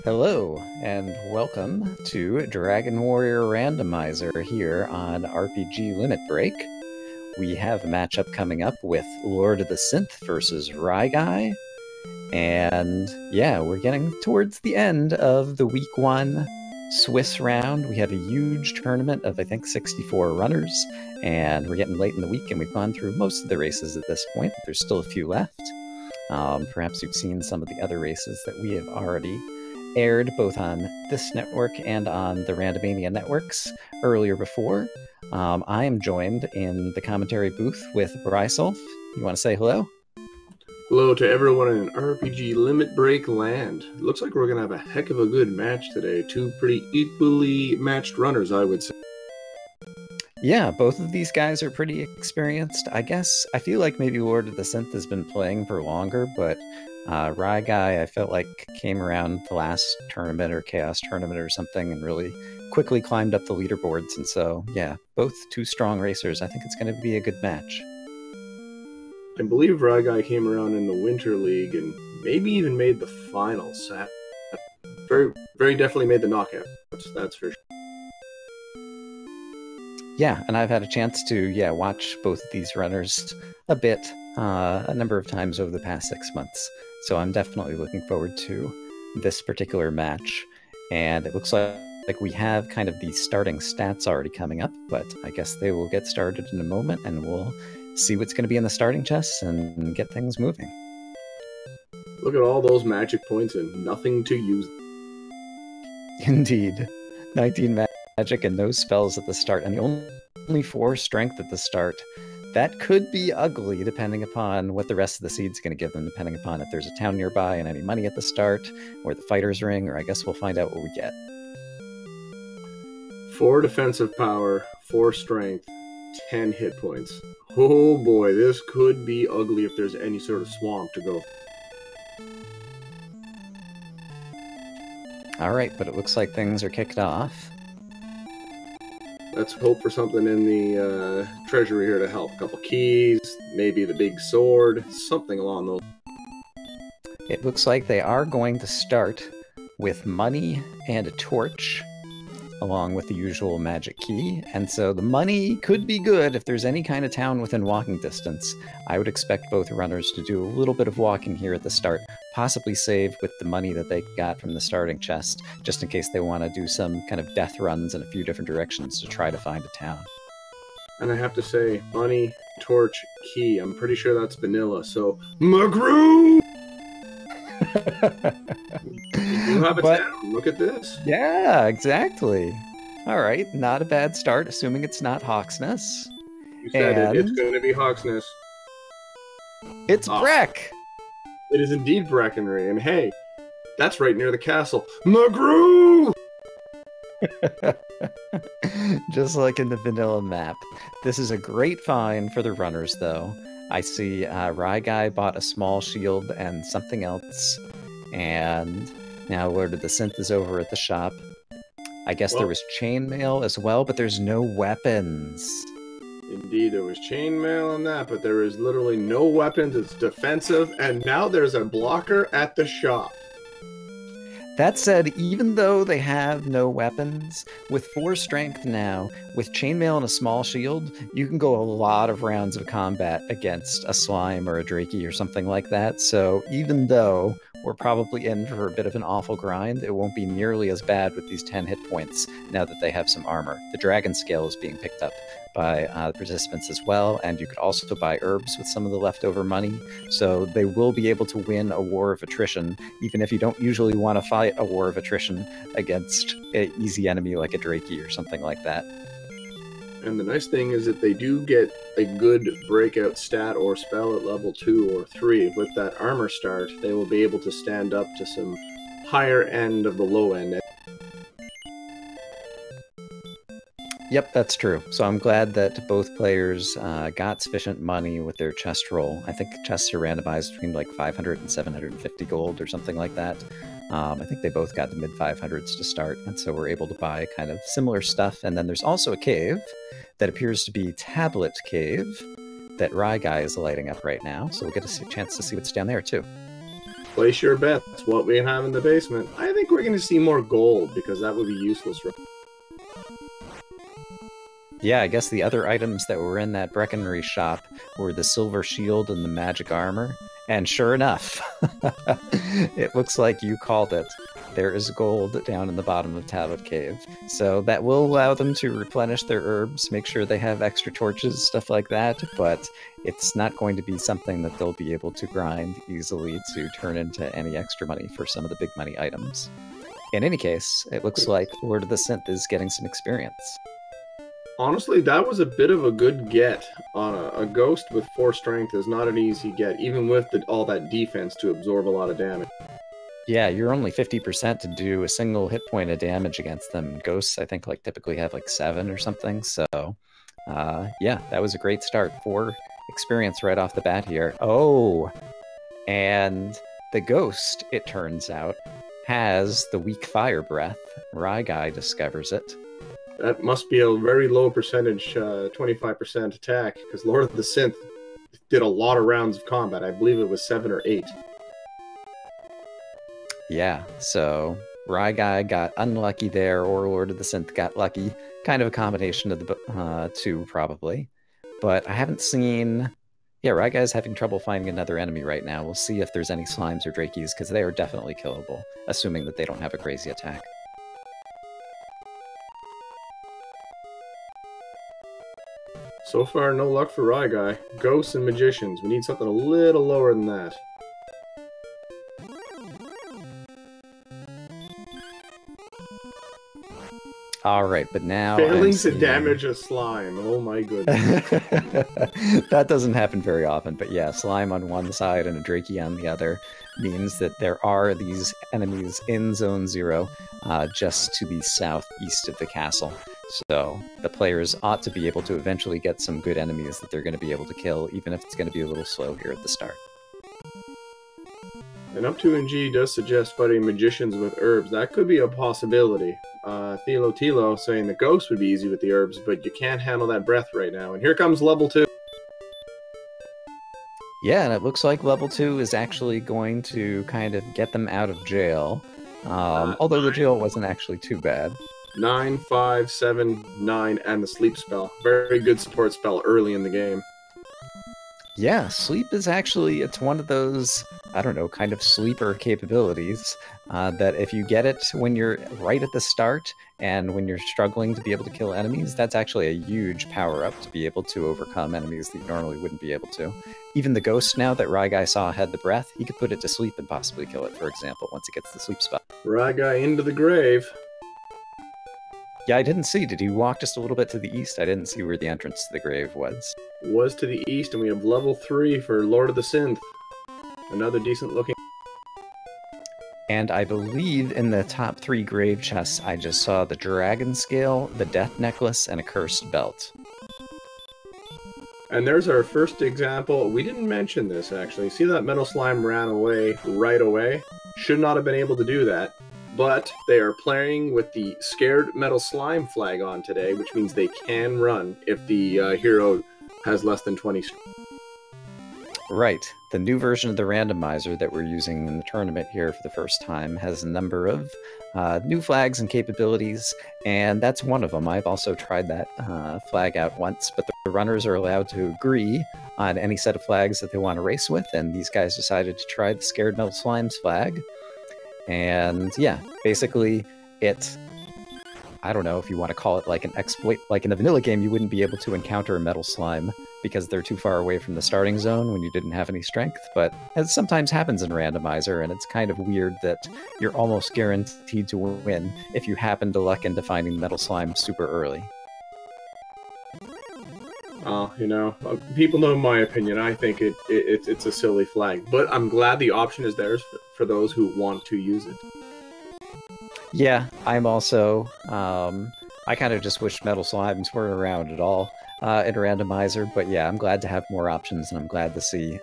Hello, and welcome to Dragon Warrior Randomizer here on RPG Limit Break. We have a matchup coming up with LordoftheSynth versus ryguy. And yeah, we're getting towards the end of the week one Swiss round. We had a huge tournament of, I think, 64 runners, and we're getting late in the week, and we've gone through most of the races at this point. There's still a few left. Perhaps you've seen some of the other races that we have already aired both on this network and on the Randomania networks earlier before. I am joined in the commentary booth with brisulph. You want to say hello? Hello to everyone in RPG Limit Break land. Looks like we're going to have a heck of a good match today. Two pretty equally matched runners, I would say. Yeah, both of these guys are pretty experienced. I guess I feel like maybe LordoftheSynth has been playing for longer, but ryguy, I felt like, came around the last tournament or Chaos tournament or something and really quickly climbed up the leaderboards. And so, yeah, both two strong racers. I think it's going to be a good match. I believe ryguy came around in the Winter League and maybe even made the finals. Very definitely made the knockout. That's for sure. Yeah, and I've had a chance to, watch both of these runners a bit, a number of times over the past 6 months. So I'm definitely looking forward to this particular match. And it looks like we have kind of the starting stats already coming up, but I guess they will get started in a moment, and we'll see what's going to be in the starting chests and get things moving. Look at all those magic points and nothing to use. Indeed. 19 magic and no spells at the start, and the only 4 strength at the start. That could be ugly depending upon what the rest of the seed's going to give them, depending upon if there's a town nearby and any money at the start, or the fighter's ring, or I guess we'll find out what we get. 4 defensive power, 4 strength, 10 hit points. Oh boy, this could be ugly if there's any sort of swamp to go. Alright, but it looks like things are kicked off. Let's hope for something in the treasury here to help. A couple keys, maybe the big sword, something along those. It looks like they are going to start with money and a torch, along with the usual magic key. And so the money could be good if there's any kind of town within walking distance. I would expect both runners to do a little bit of walking here at the start, possibly save with the money that they got from the starting chest, just in case they want to do some kind of death runs in a few different directions to try to find a town. And I have to say, money, torch, key, I'm pretty sure that's vanilla, so McGrew! You have a town. Look at this. Yeah, exactly. All right, not a bad start, assuming it's not Hawksness. You said it's going to be Hawksness. It's Breck! It is indeed Breckenry, and hey, that's right near the castle. McGrew! Just like in the vanilla map. This is a great find for the runners, though. I see ryguy bought a small shield and something else, and now LordoftheSynth is over at the shop. I guess there was chainmail as well, but there's no weapons. Indeed, there was chainmail on that, but there is literally no weapons. It's defensive, and now there's a blocker at the shop. That said, even though they have no weapons, with 4 strength now, with chainmail and a small shield, you can go a lot of rounds of combat against a slime or a drakey or something like that. So even though we're probably in for a bit of an awful grind, it won't be nearly as bad with these 10 hit points now that they have some armor. The dragon scale is being picked up by the participants as well, and you could also buy herbs with some of the leftover money, so they will be able to win a war of attrition, even if you don't usually want to fight a war of attrition against an easy enemy like a drakey or something like that. And the nice thing is that they do get a good breakout stat or spell at level 2 or 3. With that armor start, they will be able to stand up to some higher end of the low end. Yep, that's true. So I'm glad that both players got sufficient money with their chest roll. I think chests are randomized between like 500 and 750 gold or something like that. I think they both got the mid 500s to start, and so we're able to buy kind of similar stuff. And then there's also a cave that appears to be Tablet Cave that ryguy is lighting up right now, so we'll get a chance to see what's down there too. Place your bets. What we have in the basement. I think we're going to see more gold, because that would be useless. Yeah, I guess the other items that were in that Breckenry shop were the silver shield and the magic armor. And sure enough, it looks like you called it. There is gold down in the bottom of Talbot Cave. So that will allow them to replenish their herbs, make sure they have extra torches, stuff like that, but it's not going to be something that they'll be able to grind easily to turn into any extra money for some of the big money items. In any case, it looks like Lord of the Synth is getting some experience. Honestly, that was a bit of a good get. On a ghost with 4 strength is not an easy get, even with all that defense to absorb a lot of damage. Yeah, you're only 50% to do a single hit point of damage against them. Ghosts, I think, like typically have like 7 or something. So, yeah, that was a great start. 4 experience right off the bat here. Oh, and the ghost, it turns out, has the weak fire breath. Ryguy discovers it. That must be a very low percentage, 25% attack, because Lord of the Synth did a lot of rounds of combat. I believe it was 7 or 8. Yeah, so Ryguy got unlucky there, or Lord of the Synth got lucky. Kind of a combination of the two, probably. But I haven't seen... Yeah, Ryguy's having trouble finding another enemy right now. We'll see if there's any slimes or drakies, because they are definitely killable, assuming that they don't have a crazy attack. So far, no luck for Ryguy. Ghosts and magicians. We need something a little lower than that. Alright, but now... Failing to damage a slime. Oh my goodness. That doesn't happen very often, but yeah, slime on one side and a draki on the other means that there are these enemies in Zone 0 just to the southeast of the castle. So the players ought to be able to eventually get some good enemies that they're going to be able to kill, even if it's going to be a little slow here at the start. And up 2NG does suggest fighting magicians with herbs. That could be a possibility. Thilo Tilo saying the ghost would be easy with the herbs, but you can't handle that breath right now. And here comes level 2. Yeah, and it looks like level 2 is actually going to kind of get them out of jail. Although the jail wasn't actually too bad. 9, 5, 7, 9, and the sleep spell. Very good support spell early in the game. Yeah, sleep is actually, it's one of those, I don't know, kind of sleeper capabilities that if you get it when you're right at the start and when you're struggling to be able to kill enemies, that's actually a huge power-up to be able to overcome enemies that you normally wouldn't be able to. Even the ghost now that Ryguy saw had the breath, he could put it to sleep and possibly kill it, for example, once it gets the sleep spell. Ryguy into the grave. Yeah, I didn't see. Did he walk just a little bit to the east? I didn't see where the entrance to the grave was. Was to the east, and we have level 3 for Lord of the Synth. Another decent looking... And I believe in the top 3 grave chests, I just saw the dragon scale, the death necklace, and a cursed belt. And there's our first example. We didn't mention this, actually. See that metal slime ran away right away? Should not have been able to do that. But they are playing with the Scared Metal Slime flag on today, which means they can run if the hero has less than 20 strength. Right. The new version of the randomizer that we're using in the tournament here for the first time has a number of new flags and capabilities, and that's one of them. I've also tried that flag out once, but the runners are allowed to agree on any set of flags that they want to race with, and these guys decided to try the Scared Metal Slimes flag. And yeah, basically I don't know if you want to call it like an exploit. Like in the vanilla game, you wouldn't be able to encounter a metal slime because they're too far away from the starting zone when you didn't have any strength, but as sometimes happens in Randomizer, and it's kind of weird that you're almost guaranteed to win if you happen to luck into finding metal slime super early. You know, people know my opinion. I think it's a silly flag, but I'm glad the option is there for those who want to use it. Yeah, I'm also, I kind of just wish metal slimes weren't around at all in Randomizer, but yeah, I'm glad to have more options, and I'm glad to see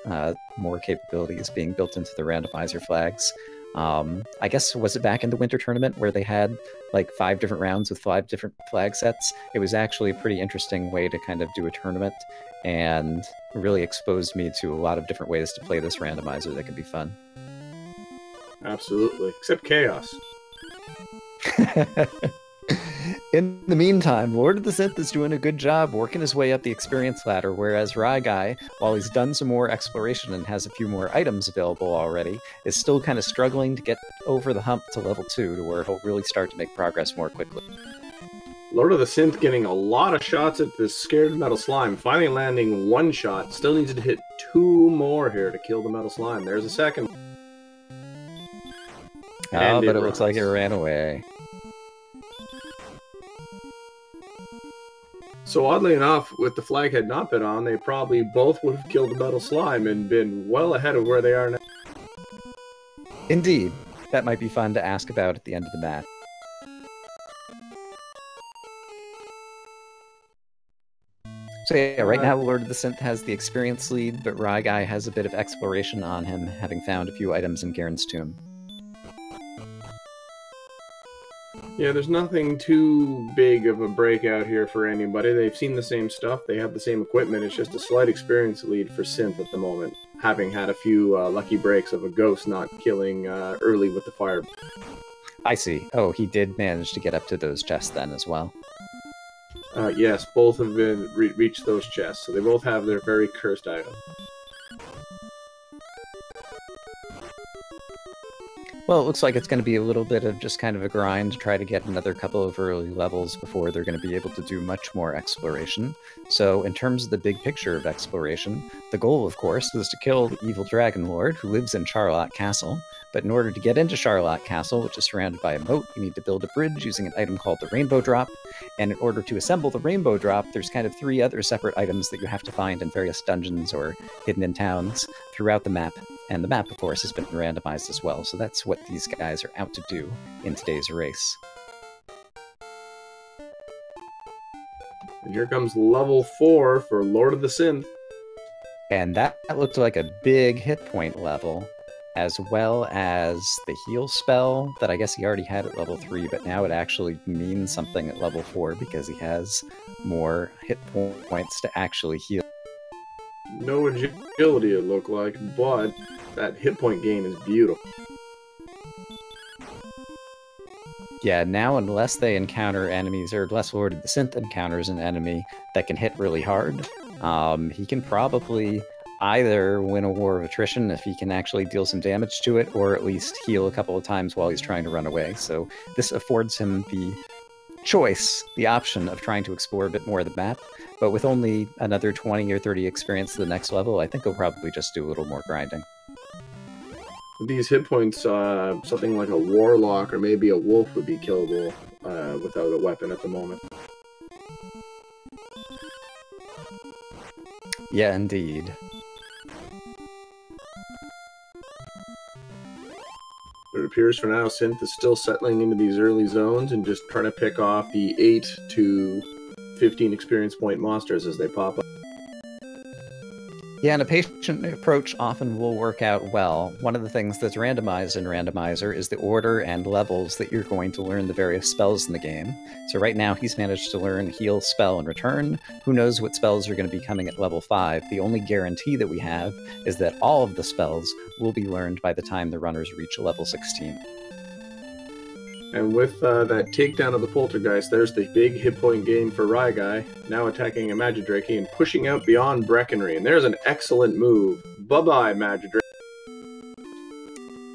more capabilities being built into the Randomizer flags. I guess, was it back in the winter tournament where they had like 5 different rounds with 5 different flag sets? It was actually a pretty interesting way to kind of do a tournament, and really exposed me to a lot of different ways to play this randomizer that can be fun. Absolutely. Except chaos. In the meantime, Lord of the Synth is doing a good job working his way up the experience ladder, whereas Ryguy, while he's done some more exploration and has a few more items available already, is still kind of struggling to get over the hump to level 2, to where he'll really start to make progress more quickly. Lord of the Synth getting a lot of shots at this scared metal slime, finally landing one shot, still needs to hit 2 more here to kill the metal slime. There's a second. Oh, but it looks like it ran away. So oddly enough, with the flag had not been on, they probably both would have killed the metal slime and been well ahead of where they are now. Indeed. That might be fun to ask about at the end of the match. So yeah, right now Lord of the Synth has the experience lead, but Ryguy has a bit of exploration on him, having found a few items in Garen's tomb. Yeah, there's nothing too big of a breakout here for anybody. They've seen the same stuff, they have the same equipment, it's just a slight experience lead for Synth at the moment, having had a few lucky breaks of a ghost not killing early with the fire. I see. Oh, he did manage to get up to those chests then as well. Yes, both have been reached those chests, so they both have their very cursed items. Well, it looks like it's going to be a little bit of just kind of a grind to try to get another couple of early levels before they're going to be able to do much more exploration. So in terms of the big picture of exploration, the goal, of course, is to kill the evil Dragon Lord who lives in Charlotte Castle. But in order to get into Charlotte Castle, which is surrounded by a moat, you need to build a bridge using an item called the Rainbow Drop. And in order to assemble the Rainbow Drop, there's kind of 3 other separate items that you have to find in various dungeons or hidden in towns throughout the map. And the map, of course, has been randomized as well, so that's what these guys are out to do in today's race. And here comes level 4 for Lord of the Synth. And that looked like a big hit point level, as well as the heal spell that I guess he already had at level 3, but now it actually means something at level 4 because he has more hit points to actually heal. No agility it looked like, but that hit point gain is beautiful. Yeah, now unless they encounter enemies, or unless Lord of the Synth encounters an enemy that can hit really hard, he can probably either win a war of attrition if he can actually deal some damage to it, or at least heal a couple of times while he's trying to run away. So this affords him the choice, the option of trying to explore a bit more of the map, but with only another 20 or 30 experience to the next level, I think he'll probably just do a little more grinding. These hit points, something like a warlock or maybe a wolf would be killable without a weapon at the moment. Yeah, indeed. It appears for now Synth is still settling into these early zones and just trying to pick off the 8 to 15 experience point monsters as they pop up. Yeah, and a patient approach often will work out well. One of the things that's randomized in Randomizer is the order and levels that you're going to learn the various spells in the game. So right now he's managed to learn Heal, Spell, and Return. Who knows what spells are going to be coming at level 5. The only guarantee that we have is that all of the spells will be learned by the time the runners reach level 16. And with that takedown of the Poltergeist, there's the big hit point gain for Ryguy, now attacking a Magidrake and pushing out beyond Breckenry. And there's an excellent move. Bye-bye, Magidrake.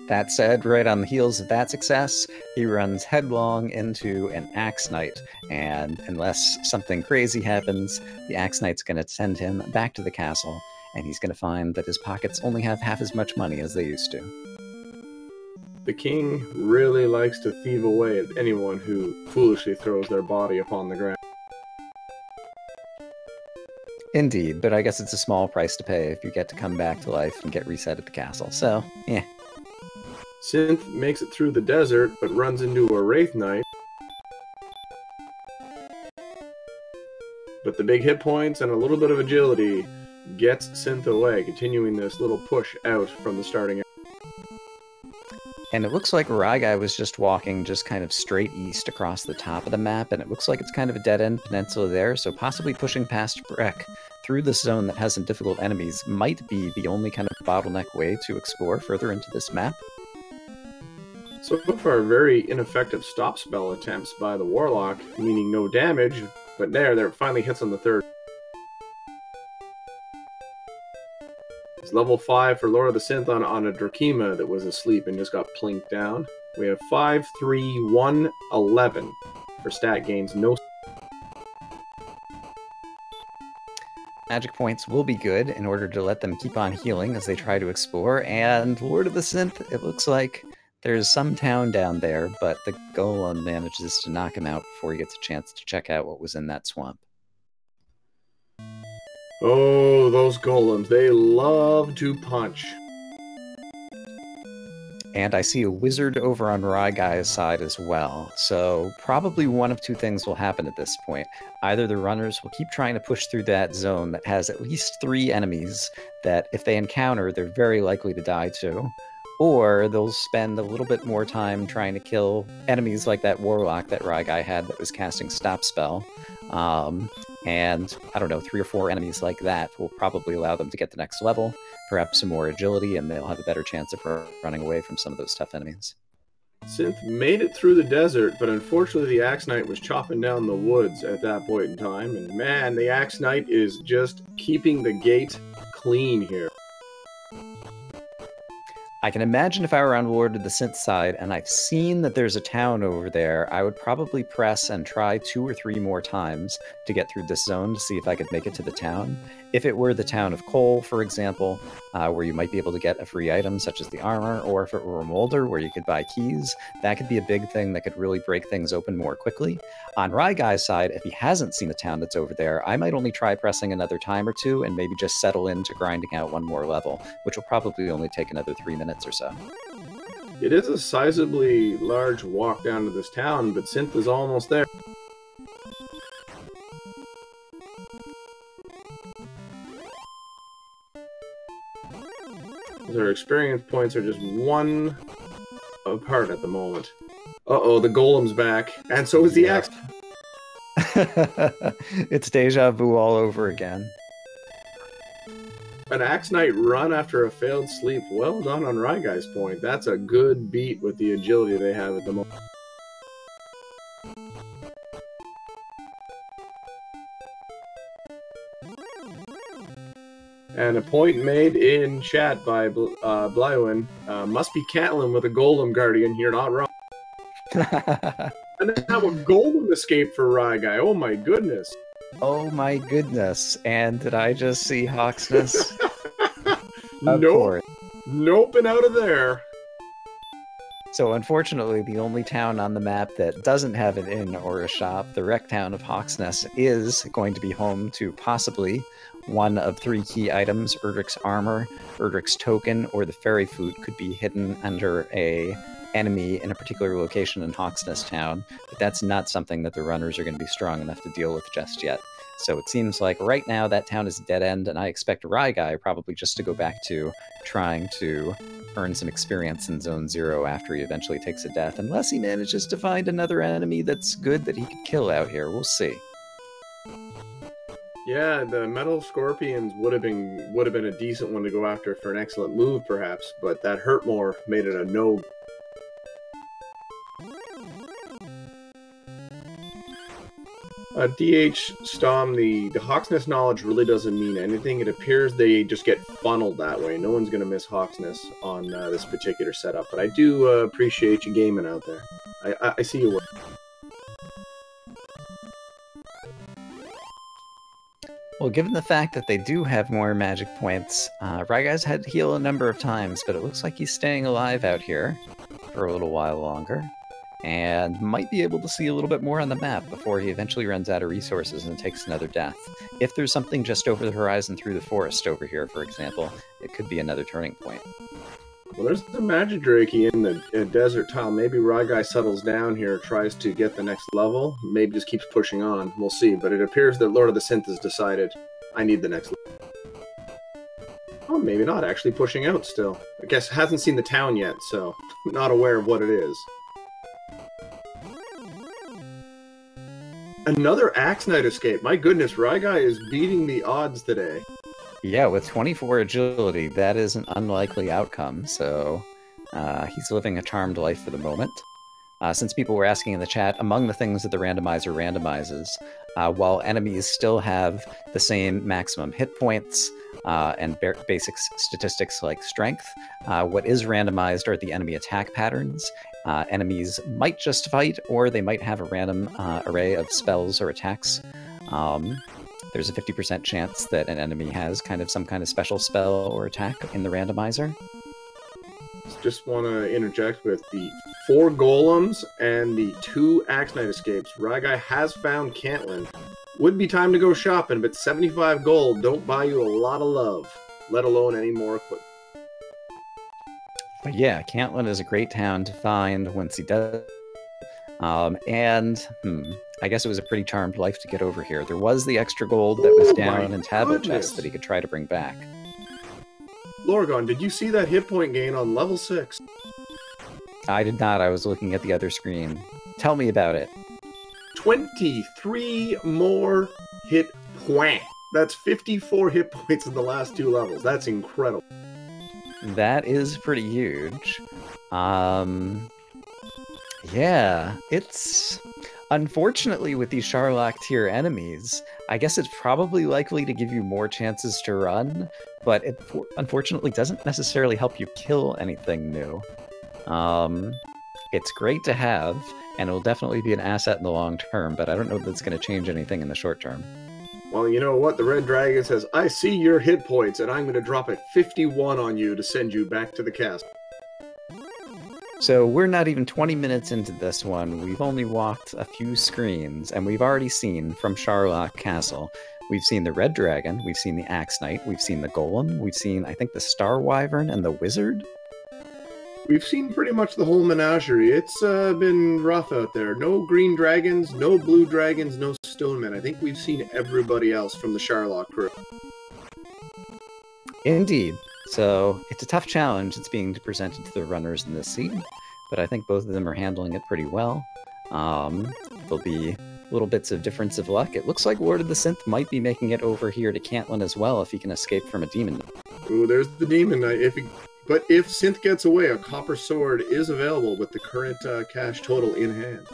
That said, right on the heels of that success, he runs headlong into an Axe Knight. And unless something crazy happens, the Axe Knight's going to send him back to the castle, and he's going to find that his pockets only have half as much money as they used to. The king really likes to thieve away at anyone who foolishly throws their body upon the ground. Indeed, but I guess it's a small price to pay if you get to come back to life and get reset at the castle, so, yeah. Synth makes it through the desert, but runs into a Wraith Knight. But the big hit points and a little bit of agility gets Synth away, continuing this little push out from the starting area. And it looks like Ryguy was just walking just kind of straight east across the top of the map, and it looks like it's kind of a dead-end peninsula there, so possibly pushing past Breck through this zone that has some difficult enemies might be the only kind of bottleneck way to explore further into this map. So far, very ineffective stop spell attempts by the Warlock, meaning no damage, but there finally hits on the third. It's level 5 for Lord of the Synth on a Drakima that was asleep and just got plinked down. We have 5, 3, 1, 11 for stat gains. No. Magic points will be good in order to let them keep on healing as they try to explore, and Lord of the Synth, it looks like there's some town down there, but the golem manages to knock him out before he gets a chance to check out what was in that swamp. Oh, those golems, they love to punch. And I see a wizard over on Ryguy's side as well, so probably one of two things will happen at this point. Either the runners will keep trying to push through that zone that has at least 3 enemies that if they encounter, they're very likely to die to, or they'll spend a little bit more time trying to kill enemies like that Warlock that Ryguy had that was casting Stop Spell. And, I don't know, 3 or 4 enemies like that will probably allow them to get the next level, perhaps some more agility, and they'll have a better chance of running away from some of those tough enemies. Synth made it through the desert, but unfortunately the Axe Knight was chopping down the woods at that point in time, and man, the Axe Knight is just keeping the gate clean here. I can imagine if I were on Lord of the Synth side and I've seen that there's a town over there, I would probably press and try 2 or 3 more times to get through this zone to see if I could make it to the town. If it were the town of Cole, for example, where you might be able to get a free item such as the armor, or if it were a Molder where you could buy keys, that could be a big thing that could really break things open more quickly. On Ryguy's side, if he hasn't seen a town that's over there, I might only try pressing another time or 2 and maybe just settle into grinding out 1 more level, which will probably only take another 3 minutes or so. It is a sizably large walk down to this town, but Synth is almost there. Their experience points are just 1 apart at the moment. Uh-oh, the golem's back, and so is the axe. It's deja vu all over again. An Axe Knight run after a failed sleep. Well done on Ryguy's point. That's a good beat with the agility they have at the moment. And a point made in chat by Blywin. Must be Catelyn with a Golem Guardian here, not wrong. And now a Golem escape for Ryguy. Oh my goodness. Oh my goodness. And did I just see Hawksness? Nope. Nope, and out of there. So unfortunately, the only town on the map that doesn't have an inn or a shop, the wreck town of Hawksness, is going to be home to possibly one of 3 key items. Erdrick's armor, Erdrick's token, or the fairy food could be hidden under a enemy in a particular location in Hawksness town, but that's not something that the runners are going to be strong enough to deal with just yet. So it seems like right now that town is a dead end, and I expect Ryguy probably just to go back to trying to earn some experience in Zone 0 after he eventually takes a death, unless he manages to find another enemy that's good that he could kill out here. We'll see. Yeah, the Metal Scorpions would have been a decent one to go after for an excellent move, perhaps, but that Hurtmore made it a no. DH Stom, the Hawksness knowledge really doesn't mean anything. It appears they just get funneled that way. No one's going to miss Hawksness on this particular setup, but I do appreciate you gaming out there. I see your work. Well, given the fact that they do have more magic points, Ryguy's had to heal a number of times, but it looks like he's staying alive out here for a little while longer, and might be able to see a little bit more on the map before he eventually runs out of resources and takes another death. If there's something just over the horizon through the forest over here, for example, it could be another turning point. Well, there's the Magic Drakey in the desert tile. Maybe Ryguy settles down here, tries to get the next level, maybe just keeps pushing on. We'll see, but it appears that Lord of the Synth has decided, I need the next level. Oh, maybe not, actually pushing out still. I guess hasn't seen the town yet, so not aware of what it is. Another Axe Knight escape. My goodness, Ryguy is beating the odds today. Yeah, with 24 agility, that is an unlikely outcome, so He's living a charmed life for the moment. Since people were asking in the chat, among the things that the randomizer randomizes, while enemies still have the same maximum hit points and basic statistics like strength, what is randomized are the enemy attack patterns. Enemies might just fight, or they might have a random array of spells or attacks. There's a 50% chance that an enemy has some kind of special spell or attack in the randomizer. Just want to interject with the 4 golems and the 2 Axe Knight escapes. Ryguy has found Cantlin. Would be time to go shopping, but 75 gold don't buy you a lot of love, let alone any more equipment. But yeah, Cantlin is a great town to find once he does. I guess it was a pretty charmed life to get over here. There was the extra gold that was down in tablet chests that he could try to bring back. Lorgon, did you see that hit point gain on level 6? I did not. I was looking at the other screen. Tell me about it. 23 more hit points. That's 54 hit points in the last 2 levels. That's incredible. That is pretty huge. Yeah, it's... Unfortunately, with these Sharlock tier enemies, I guess it's probably likely to give you more chances to run, but it unfortunately doesn't necessarily help you kill anything new. It's great to have, and it'll definitely be an asset in the long term, but I don't know if that's going to change anything in the short term. Well, you know what? The Red Dragon says, I see your hit points, and I'm going to drop a 51 on you to send you back to the castle. So we're not even 20 minutes into this one. We've only walked a few screens, and we've already seen from Sharlock Castle. We've seen the Red Dragon, we've seen the Axe Knight, we've seen the Golem, we've seen, I think, the Star Wyvern and the Wizard. We've seen pretty much the whole menagerie. It's been rough out there. No green dragons, no blue dragons, no stonemen. I think we've seen everybody else from the Sharlock crew. Indeed. So it's a tough challenge that's being presented to the runners in this scene, but I think both of them are handling it pretty well. There'll be little bits of difference of luck. It looks like Lord of the Synth might be making it over here to Cantlin as well if he can escape from a demon. Ooh, there's the demon knight. But if Synth gets away, a copper sword is available with the current cash total in hand.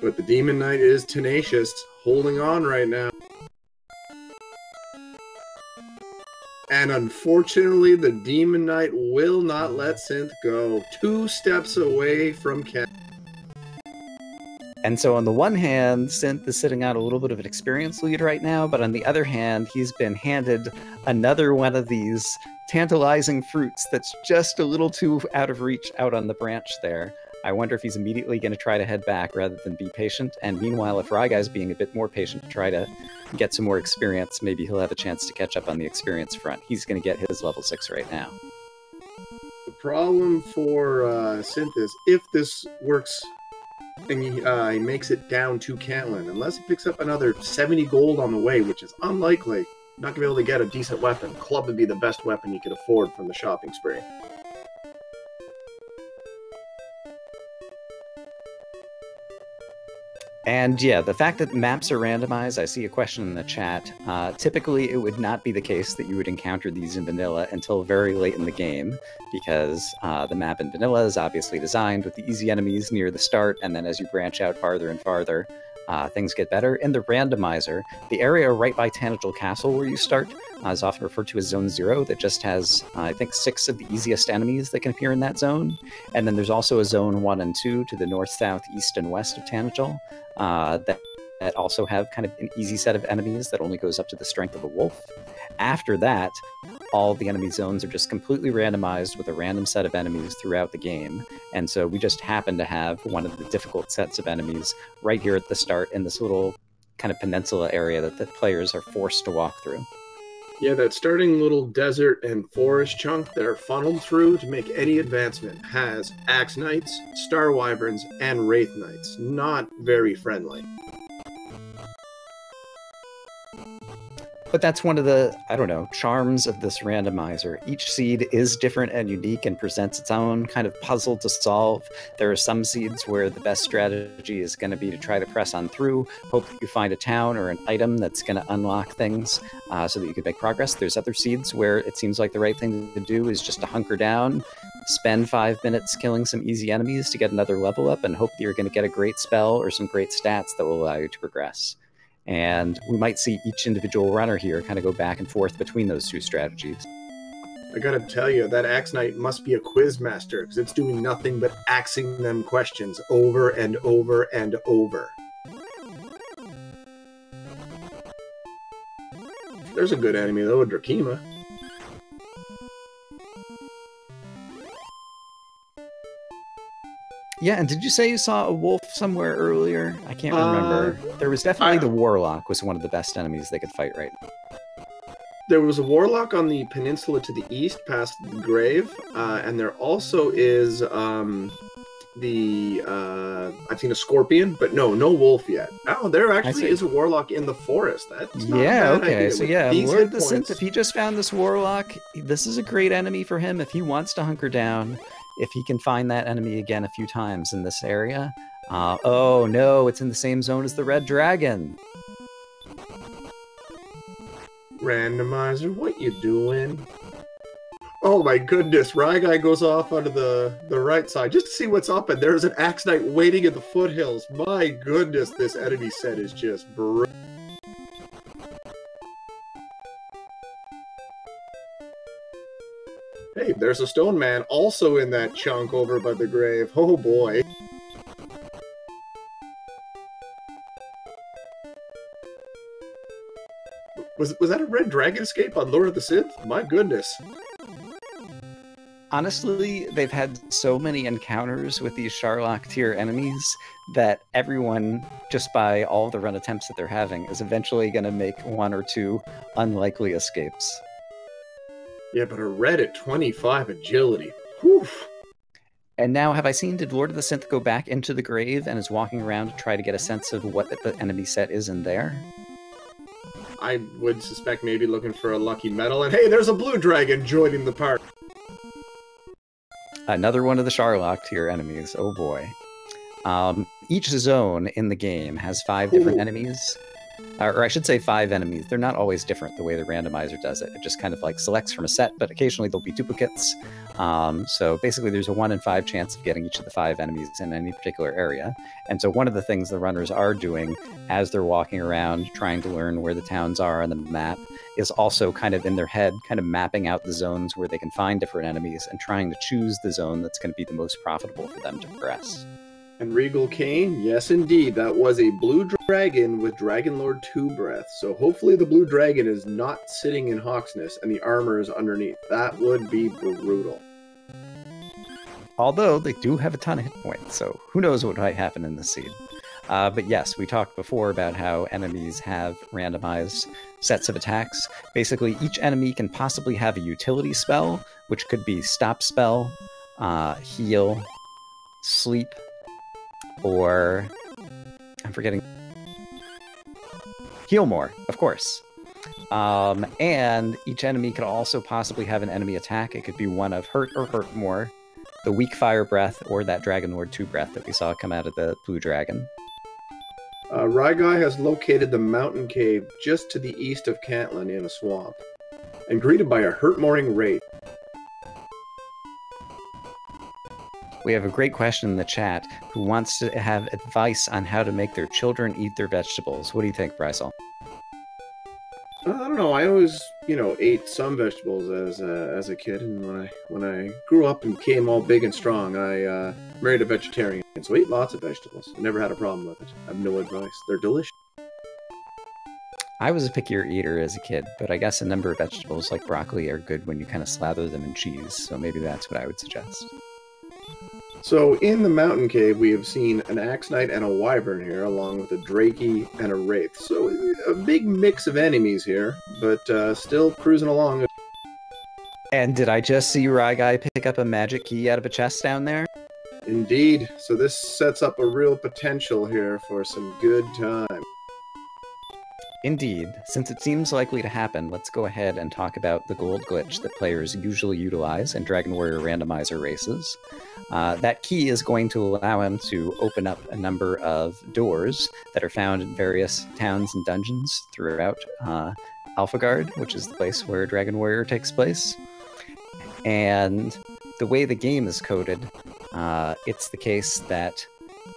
But the Demon Knight is tenacious, holding on right now. And unfortunately, the Demon Knight will not let Synth go. 2 steps away from Cat. And so on the one hand, Synth is sitting out a little bit of an experience lead right now, but on the other hand, he's been handed another one of these tantalizing fruits that's just a little too out of reach out on the branch there. I wonder if he's immediately going to try to head back rather than be patient. And meanwhile, if Ryguy's being a bit more patient to try to get some more experience, maybe he'll have a chance to catch up on the experience front. He's going to get his level 6 right now. The problem for Synth is if this works and he makes it down to Cantlin, unless he picks up another 70 gold on the way, which is unlikely, not going to be able to get a decent weapon. Club would be the best weapon he could afford from the shopping spree. And yeah, the fact that maps are randomized, I see a question in the chat. Typically, it would not be the case that you would encounter these in vanilla until very late in the game, because the map in vanilla is obviously designed with the easy enemies near the start, and then as you branch out farther and farther, things get better. In the randomizer, the area right by Tanagel Castle where you start is often referred to as Zone 0 that just has, I think, 6 of the easiest enemies that can appear in that zone. And then there's also a Zone 1 and 2 to the north, south, east, and west of Tanagel that also have kind of an easy set of enemies that only goes up to the strength of a wolf. After that, all the enemy zones are just completely randomized with a random set of enemies throughout the game. And so we just happen to have one of the difficult sets of enemies right here at the start in this little kind of peninsula area that the players are forced to walk through. Yeah, that starting little desert and forest chunk they're funneled through to make any advancement has Axe Knights, Star Wyverns, and Wraith Knights. Not very friendly. But that's one of the, I don't know, charms of this randomizer. Each seed is different and unique and presents its own kind of puzzle to solve. There are some seeds where the best strategy is going to be to try to press on through, hope that you find a town or an item that's going to unlock things so that you can make progress. There's other seeds where it seems like the right thing to do is just to hunker down, spend 5 minutes killing some easy enemies to get another level up, and hope that you're going to get a great spell or some great stats that will allow you to progress. And we might see each individual runner here kind of go back and forth between those two strategies. I gotta tell you, that Axe Knight must be a quiz master, because it's doing nothing but axing them questions over and over and over. There's a good enemy, though, a Drakima. Yeah, and did you say you saw a wolf somewhere earlier? I can't remember. There was definitely the Warlock was one of the best enemies they could fight right now. There was a Warlock on the peninsula to the east, past the grave, and there also is I've seen a Scorpion, but no wolf yet. Oh, there actually is a Warlock in the forest. That's not a bad idea. So yeah, LordoftheSynth, if he just found this Warlock, this is a great enemy for him if he wants to hunker down. If he can find that enemy again a few times in this area. Oh no, it's in the same zone as the Red Dragon. Randomizer, what you doing? Oh my goodness, Ryguy goes off onto the right side just to see what's up, and there's an Axe Knight waiting in the foothills. My goodness, this enemy set is just brutal. Hey, there's a stone man also in that chunk over by the grave. Oh boy. Was that a red dragon escape on Lord of the Synth? My goodness. Honestly, they've had so many encounters with these Sharlock tier enemies that everyone, just by all the run attempts that they're having, is eventually going to make one or two unlikely escapes. Yeah, but a red at 25 agility. Whew. And now, did LordoftheSynth go back into the grave and is walking around to try to get a sense of what the enemy set is in there? I would suspect maybe looking for a lucky medal, and hey, there's a blue dragon joining the party. Another one of the Sharlock tier enemies, oh boy. Each zone in the game has 5 different enemies. Or I should say 5 enemies. They're not always different the way the randomizer does it. It just kind of like selects from a set, but occasionally there'll be duplicates. So basically there's a 1 in 5 chance of getting each of the 5 enemies in any particular area. And so one of the things the runners are doing as they're walking around trying to learn where the towns are on the map is also kind of in their head, kind of mapping out the zones where they can find different enemies and trying to choose the zone that's going to be the most profitable for them to progress. And Regal Kane, yes indeed, that was a blue dragon with Dragon Lord 2 breath. So hopefully the blue dragon is not sitting in Hawksness and the armor is underneath. That would be brutal. Although they do have a ton of hit points, so who knows what might happen in this seed. But yes, we talked before about how enemies have randomized sets of attacks. Basically, each enemy can possibly have a utility spell, which could be stop spell, heal, sleep, or I'm forgetting. Heal more, of course. And each enemy could also possibly have an enemy attack. It could be one of hurt or hurt more, the weak fire breath, or that Dragon Lord 2 breath that we saw come out of the blue dragon. Ryguy has located the mountain cave just to the east of Cantlin in a swamp, and greeted by a hurt-mooring wraith. We have a great question in the chat who wants to have advice on how to make their children eat their vegetables. What do you think, Brisulph? I don't know. I always, ate some vegetables as a kid, and when I grew up and became all big and strong, I married a vegetarian, so I ate lots of vegetables. I never had a problem with it. I have no advice. They're delicious. I was a pickier eater as a kid, but I guess a number of vegetables like broccoli are good when you kind of slather them in cheese, so maybe that's what I would suggest. So in the mountain cave, we have seen an Axe Knight and a Wyvern here, along with a Drakey and a Wraith. So a big mix of enemies here, but still cruising along. And did I just see Ryguy pick up a magic key out of a chest down there? Indeed. So this sets up a real potential here for some good time. Indeed. Since it seems likely to happen, let's go ahead and talk about the gold glitch that players usually utilize in Dragon Warrior Randomizer races. That key is going to allow him to open up a number of doors that are found in various towns and dungeons throughout Alphagard, which is the place where Dragon Warrior takes place. And the way the game is coded, it's the case that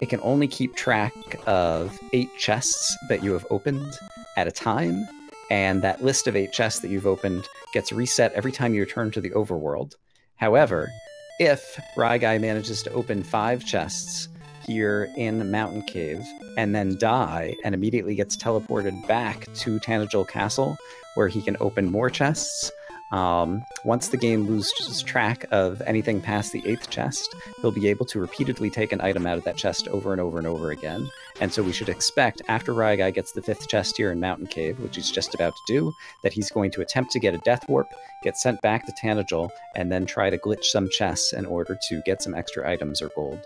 it can only keep track of 8 chests that you have opened at a time, and that list of 8 chests that you've opened gets reset every time you return to the overworld. However, if ryguy manages to open 5 chests here in Mountain Cave and then die and immediately gets teleported back to Tanagel Castle, where he can open more chests, once the game loses track of anything past the 8th chest, he'll be able to repeatedly take an item out of that chest over and over and over again. And so we should expect, after ryguy gets the 5th chest here in Mountain Cave, which he's just about to do, that he's going to attempt to get a death warp, get sent back to Tanagel, and then try to glitch some chests in order to get some extra items or gold.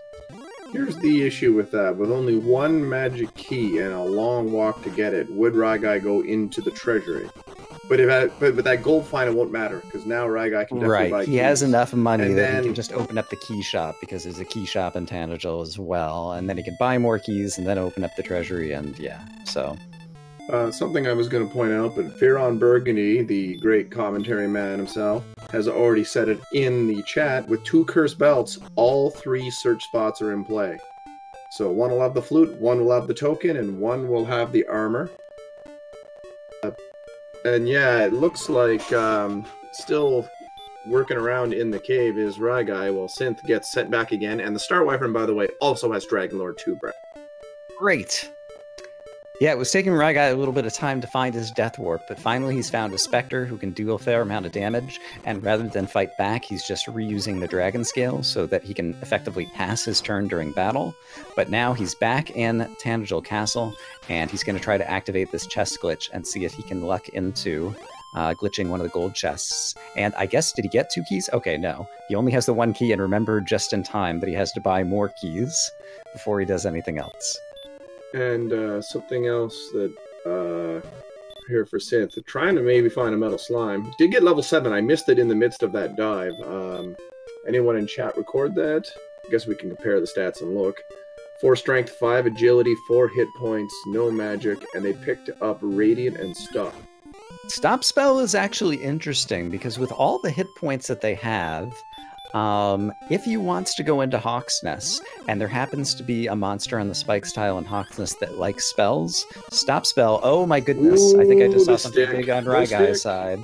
Here's the issue with that. With only 1 magic key and a long walk to get it, would ryguy go into the treasury? But with that gold find, it won't matter, because now ryguy can definitely buy keys. He has enough money that he can just open up the key shop, because there's a key shop in Tanagel as well, and then he can buy more keys and then open up the treasury, and yeah, so... something I was going to point out, but Fearon Burgundy, the great commentary man himself, has already said it in the chat. With 2 cursed belts, all 3 search spots are in play. So 1 will have the flute, 1 will have the token, and 1 will have the armor. And yeah, it looks like still working around in the cave is ryguy, while Synth gets sent back again. And the Star Wyvern, by the way, also has Dragonlord 2 breath. Great! Yeah, it was taking ryguy a little bit of time to find his death warp, but finally he's found a Spectre who can do a fair amount of damage, and rather than fight back, he's just reusing the Dragon Scale so that he can effectively pass his turn during battle. But now he's back in Tanagel Castle, and he's going to try to activate this chest glitch and see if he can luck into glitching one of the gold chests. And I guess, did he get 2 keys? Okay, no. He only has the 1 key, and remembered just in time that he has to buy more keys before he does anything else. And something else that here for Synth, trying to maybe find a metal slime. Did get level 7. I missed it in the midst of that dive. Anyone in chat record that? I guess we can compare the stats and look. 4 strength, 5 agility, 4 hit points, no magic, and they picked up radiant and stop. Stop spell is actually interesting because with all the hit points that they have, if he wants to go into Hawksness, and there happens to be a monster on the Spikes tile in Hawksness that likes spells, Stop Spell, oh my goodness, I think I just saw something big on ryguy's side.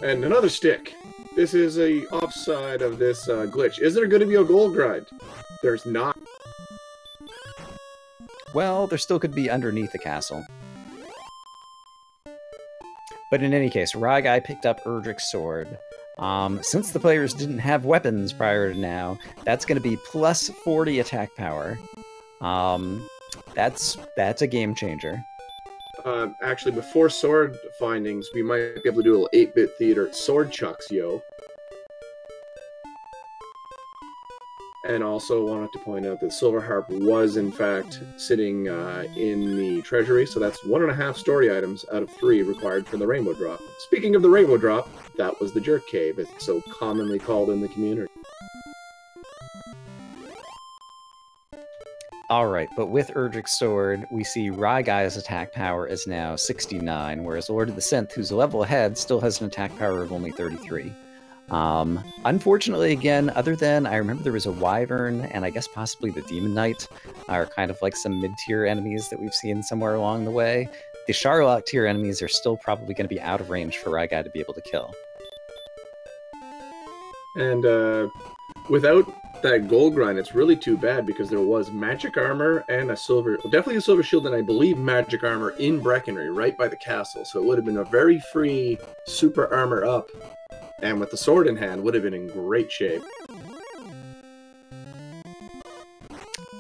And another stick. This is a offside of this glitch. Is there going to be a gold grind? There's not. Well, there still could be underneath the castle. But in any case, ryguy picked up Erdrick's sword. Since the players didn't have weapons prior to now, that's going to be plus 40 attack power. That's a game changer. Actually, before sword findings, we might be able to do a little 8-bit theater. Sword chucks, yo. And also wanted to point out that Silver Harp was, in fact, sitting in the treasury, so that's 1.5 story items out of 3 required for the Rainbow Drop. Speaking of the Rainbow Drop, that was the Jerk Cave, it's so commonly called in the community. Alright, but with Erdrick's sword, we see ryguy's attack power is now 69, whereas Lord of the Synth, who's a level ahead, still has an attack power of only 33. Unfortunately, again, other than, I remember there was a Wyvern, and I guess possibly the Demon Knight are kind of like some mid-tier enemies that we've seen somewhere along the way. The Charlock tier enemies are still probably going to be out of range for ryguy to be able to kill. And without that gold grind, it's really too bad because there was magic armor and a silver, definitely a silver shield, and I believe magic armor in Breckenry, right by the castle. So it would have been a very free super armor up. And with the sword in hand, would have been in great shape.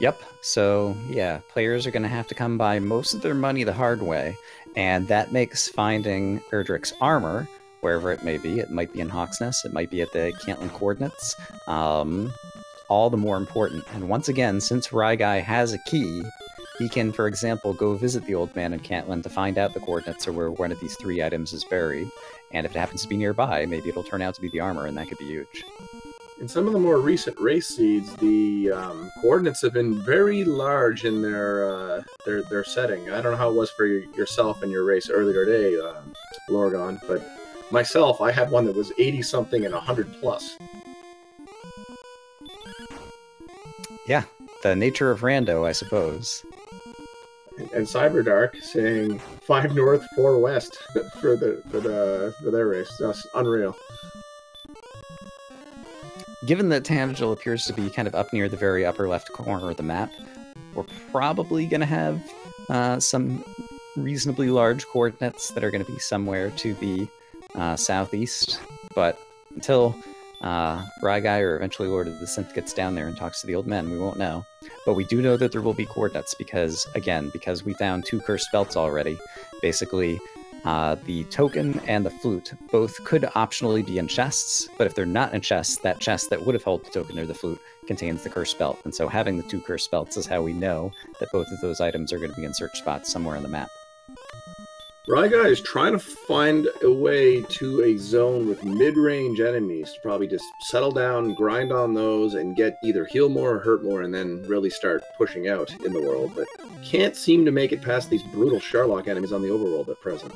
Yep, so yeah, players are going to have to come by most of their money the hard way, and that makes finding Erdrick's armor, wherever it may be, it might be in Hawksness, it might be at the Cantlin Coordinates, all the more important. And once again, since ryguy has a key, he can, for example, go visit the old man in Cantlin to find out the coordinates or where one of these 3 items is buried. And if it happens to be nearby, maybe it'll turn out to be the armor, and that could be huge. In some of the more recent race seeds, the coordinates have been very large in their setting. I don't know how it was for yourself in your race earlier today, Lorgon, but myself, I had one that was 80-something and 100+. Yeah, the nature of rando, I suppose. And Cyberdark saying 5 north, 4 west for their race. That's unreal. Given that Tangel appears to be kind of up near the very upper left corner of the map, we're probably going to have some reasonably large coordinates that are going to be somewhere to the southeast. But until Ryguy or eventually Lord of the Synth gets down there and talks to the old men, we won't know. But we do know that there will be coordinates because we found 2 cursed belts already. Basically, the token and the flute both could optionally be in chests, but if they're not in chests, that chest that would have held the token or the flute contains the cursed belt. And so having the 2 cursed belts is how we know that both of those items are going to be in search spots somewhere on the map. Ryguy is trying to find a way to a zone with mid-range enemies to probably just settle down, grind on those, and get either heal more or hurt more, and then really start pushing out in the world. But can't seem to make it past these brutal Sherlock enemies on the overworld at present.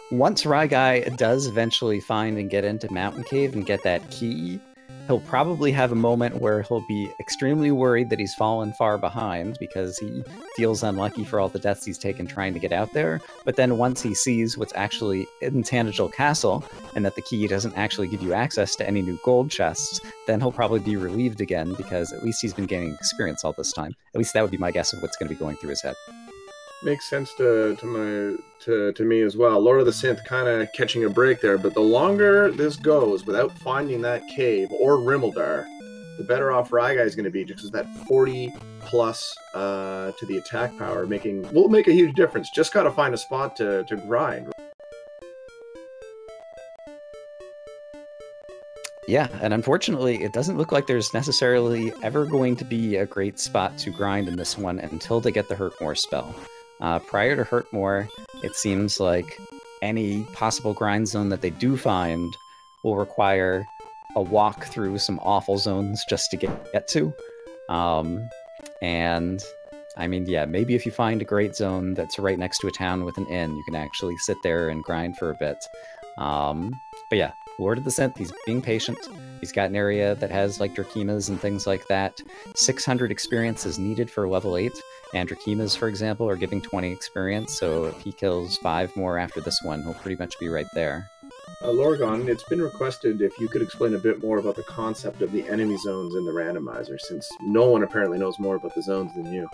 Once Ryguy does eventually find and get into Mountain Cave and get that key, he'll probably have a moment where he'll be extremely worried that he's fallen far behind because he feels unlucky for all the deaths he's taken trying to get out there. But then once he sees what's actually in Tangel Castle and that the key doesn't actually give you access to any new gold chests, then he'll probably be relieved again because at least he's been gaining experience all this time. At least that would be my guess of what's going to be going through his head. Makes sense to me as well. Lord of the Synth kind of catching a break there, but the longer this goes without finding that cave or Rimeldar, the better off Ryguy is going to be, just because that 40 plus to the attack power will make a huge difference. Just got to find a spot to grind. Yeah, and unfortunately, it doesn't look like there's necessarily ever going to be a great spot to grind in this one until they get the Hurtmore spell. Prior to Hurtmore, it seems like any possible grind zone that they do find will require a walk through some awful zones just to get to. And, I mean, yeah, maybe if you find a great zone that's right next to a town with an inn, you can actually sit there and grind for a bit. But yeah, Lord of the Synth, he's being patient. He's got an area that has, like, Drakimas and things like that. 600 experience is needed for level 8, and Drakimas, for example, are giving 20 experience, so if he kills 5 more after this one, he'll pretty much be right there. Lorgon, it's been requested if you could explain a bit more about the concept of the enemy zones in the randomizer, since no one apparently knows more about the zones than you.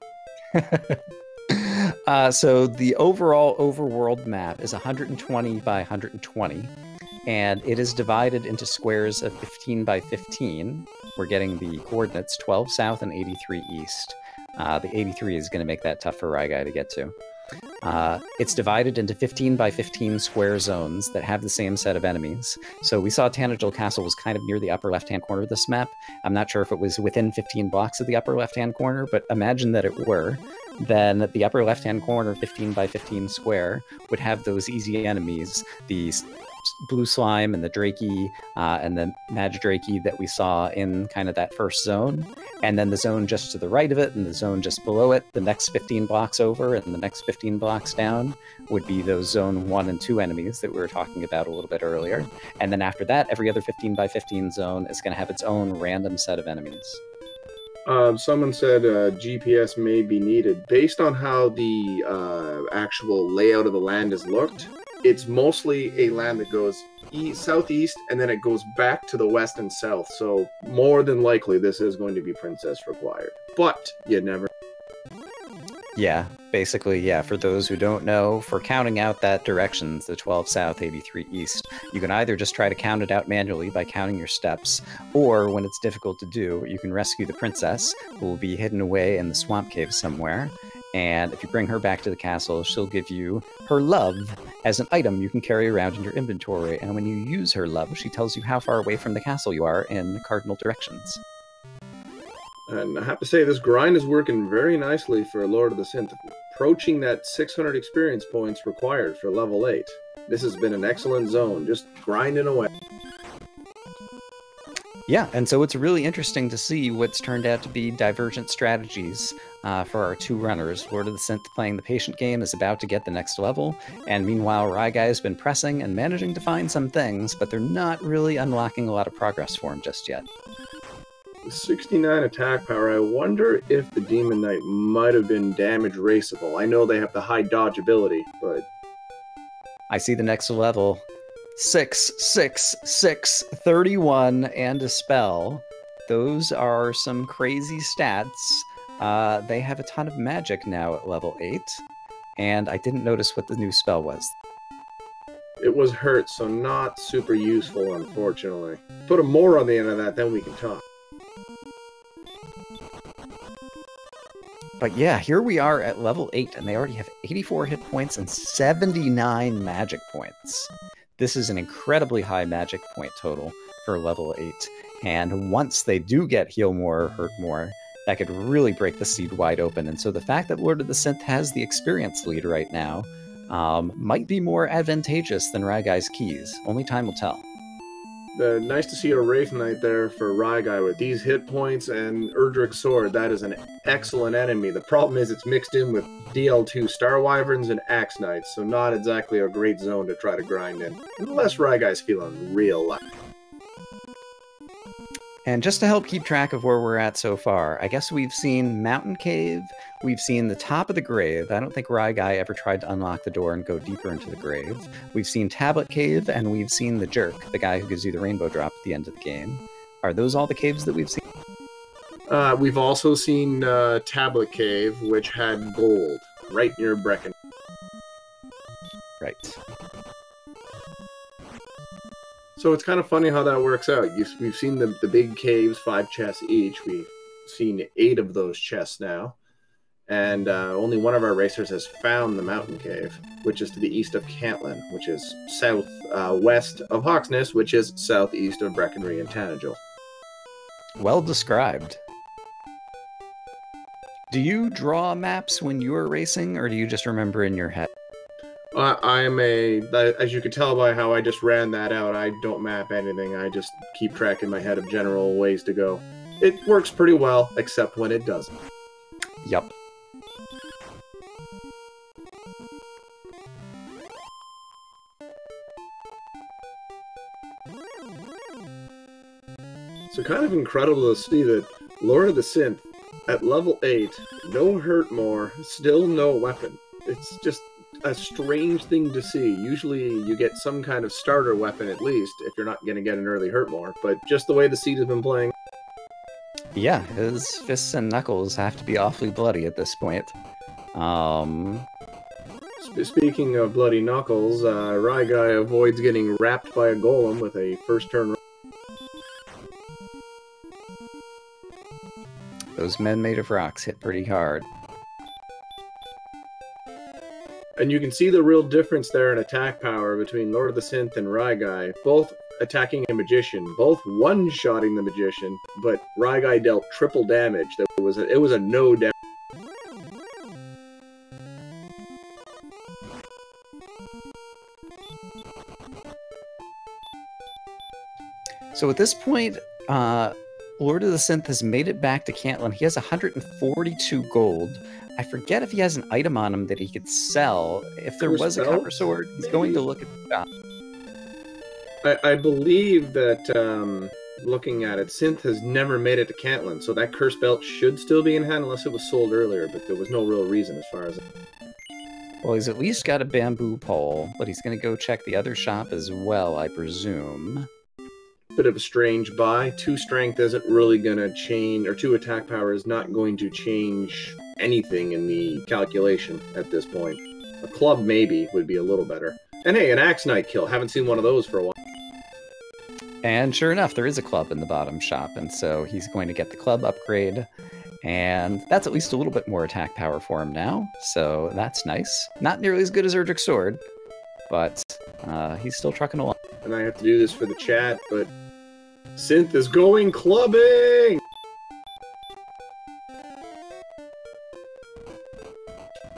So the overall overworld map is 120 by 120. And it is divided into squares of 15 by 15. We're getting the coordinates 12 south and 83 east. The 83 is going to make that tough for Ryguy to get to. It's divided into 15 by 15 square zones that have the same set of enemies. So we saw Tangel Castle was kind of near the upper left-hand corner of this map. I'm not sure if it was within 15 blocks of the upper left-hand corner, but imagine that it were. Then the upper left-hand corner, 15 by 15 square, would have those easy enemies, these blue slime and the Drakey and the Magidrakey that we saw in kind of that first zone, and then the zone just to the right of it and the zone just below it, the next 15 blocks over and the next 15 blocks down would be those zone 1 and 2 enemies that we were talking about a little bit earlier. And then after that, every other 15 by 15 zone is going to have its own random set of enemies. Someone said GPS may be needed. Based on how the actual layout of the land is looked, it's mostly a land that goes southeast, and then it goes back to the west and south. So more than likely, this is going to be princess required. But you never. Yeah, basically, yeah. For those who don't know, for counting out that directions, the 12 south, 83 east, you can either just try to count it out manually by counting your steps, or when it's difficult to do, you can rescue the princess, who will be hidden away in the swamp cave somewhere. And if you bring her back to the castle, she'll give you her love as an item you can carry around in your inventory. And when you use her love, she tells you how far away from the castle you are in cardinal directions. And I have to say, this grind is working very nicely for Lord of the Synth, approaching that 600 experience points required for level 8. This has been an excellent zone, just grinding away. Yeah, and so it's really interesting to see what's turned out to be divergent strategies for our two runners. Lord of the Synth playing the patient game is about to get the next level, and meanwhile Ryguy has been pressing and managing to find some things, but they're not really unlocking a lot of progress for him just yet. 69 attack power, I wonder if the Demon Knight might have been damage raceable. I know they have the high dodge ability, but... I see the next level. 6, 6, 6, 31, and a spell. Those are some crazy stats. They have a ton of magic now at level 8, and I didn't notice what the new spell was. It was hurt, so not super useful, unfortunately. Put a more on the end of that, then we can talk. But yeah, here we are at level 8, and they already have 84 hit points and 79 magic points. This is an incredibly high magic point total for level 8, and once they do get heal more or hurt more, that could really break the seed wide open. And so the fact that Lord of the Synth has the experience lead right now might be more advantageous than Ryguy's keys. Only time will tell. Nice to see a Wraith Knight there for Ryguy with these hit points and Erdrick's Sword. That is an excellent enemy. The problem is it's mixed in with DL2 Star Wyverns and Axe Knights, so not exactly a great zone to try to grind in. Unless Ryguy's feeling real lucky. And just to help keep track of where we're at so far, I guess we've seen Mountain Cave, we've seen the top of the grave. I don't think Ryguy ever tried to unlock the door and go deeper into the grave. We've seen Tablet Cave, and we've seen the Jerk, the guy who gives you the rainbow drop at the end of the game. Are those all the caves that we've seen? We've also seen Tablet Cave, which had gold, right near Brecken. Right. So it's kind of funny how that works out. We've seen the big caves, 5 chests each. We've seen 8 of those chests now. And only one of our racers has found the Mountain Cave, which is to the east of Cantlin, which is southwest of Hawksness, which is southeast of Breckenridge and Tanagel. Well described. Do you draw maps when you're racing, or do you just remember in your head? As you can tell by how I just ran that out, I don't map anything. I just keep track in my head of general ways to go. It works pretty well, except when it doesn't. Yup. So kind of incredible to see that Lord of the Synth, at level 8, no hurt more, still no weapon. It's just a strange thing to see. Usually you get some kind of starter weapon at least, if you're not going to get an early hurt more, but just the way the seed has been playing. Yeah, his fists and knuckles have to be awfully bloody at this point. Speaking of bloody knuckles, Ryguy avoids getting wrapped by a golem with a first turn. Those men made of rocks hit pretty hard. And you can see the real difference there in attack power between Lord of the Synth and Ryguy, both attacking a magician, both one-shotting the magician, but Ryguy dealt triple damage. It was a no damage. So at this point, Lord of the Synth has made it back to Cantlin. He has 142 gold. I forget if he has an item on him that he could sell. If there was a copper sword, he's going to look at the shop. I believe that, looking at it, Synth has never made it to Cantlin, so that curse belt should still be in hand unless it was sold earlier, but there was no real reason as far as... Well, he's at least got a bamboo pole, but he's going to go check the other shop as well, I presume. Bit of a strange buy. 2 strength isn't really going to change, or 2 attack power is not going to change anything in the calculation at this point. A club maybe would be a little better. And hey, an Axe Knight kill. Haven't seen one of those for a while. And sure enough, there is a club in the bottom shop, and so he's going to get the club upgrade. And that's at least a little bit more attack power for him now, so that's nice. Not nearly as good as Erdrick's Sword, but he's still trucking along. And I have to do this for the chat, but Synth is going clubbing!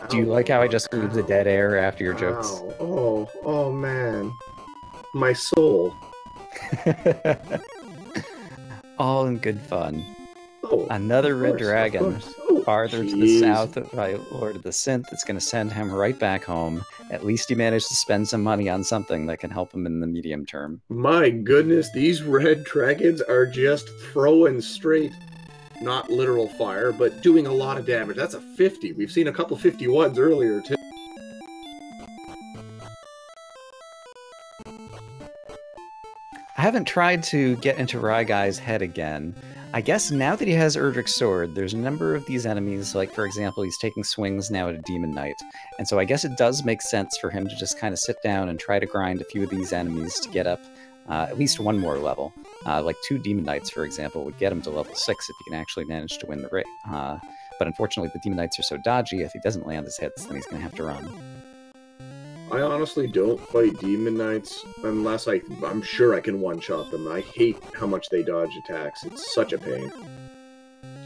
Do you like how I just blew the dead air after your jokes? Oh man. My soul. All in good fun. Oh, Another red dragon farther to the south by Lord of the Synth. It's going to send him right back home. At least he managed to spend some money on something that can help him in the medium term. My goodness, these red dragons are just throwing straight, not literal fire, but doing a lot of damage. That's a 50. We've seen a couple 51s earlier, too. I haven't tried to get into Ryguy's head again. I guess now that he has Erdrick's Sword, there's a number of these enemies, like for example, he's taking swings now at a Demon Knight, and so I guess it does make sense for him to just kind of sit down and try to grind a few of these enemies to get up at least one more level. Like 2 Demon Knights, for example, would get him to level 6 if he can actually manage to win the race. But unfortunately, the Demon Knights are so dodgy, if he doesn't land his hits, then he's going to have to run. I honestly don't fight Demon Knights unless I'm sure I can one-shot them. I hate how much they dodge attacks. It's such a pain.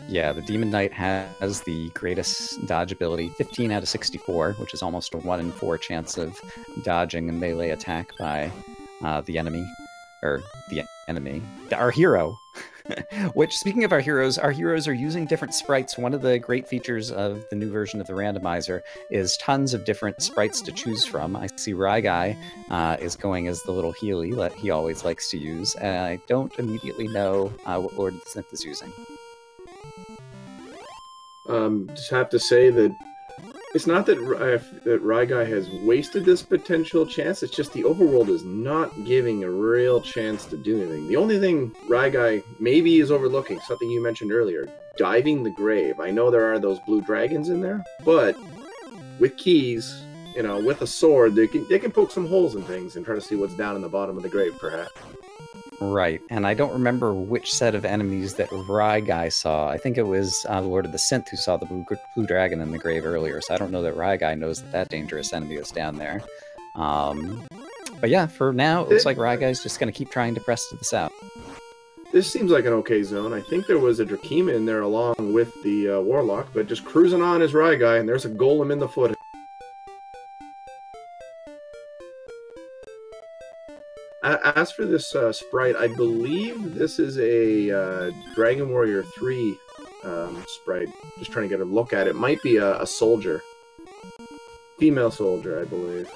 Yeah, the Demon Knight has the greatest dodge ability, 15 out of 64, which is almost a 1 in 4 chance of dodging a melee attack by the enemy. Or the enemy. Our hero! Which, speaking of our heroes are using different sprites. One of the great features of the new version of the randomizer is tons of different sprites to choose from. I see Ryguy is going as the little Healy that he always likes to use, and I don't immediately know what Lord of the Synth is using. Just have to say that it's not that Ryguy has wasted this potential chance, it's just the overworld is not giving a real chance to do anything. The only thing Ryguy maybe is overlooking, something you mentioned earlier, diving the grave. I know there are those blue dragons in there, but with keys, you know, with a sword, they can poke some holes in things and try to see what's down in the bottom of the grave, perhaps. Right, and I don't remember which set of enemies that Ryguy saw. I think it was Lord of the Synth who saw the blue dragon in the grave earlier, so I don't know that Ryguy knows that dangerous enemy is down there. But yeah, for now, it looks like Ryguy's just going to keep trying to press to the south. This seems like an okay zone. I think there was a Drakima in there along with the Warlock, but just cruising on is Ryguy, and there's a Golem in the foot. As for this sprite, I believe this is a Dragon Warrior 3 sprite. Just trying to get a look at it. Might be a soldier. Female soldier, I believe.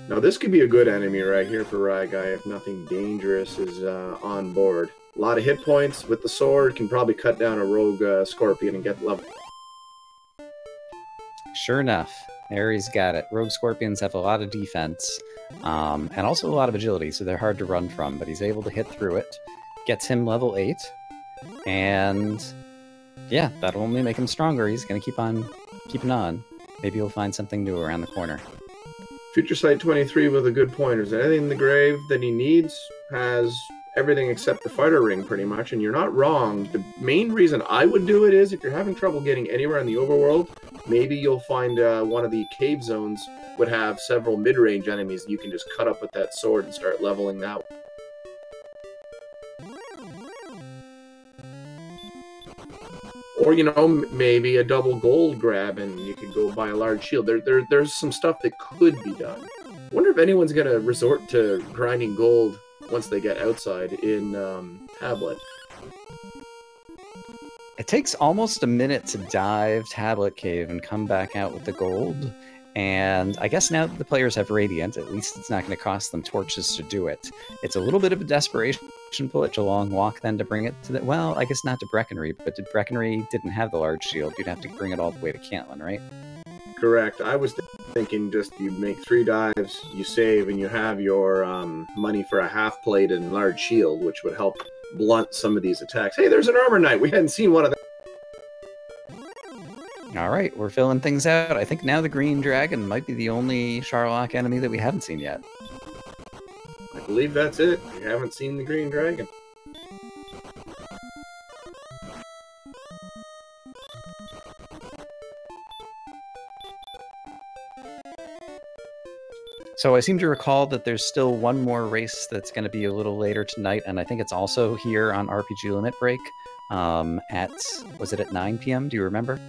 Now this could be a good enemy right here for Ryguy if nothing dangerous is on board. A lot of hit points with the sword, can probably cut down a rogue scorpion and get level. Sure enough. There he's got it. Rogue Scorpions have a lot of defense, and also a lot of agility, so they're hard to run from, but he's able to hit through it. Gets him level 8, and yeah, that'll only make him stronger. He's going to keep on keeping on. Maybe he'll find something new around the corner. Future Sight 23 with a good pointers. Anything in the grave that he needs has everything except the fighter ring, pretty much, and you're not wrong. The main reason I would do it is if you're having trouble getting anywhere in the overworld, maybe you'll find one of the cave zones would have several mid-range enemies that you can just cut up with that sword and start leveling that one. Or, you know, maybe a double gold grab and you could go buy a large shield. There's some stuff that could be done. I wonder if anyone's going to resort to grinding gold once they get outside in Tablet. It takes almost a minute to dive Tablet Cave and come back out with the gold. And I guess now that the players have Radiant, at least it's not going to cost them torches to do it. It's a little bit of a desperation pull. It's a long walk then to bring it to the... Well, I guess not to Breckenry, but Breckenry didn't have the large shield. You'd have to bring it all the way to Cantlin, right? Correct. I was thinking just you make 3 dives, you save, and you have your money for a half plate and large shield, which would help blunt some of these attacks. Hey, there's an Armor Knight! We hadn't seen one of them. Alright, we're filling things out. I think now the Green Dragon might be the only Sharlock enemy that we haven't seen yet. I believe that's it. We haven't seen the Green Dragon. So I seem to recall that there's still one more race that's going to be a little later tonight, and I think it's also here on RPG Limit Break. at, was it at 9 p.m.? Do you remember?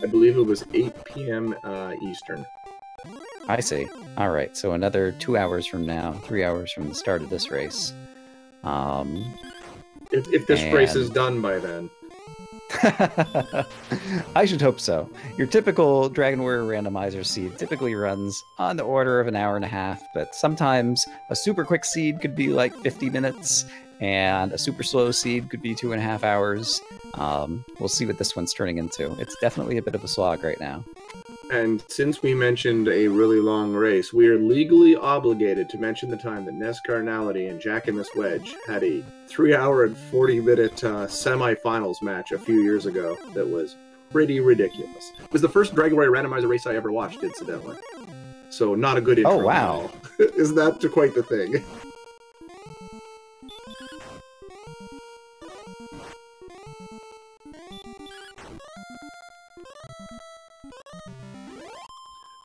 I believe it was 8 p.m. Eastern. I see. All right, so another 2 hours from now, 3 hours from the start of this race. If this race is done by then. I should hope so. Your typical Dragon Warrior randomizer seed typically runs on the order of an hour and a half, but sometimes a super quick seed could be like 50 minutes, and a super slow seed could be 2.5 hours. We'll see what this one's turning into. It's definitely a bit of a slog right now. And since we mentioned a really long race, we are legally obligated to mention the time that Nez Carnality and Jack and Miss Wedge had a 3-hour and 40-minute semifinals match a few years ago that was pretty ridiculous. It was the first Dragon Warrior randomizer race I ever watched, incidentally. So not a good intro. Oh, wow. Isn't that quite the thing?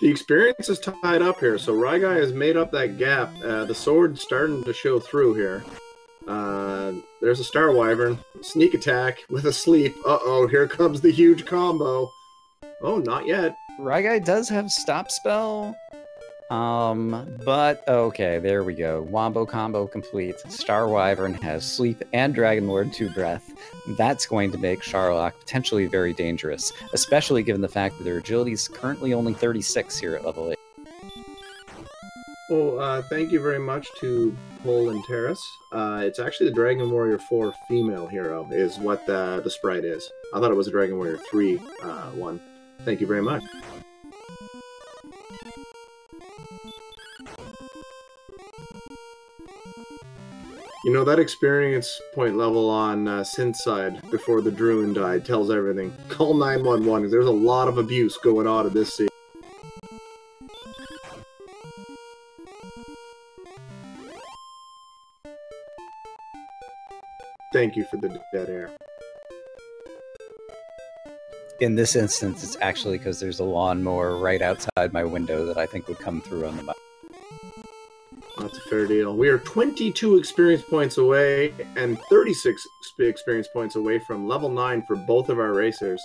The experience is tied up here, so Ryguy has made up that gap. The sword's starting to show through here. There's a Star Wyvern. Sneak attack with a sleep. Uh-oh, here comes the huge combo. Oh, not yet. Ryguy does have stop spell. But okay, there we go. Wombo combo complete. Star Wyvern has sleep and Dragon Lord 2 breath. That's going to make Sharlock potentially very dangerous, especially given the fact that their agility is currently only 36 here at level 8. Well, thank you very much to Pol and Terrace. It's actually the Dragon Warrior 4 female hero is what the sprite is. I thought it was a Dragon Warrior 3 one. Thank you very much. You know, that experience point level on Synth side before the Druin died tells everything. Call 911, there's a lot of abuse going on in this scene. Thank you for the dead air. In this instance, it's actually because there's a lawnmower right outside my window that I think would come through on the mic. That's a fair deal. We are 22 experience points away and 36 experience points away from level 9 for both of our racers.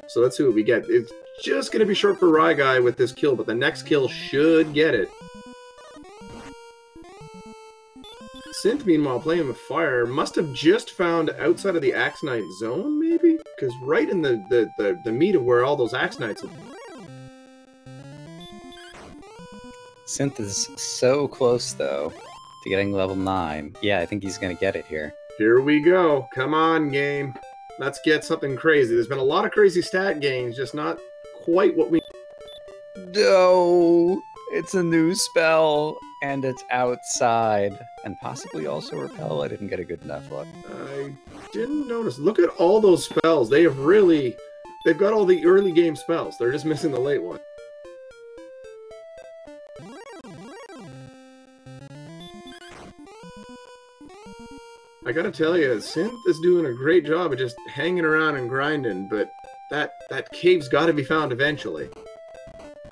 So let's see what we get. It's just going to be short for Ryguy with this kill, but the next kill should get it. Synth, meanwhile, playing with fire, must have just found outside of the Axe Knight zone, maybe? Because right in the meat of where all those Axe Knights are. Synth is so close, though, to getting level 9. Yeah, I think he's going to get it here. Here we go. Come on, game. Let's get something crazy. There's been a lot of crazy stat gains, just not quite what we... No! It's a new spell, and it's outside. And possibly also repel. I didn't get a good enough look. I didn't notice. Look at all those spells. They have really... They've got all the early game spells. They're just missing the late one. I gotta tell you, Synth is doing a great job of just hanging around and grinding, but that cave's gotta be found eventually.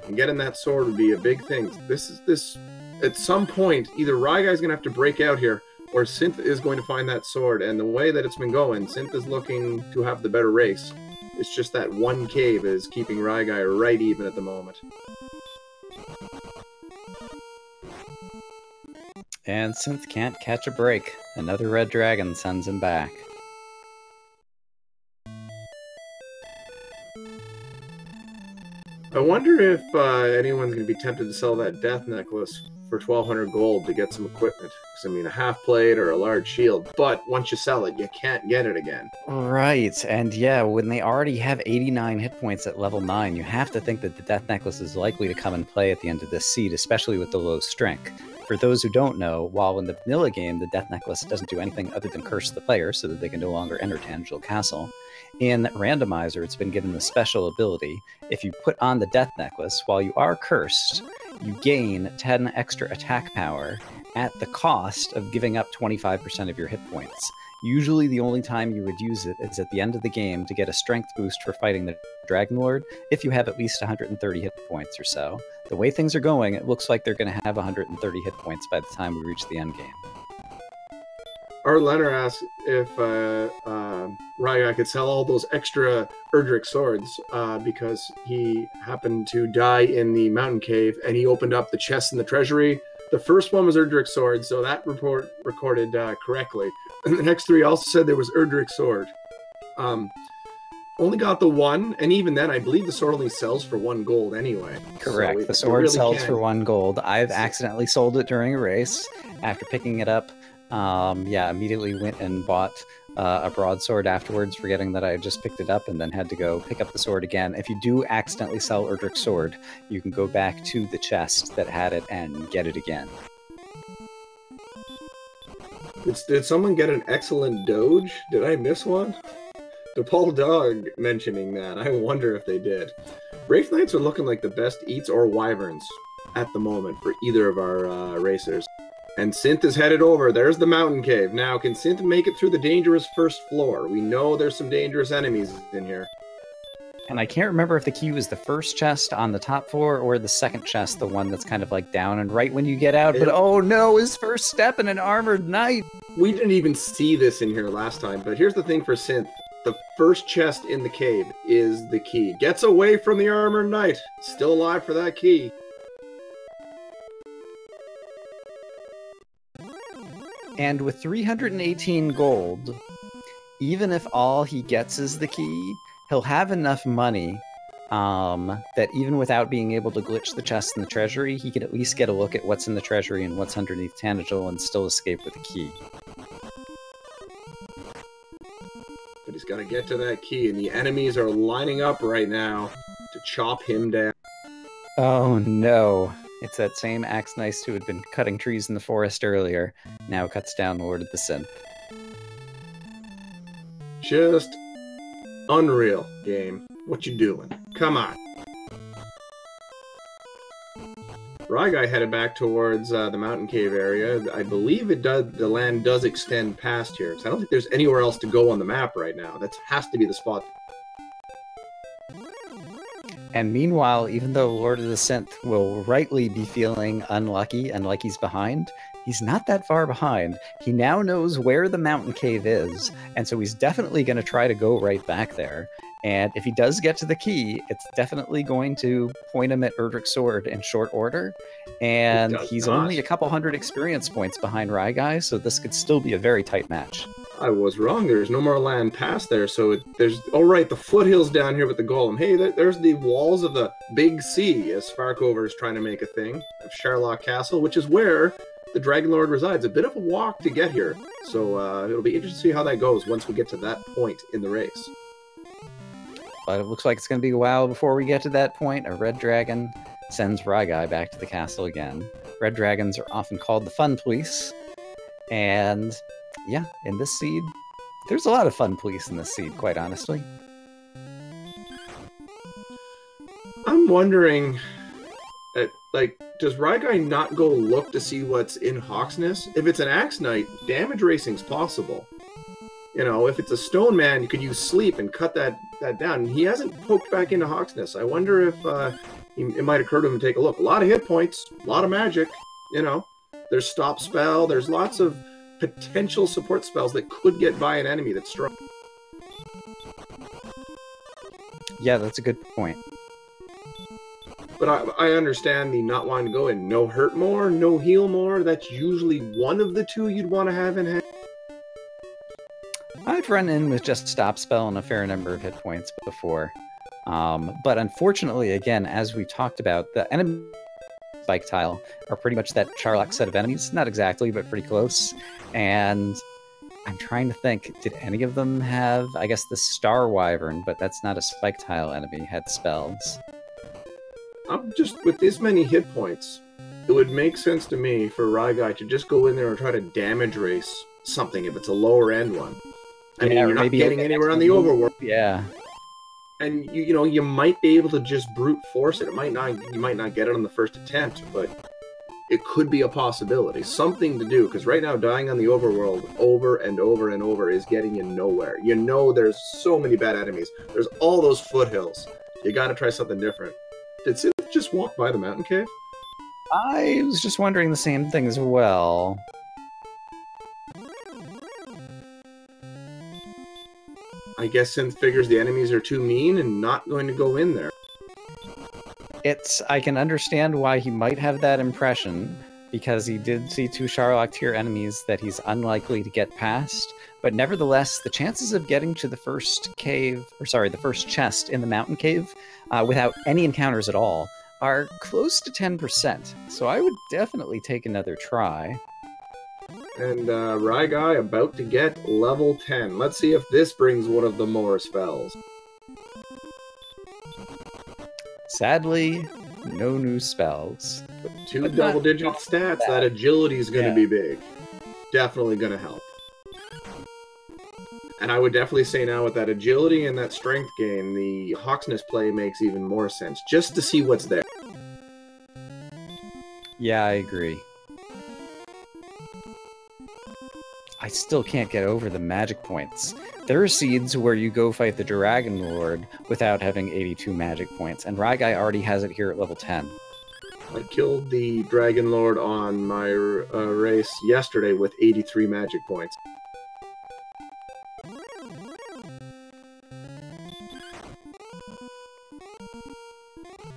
And getting that sword would be a big thing. This at some point, either Ryguy's gonna have to break out here, or Synth is going to find that sword, and the way that it's been going, Synth is looking to have the better race. It's just that one cave is keeping Ryguy right even at the moment. And Synth can't catch a break. Another red dragon sends him back. I wonder if anyone's going to be tempted to sell that death necklace for 1,200 gold to get some equipment. Because, I mean, a half plate or a large shield, but once you sell it, you can't get it again. Right, and yeah, when they already have 89 hit points at level 9, you have to think that the death necklace is likely to come and play at the end of this seed, especially with the low strength. For those who don't know, while in the vanilla game, the Death Necklace doesn't do anything other than curse the player so that they can no longer enter Tangential Castle, in Randomizer, it's been given the special ability. If you put on the Death Necklace, while you are cursed, you gain 10 extra attack power at the cost of giving up 25% of your hit points. Usually the only time you would use it is at the end of the game to get a strength boost for fighting the Dragon Lord, if you have at least 130 hit points or so. The way things are going, it looks like they're going to have 130 hit points by the time we reach the end game. Art Leonard asks if ryguy could sell all those extra Erdrick swords because he happened to die in the mountain cave and he opened up the chest in the treasury. The first one was Erdrick sword, so that report recorded correctly. And the next three also said there was Erdrick sword. Only got the one, and even then, I believe the sword only sells for 1 gold anyway. Correct. So the sword really sells for 1 gold. I've accidentally sold it during a race. After picking it up, immediately went and bought a broadsword afterwards, forgetting that I had just picked it up, and then had to go pick up the sword again. If you do accidentally sell Erdrick's sword, you can go back to the chest that had it and get it again. Did someone get an excellent doge? Did I miss one? DePaul Dog mentioning that. I wonder if they did. Wraith Knights are looking like the best eats or wyverns at the moment for either of our racers. And Synth is headed over. There's the mountain cave. Now, can Synth make it through the dangerous first floor? We know there's some dangerous enemies in here. And I can't remember if the key was the first chest on the top floor or the second chest, the one that's kind of like down and right when you get out. But oh no, his first step in an armored knight. We didn't even see this in here last time, but here's the thing for Synth. The first chest in the cave is the key. Gets away from the armored knight. Still alive for that key. And with 318 gold, even if all he gets is the key, he'll have enough money that even without being able to glitch the chest in the treasury, he can at least get a look at what's in the treasury and what's underneath Tanagel and still escape with the key. But he's got to get to that key, and the enemies are lining up right now to chop him down. Oh no. It's that same axe knight who had been cutting trees in the forest earlier, now cuts down Lord of the Synth. Just unreal, game. What you doing? Come on. ryguy headed back towards the mountain cave area. I believe the land does extend past here, because I don't think there's anywhere else to go on the map right now. That has to be the spot. And meanwhile, even though Lord of the Synth will rightly be feeling unlucky and like he's behind, he's not that far behind. He now knows where the mountain cave is, and so he's definitely going to try to go right back there. And if he does get to the key, it's definitely going to point him at Erdrick's sword in short order. And he's only a couple hundred experience points behind ryguy, so this could still be a very tight match. I was wrong. There's no more land past there, so there's... Oh, right, the foothills down here with the golem. Hey, there's the walls of the Big Sea, as Sparkover is trying to make a thing, of Sherlock Castle, which is where the Dragon Lord resides. A bit of a walk to get here, so it'll be interesting to see how that goes once we get to that point in the race. But it looks like it's going to be a while before we get to that point. A red dragon sends ryguy back to the castle again. Red dragons are often called the fun police, and... yeah, in this seed, there's a lot of fun police in this seed, quite honestly. I'm wondering, does ryguy not go look to see what's in Hawksness? If it's an Axe Knight, damage racing's possible. You know, if it's a Stone Man, you could use Sleep and cut that down. He hasn't poked back into Hawksness. I wonder if it might occur to him to take a look. A lot of hit points, a lot of magic, you know. There's Stop Spell, there's lots of potential support spells that could get by an enemy that's strong. Yeah, that's a good point. But I understand the not wanting to go in. No hurt more, no heal more. That's usually one of the two you'd want to have in hand. I've run in with just Stop Spell and a fair number of hit points before. But unfortunately, again, as we talked about, the enemy spike tile are pretty much that Sherlock set of enemies. Not exactly, but pretty close. And I'm trying to think, did any of them have, I guess, the Star Wyvern, but that's not a spike tile enemy, had spells. I'm just, with this many hit points, it would make sense to me for ryguy to just go in there and try to damage race something if it's a lower end one. I mean, you're not getting anywhere on the overworld. Yeah. And you know, you might be able to just brute force it. You might not get it on the first attempt, but it could be a possibility. Something to do, because right now dying on the overworld over and over and over is getting you nowhere. You know there's so many bad enemies. There's all those foothills. You gotta try something different. Did Synth just walk by the mountain cave? I was just wondering the same thing as well. I guess Synth figures the enemies are too mean and not going to go in there. I can understand why he might have that impression, because he did see 2 Sharlock tier enemies that he's unlikely to get past, but nevertheless, the chances of getting to the first chest in the mountain cave without any encounters at all are close to 10%, so I would definitely take another try. And Ryguy about to get level 10. Let's see if this brings one of the more spells. Sadly, no new spells. But 2 double-digit stats, that agility is going to be big. Definitely going to help. And I would definitely say now with that agility and that strength gain, the Hawksness play makes even more sense, just to see what's there. Yeah, I agree. I still can't get over the magic points. There are seeds where you go fight the Dragon Lord without having 82 magic points, and Ryguy already has it here at level 10. I killed the Dragon Lord on my race yesterday with 83 magic points.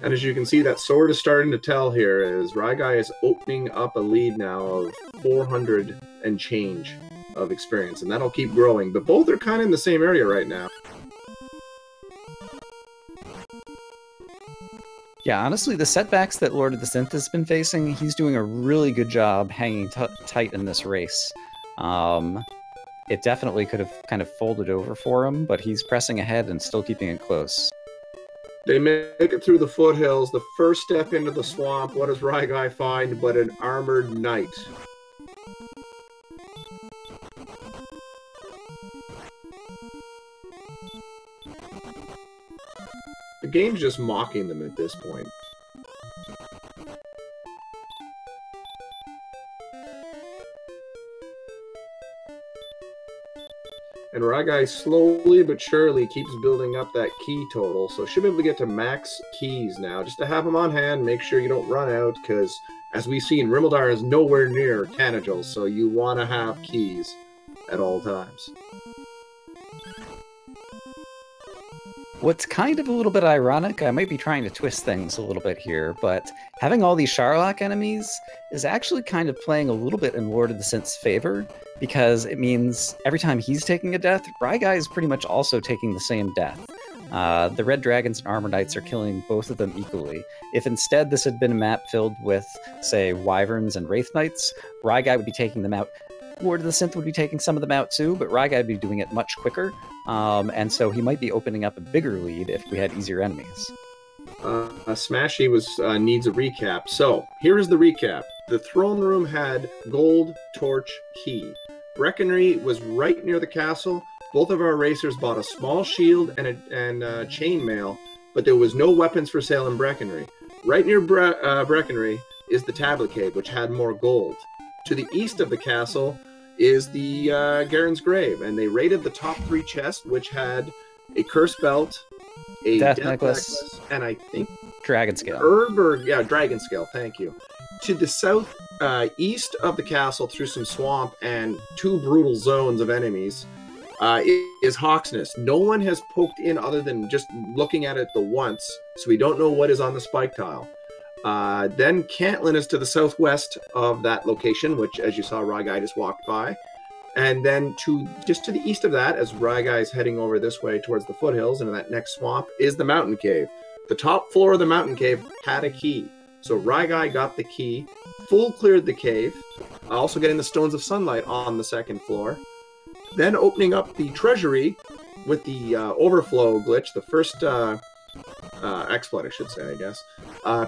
And as you can see, that sword is starting to tell here, as Ryguy is opening up a lead now of 400 and change of experience, and that'll keep growing, but both are kind of in the same area right now. Yeah, honestly, the setbacks that Lord of the Synth has been facing, he's doing a really good job hanging tight in this race. It definitely could have kind of folded over for him, but he's pressing ahead and still keeping it close. They make it through the foothills. The first step into the swamp, what does Ryguy find but an armored knight? The game's just mocking them at this point. And Ryguy slowly but surely keeps building up that key total, so should be able to get to max keys now, just to have them on hand, make sure you don't run out, because as we've seen, Rimmeldar is nowhere near Tanagel, so you want to have keys at all times. What's kind of a little bit ironic, I might be trying to twist things a little bit here, but having all these Sharlock enemies is actually kind of playing a little bit in Lord of the Synth's favor, because it means every time he's taking a death, Ryguy is pretty much also taking the same death. The Red Dragons and Armor Knights are killing both of them equally. If instead this had been a map filled with, say, Wyverns and Wraith Knights, Ryguy would be taking them out. Lord of the Synth would be taking some of them out too, but Ryguy would be doing it much quicker, and so he might be opening up a bigger lead if we had easier enemies. Smashy needs a recap. So, here is the recap. The throne room had gold torch key. Breckenry was right near the castle. Both of our racers bought a small shield and chainmail, but there was no weapons for sale in Breckenry. Right near Breckenry is the Tablet Cave, which had more gold. To the east of the castle is the Garen's Grave, and they raided the top 3 chests, which had a curse belt, a death necklace, and I think Dragon Scale. Dragon Scale, thank you. To the south east of the castle, through some swamp and 2 brutal zones of enemies, is Hawksness. No one has poked in other than just looking at it the once, so we don't know what is on the spike tile. Then Cantlin is to the southwest of that location, which, as you saw, Ryguy just walked by. And then just to the east of that, as Ryguy is heading over this way towards the foothills into that next swamp, is the mountain cave. The top floor of the mountain cave had a key. So Ryguy got the key, full cleared the cave, also getting the Stones of Sunlight on the second floor. Then opening up the treasury with the overflow glitch, the first exploit, I should say, I guess.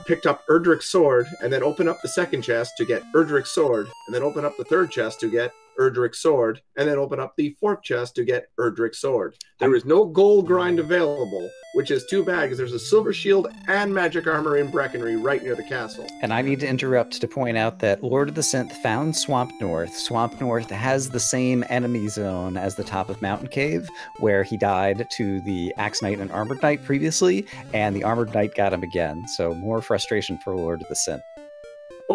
Picked up Erdrick's sword, and then opened up the second chest to get Erdrick's sword, and then open up the third chest to get Erdrick's sword, and then open up the fourth chest to get Erdrick's sword. There is no gold grind available, which is too bad, because there's a silver shield and magic armor in Breckenry right near the castle. And I need to interrupt to point out that Lord of the Synth found Swamp North. Swamp North has the same enemy zone as the top of Mountain Cave, where he died to the Axe Knight and Armored Knight previously, and the Armored Knight got him again, so more frustration for Lord of the Synth.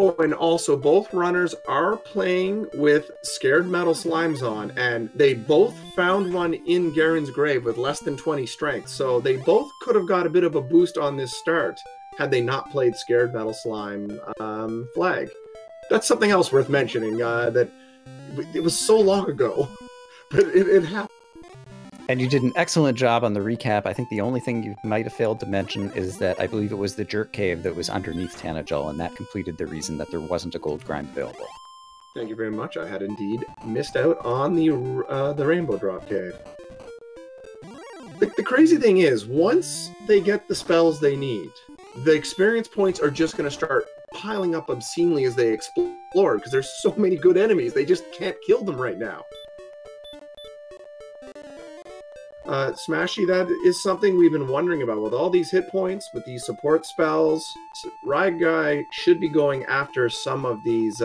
Oh, and also both runners are playing with Scared Metal Slimes on, and they both found one in Garen's grave with less than 20 strength, so they both could have got a bit of a boost on this start had they not played Scared Metal Slime flag. That's something else worth mentioning, that it was so long ago, but it happened. And you did an excellent job on the recap. I think the only thing you might have failed to mention is that I believe it was the Jerk Cave that was underneath Tanajul, and that completed the reason that there wasn't a gold grind available. Thank you very much. I had indeed missed out on the Rainbow Drop Cave. The crazy thing is, once they get the spells they need, the experience points are just going to start piling up obscenely as they explore, because there's so many good enemies, they just can't kill them right now. Smashy, that is something we've been wondering about. With all these hit points, with these support spells, Ryguy should be going after some of these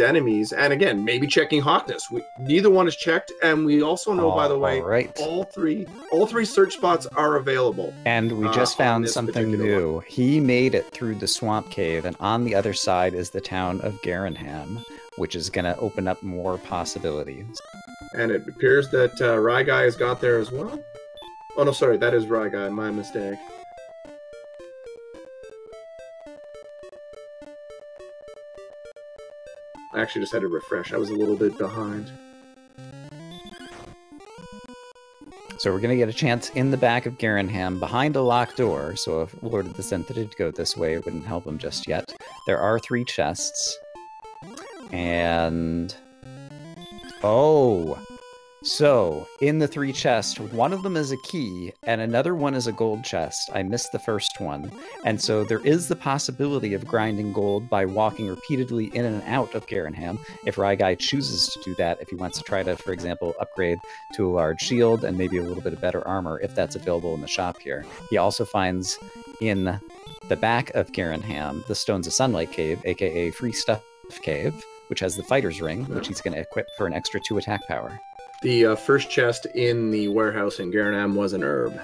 enemies. And again, maybe checking Hawkness. Neither one is checked, and we also know, by the way, all three search spots are available. And we just found something new. One. He made it through the Swamp Cave, and on the other side is the town of Garenham, which is going to open up more possibilities. And it appears that Ryguy has got there as well. Oh, no, sorry, that is Ryguy, my mistake. I actually just had to refresh. I was a little bit behind. So we're going to get a chance in the back of Garenham, behind a locked door, so if Lord of the Synth did go this way, it wouldn't help him just yet. There are 3 chests. And... oh! So, in the 3 chests, one of them is a key, and another one is a gold chest. I missed the first one. And so there is the possibility of grinding gold by walking repeatedly in and out of Garenham, if Ryguy chooses to do that, if he wants to try to, for example, upgrade to a large shield and maybe a little bit of better armor, if that's available in the shop here. He also finds in the back of Garenham the Stones of Sunlight Cave, aka Free Stuff Cave, which has the Fighter's Ring, which he's going to equip for an extra 2 attack power. The first chest in the warehouse in Garenham was an herb.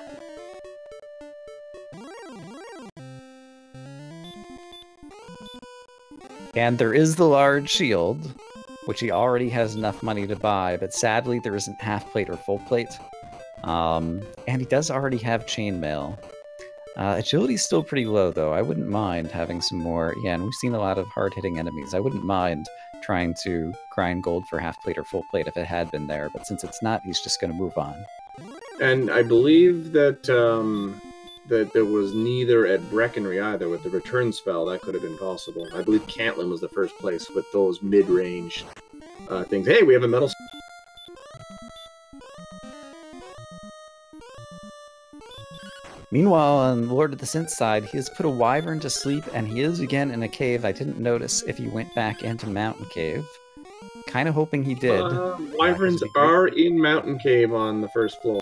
And there is the large shield, which he already has enough money to buy, but sadly there isn't half plate or full plate. And he does already have chainmail. Agility's still pretty low, though. I wouldn't mind having some more. Yeah, and we've seen a lot of hard-hitting enemies. I wouldn't mind trying to grind gold for half plate or full plate if it had been there, but since it's not, he's just going to move on. And I believe that that there was neither at Breckenry either with the return spell. That could have been possible. I believe Cantlin was the first place with those mid-range things. Hey, we have a metal... Meanwhile, on Lord of the Synth side, he has put a wyvern to sleep, and he is again in a cave. I didn't notice if he went back into Mountain Cave. Kind of hoping he did. Wyverns are in Mountain Cave on the first floor.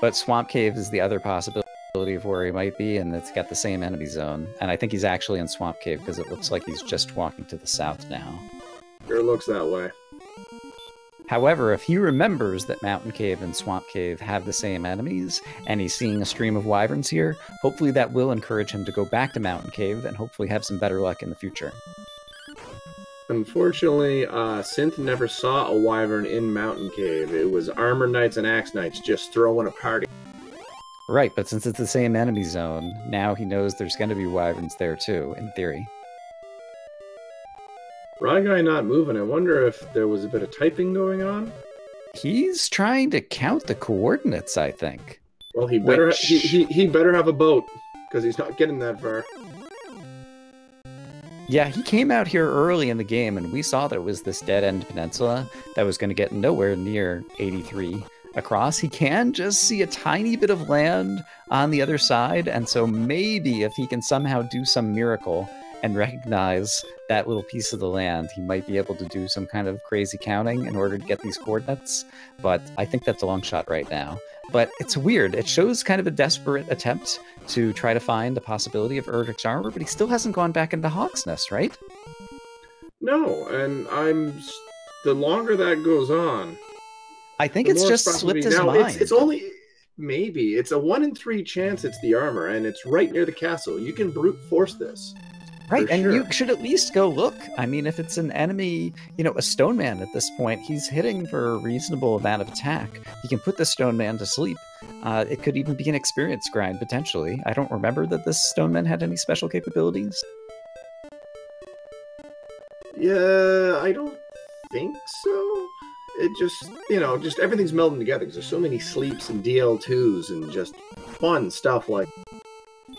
But Swamp Cave is the other possibility of where he might be, and it's got the same enemy zone. And I think he's actually in Swamp Cave, because it looks like he's just walking to the south now. Sure looks that way. However, if he remembers that Mountain Cave and Swamp Cave have the same enemies, and he's seeing a stream of wyverns here, hopefully that will encourage him to go back to Mountain Cave and hopefully have some better luck in the future. Unfortunately, Synth never saw a wyvern in Mountain Cave. It was Armor Knights and Axe Knights just throwing a party. Right, but since it's the same enemy zone, now he knows there's going to be wyverns there too, in theory. Ryguy not moving. I wonder if there was a bit of typing going on. He's trying to count the coordinates, I think. Well, he better he better have a boat, because he's not getting that far. Yeah, he came out here early in the game, and we saw that it was this dead-end peninsula that was going to get nowhere near 83 across. He can just see a tiny bit of land on the other side, and so maybe if he can somehow do some miracle and recognize that little piece of the land, he might be able to do some kind of crazy counting in order to get these coordinates, but I think that's a long shot right now. But it's weird. It shows kind of a desperate attempt to try to find a possibility of Erdrick's armor, but he still hasn't gone back into Hawk's Nest, right? No, and the longer that goes on... I think it's just slipped his mind. It's only... Maybe. It's a 1 in 3 chance it's the armor, and it's right near the castle. You can brute force this. Right, for and sure. you should at least go look. I mean, if it's an enemy, a stone man at this point, he's hitting for a reasonable amount of attack. He can put the stone man to sleep. It could even be an experience grind, potentially. I don't remember that this stone man had any special capabilities. Yeah, I don't think so. It just, just everything's melding together because there's so many sleeps and DL2s and just fun stuff like.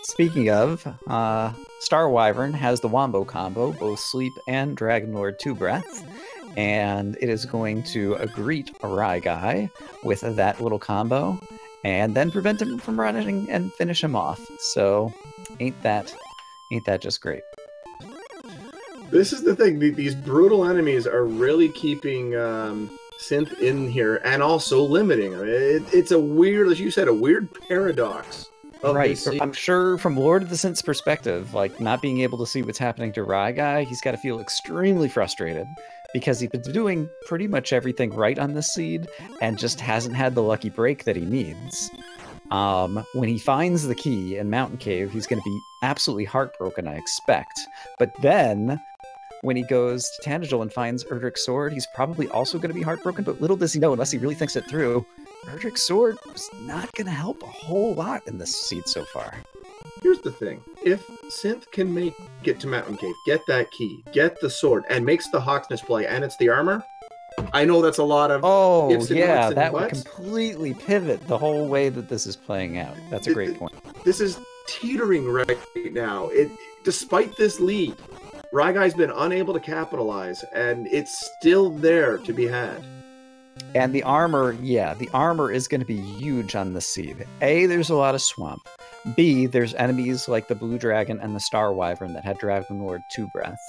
Speaking of, Star Wyvern has the Wombo combo, both Sleep and Dragon Lord 2 Breath, and it is going to greet a ryguy with that little combo, and then prevent him from running and finish him off. So, ain't that just great? This is the thing. These brutal enemies are really keeping Synth in here, and also limiting him. It's a weird, as you said, a weird paradox. Right. I'm sure from Lord of the Synth's perspective, like not being able to see what's happening to ryguy, he's got to feel extremely frustrated because he's been doing pretty much everything right on this seed and just hasn't had the lucky break that he needs. When he finds the key in Mountain Cave, he's going to be absolutely heartbroken, I expect. But then when he goes to Tanagel and finds Erdrick's sword, he's probably also going to be heartbroken, but little does he know, unless he really thinks it through, Erdrick's sword is not going to help a whole lot in this seed so far. Here's the thing. If Synth can make it to Mountain Cave, get that key, get the sword, and makes the Hawksness play, and it's the armor, I know that's a lot of ifs and buts and that buts. would completely pivot the whole way that this is playing out. That's a great point. This is teetering right now. Despite this lead, ryguy's been unable to capitalize, and it's still there to be had. And the armor is going to be huge on this seed. A, there's a lot of swamp. B, there's enemies like the Blue Dragon and the Star Wyvern that had Dragon Lord 2 Breath.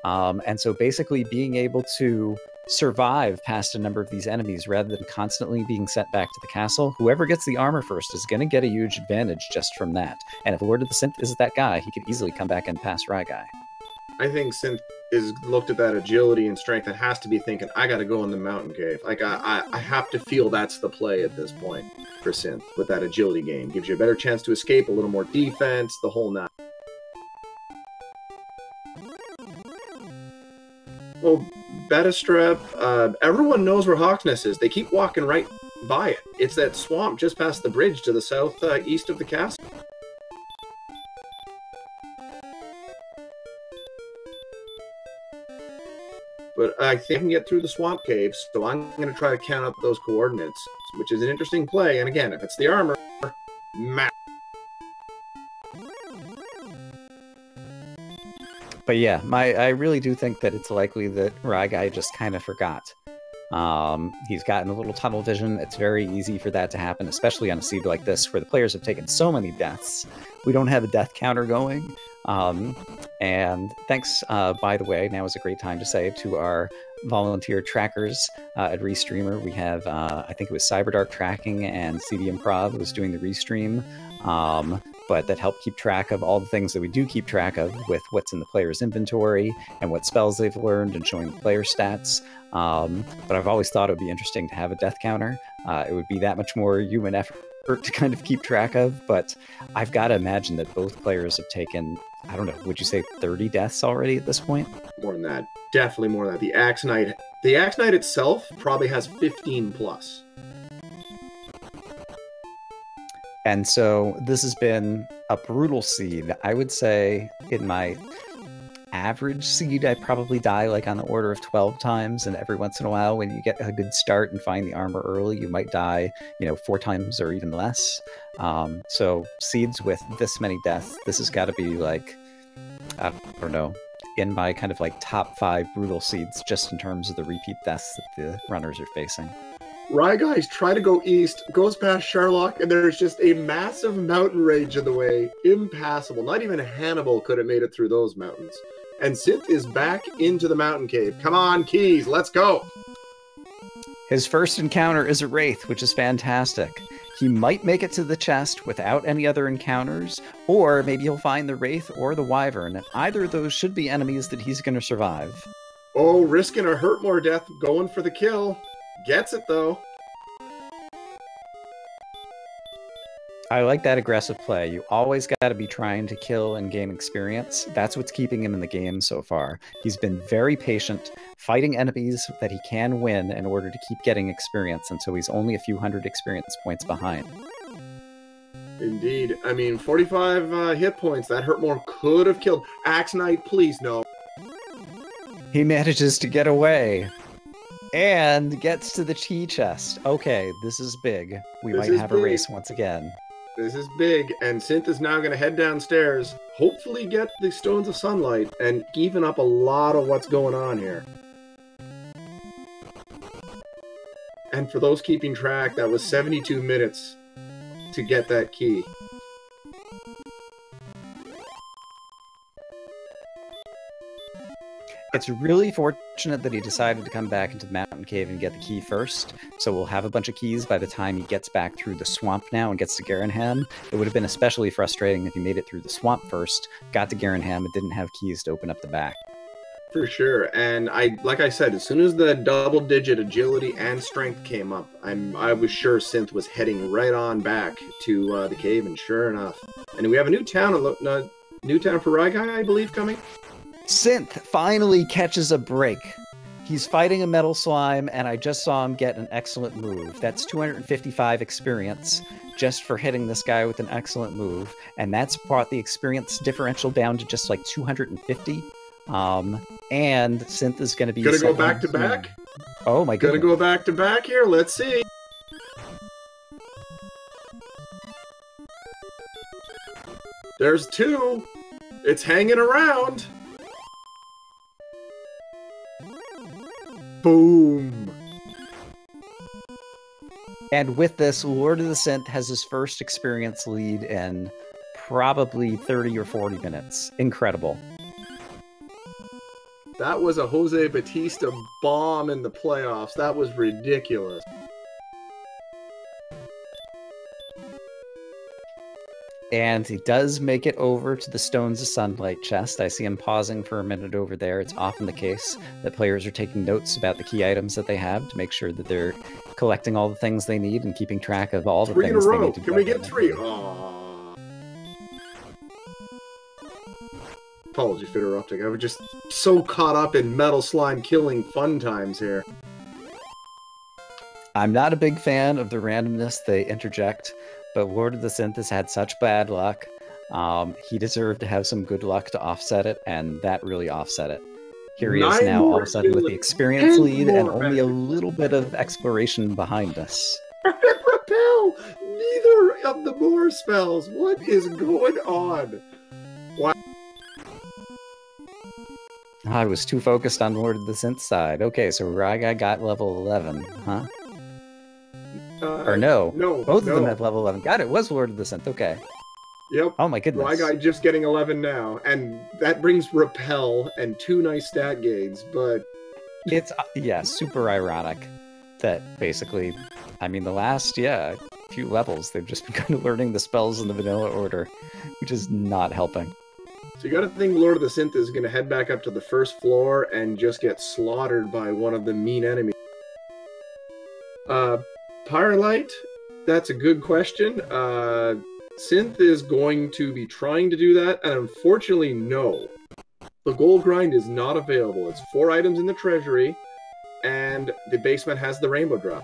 And so basically being able to survive past a number of these enemies rather than constantly being sent back to the castle, whoever gets the armor first is going to get a huge advantage just from that. And if Lord of the Synth is that guy, he could easily come back and pass ryguy. I think Synth is looked at that agility and strength and has to be thinking, I got to go in the Mountain Cave. Like, I have to feel that's the play at this point for Synth with that agility game. Gives you a better chance to escape, a little more defense, the whole nine. Well, Betastrep, everyone knows where Hawksness is. They keep walking right by it. It's that swamp just past the bridge to the southeast of the castle. But I think I can get through the swamp cave, so I'm going to try to count up those coordinates, which is an interesting play. And again, if it's the armor, But yeah, I really do think that it's likely that ryguy just kind of forgot. He's gotten a little tunnel vision. It's very easy for that to happen, especially on a seed like this where the players have taken so many deaths. We don't have a death counter going. And thanks, by the way, now is a great time to say to our volunteer trackers at Restreamer. We have, I think it was Cyberdark Tracking and CD Improv was doing the restream. But that help keep track of all the things that we do keep track of with what's in the player's inventory and what spells they've learned and showing the player stats. But I've always thought it would be interesting to have a death counter. It would be that much more human effort to kind of keep track of, but I've got to imagine that both players have taken, I don't know, would you say 30 deaths already at this point? More than that. Definitely more than that. The Axe Knight itself probably has 15 plus. And so this has been a brutal seed. I would say in my average seed, I probably die like on the order of 12 times. And every once in a while, when you get a good start and find the armor early, you might die, 4 times or even less. So seeds with this many deaths, this has got to be like, I don't know, in my kind of like top 5 brutal seeds, just in terms of the repeat deaths that the runners are facing. Ryguys try to go east, goes past Sherlock, and there's just a massive mountain range in the way. Impassable. Not even Hannibal could have made it through those mountains. And Synth is back into the Mountain Cave. Come on, Keys, let's go! His first encounter is a Wraith, which is fantastic. He might make it to the chest without any other encounters, or maybe he'll find the Wraith or the Wyvern, and either of those should be enemies that he's going to survive. Oh, risking a Hurtmore death, going for the kill. Gets it, though. I like that aggressive play. You always got to be trying to kill and gain experience. That's what's keeping him in the game so far. He's been very patient, fighting enemies that he can win in order to keep getting experience, and so he's only a few hundred experience points behind. Indeed. I mean, 45 hit points. That hurt more could have killed. Axe Knight, please, no. He manages to get away and gets to the tea chest. Okay, this is big. We might have a race once again. This is big, and Synth is now going to head downstairs, hopefully get the Stones of Sunlight, and even up a lot of what's going on here. And for those keeping track, that was 72 minutes to get that key. It's really fortunate that he decided to come back into the mountain cave and get the key first, so we'll have a bunch of keys by the time he gets back through the swamp now and gets to Garenham. It would have been especially frustrating if he made it through the swamp first, got to Garenham, and didn't have keys to open up the back. For sure, and like I said, as soon as the double-digit agility and strength came up, I was sure Synth was heading right on back to the cave, and sure enough. And we have a new town for Ryguy, I believe, coming. Synth finally catches a break. He's fighting a metal slime, and I just saw him get an excellent move. That's 255 experience just for hitting this guy with an excellent move, and that's brought the experience differential down to just like 250. And Synth is going to be... Gonna go back to back? Oh my goodness. Gonna go back to back here? Let's see. There's two. It's hanging around. Boom. And with this, Lord of the Synth has his first experience lead in probably 30 or 40 minutes. Incredible. That was a Jose Batista bomb in the playoffs. That was ridiculous. And he does make it over to the Stones of Sunlight chest. I see him pausing for a minute over there. It's often the case that players are taking notes about the key items that they have to make sure that they're collecting all the things they need and keeping track of all the things they need to do. Can we get 3? Aww. Apologies for interrupting. I was just so caught up in metal slime killing fun times here. I'm not a big fan of the randomness they interject, but Lord of the Synth has had such bad luck. He deserved to have some good luck to offset it, and that really offset it. Here he is now, all of a sudden, with the experience lead and only a little bit of exploration behind us. Repel! Neither of the more spells. What is going on? Wow. I was too focused on Lord of the Synth side. Okay, so Ryguy got level 11, huh? Or no. Both of them have level 11. God, it was Lord of the Synth. Okay. Yep. Oh my goodness. Ryguy just getting 11 now. And that brings Repel and 2 nice stat gains, but... It's, yeah, super ironic that basically, I mean, the last, few levels, they've just been kind of learning the spells in the vanilla order, which is not helping. So you gotta think Lord of the Synth is gonna head back up to the first floor and just get slaughtered by one of the mean enemies. Pyrolite? That's a good question. Synth is going to be trying to do that, and unfortunately, no. The gold grind is not available. It's 4 items in the treasury, and the basement has the rainbow drop.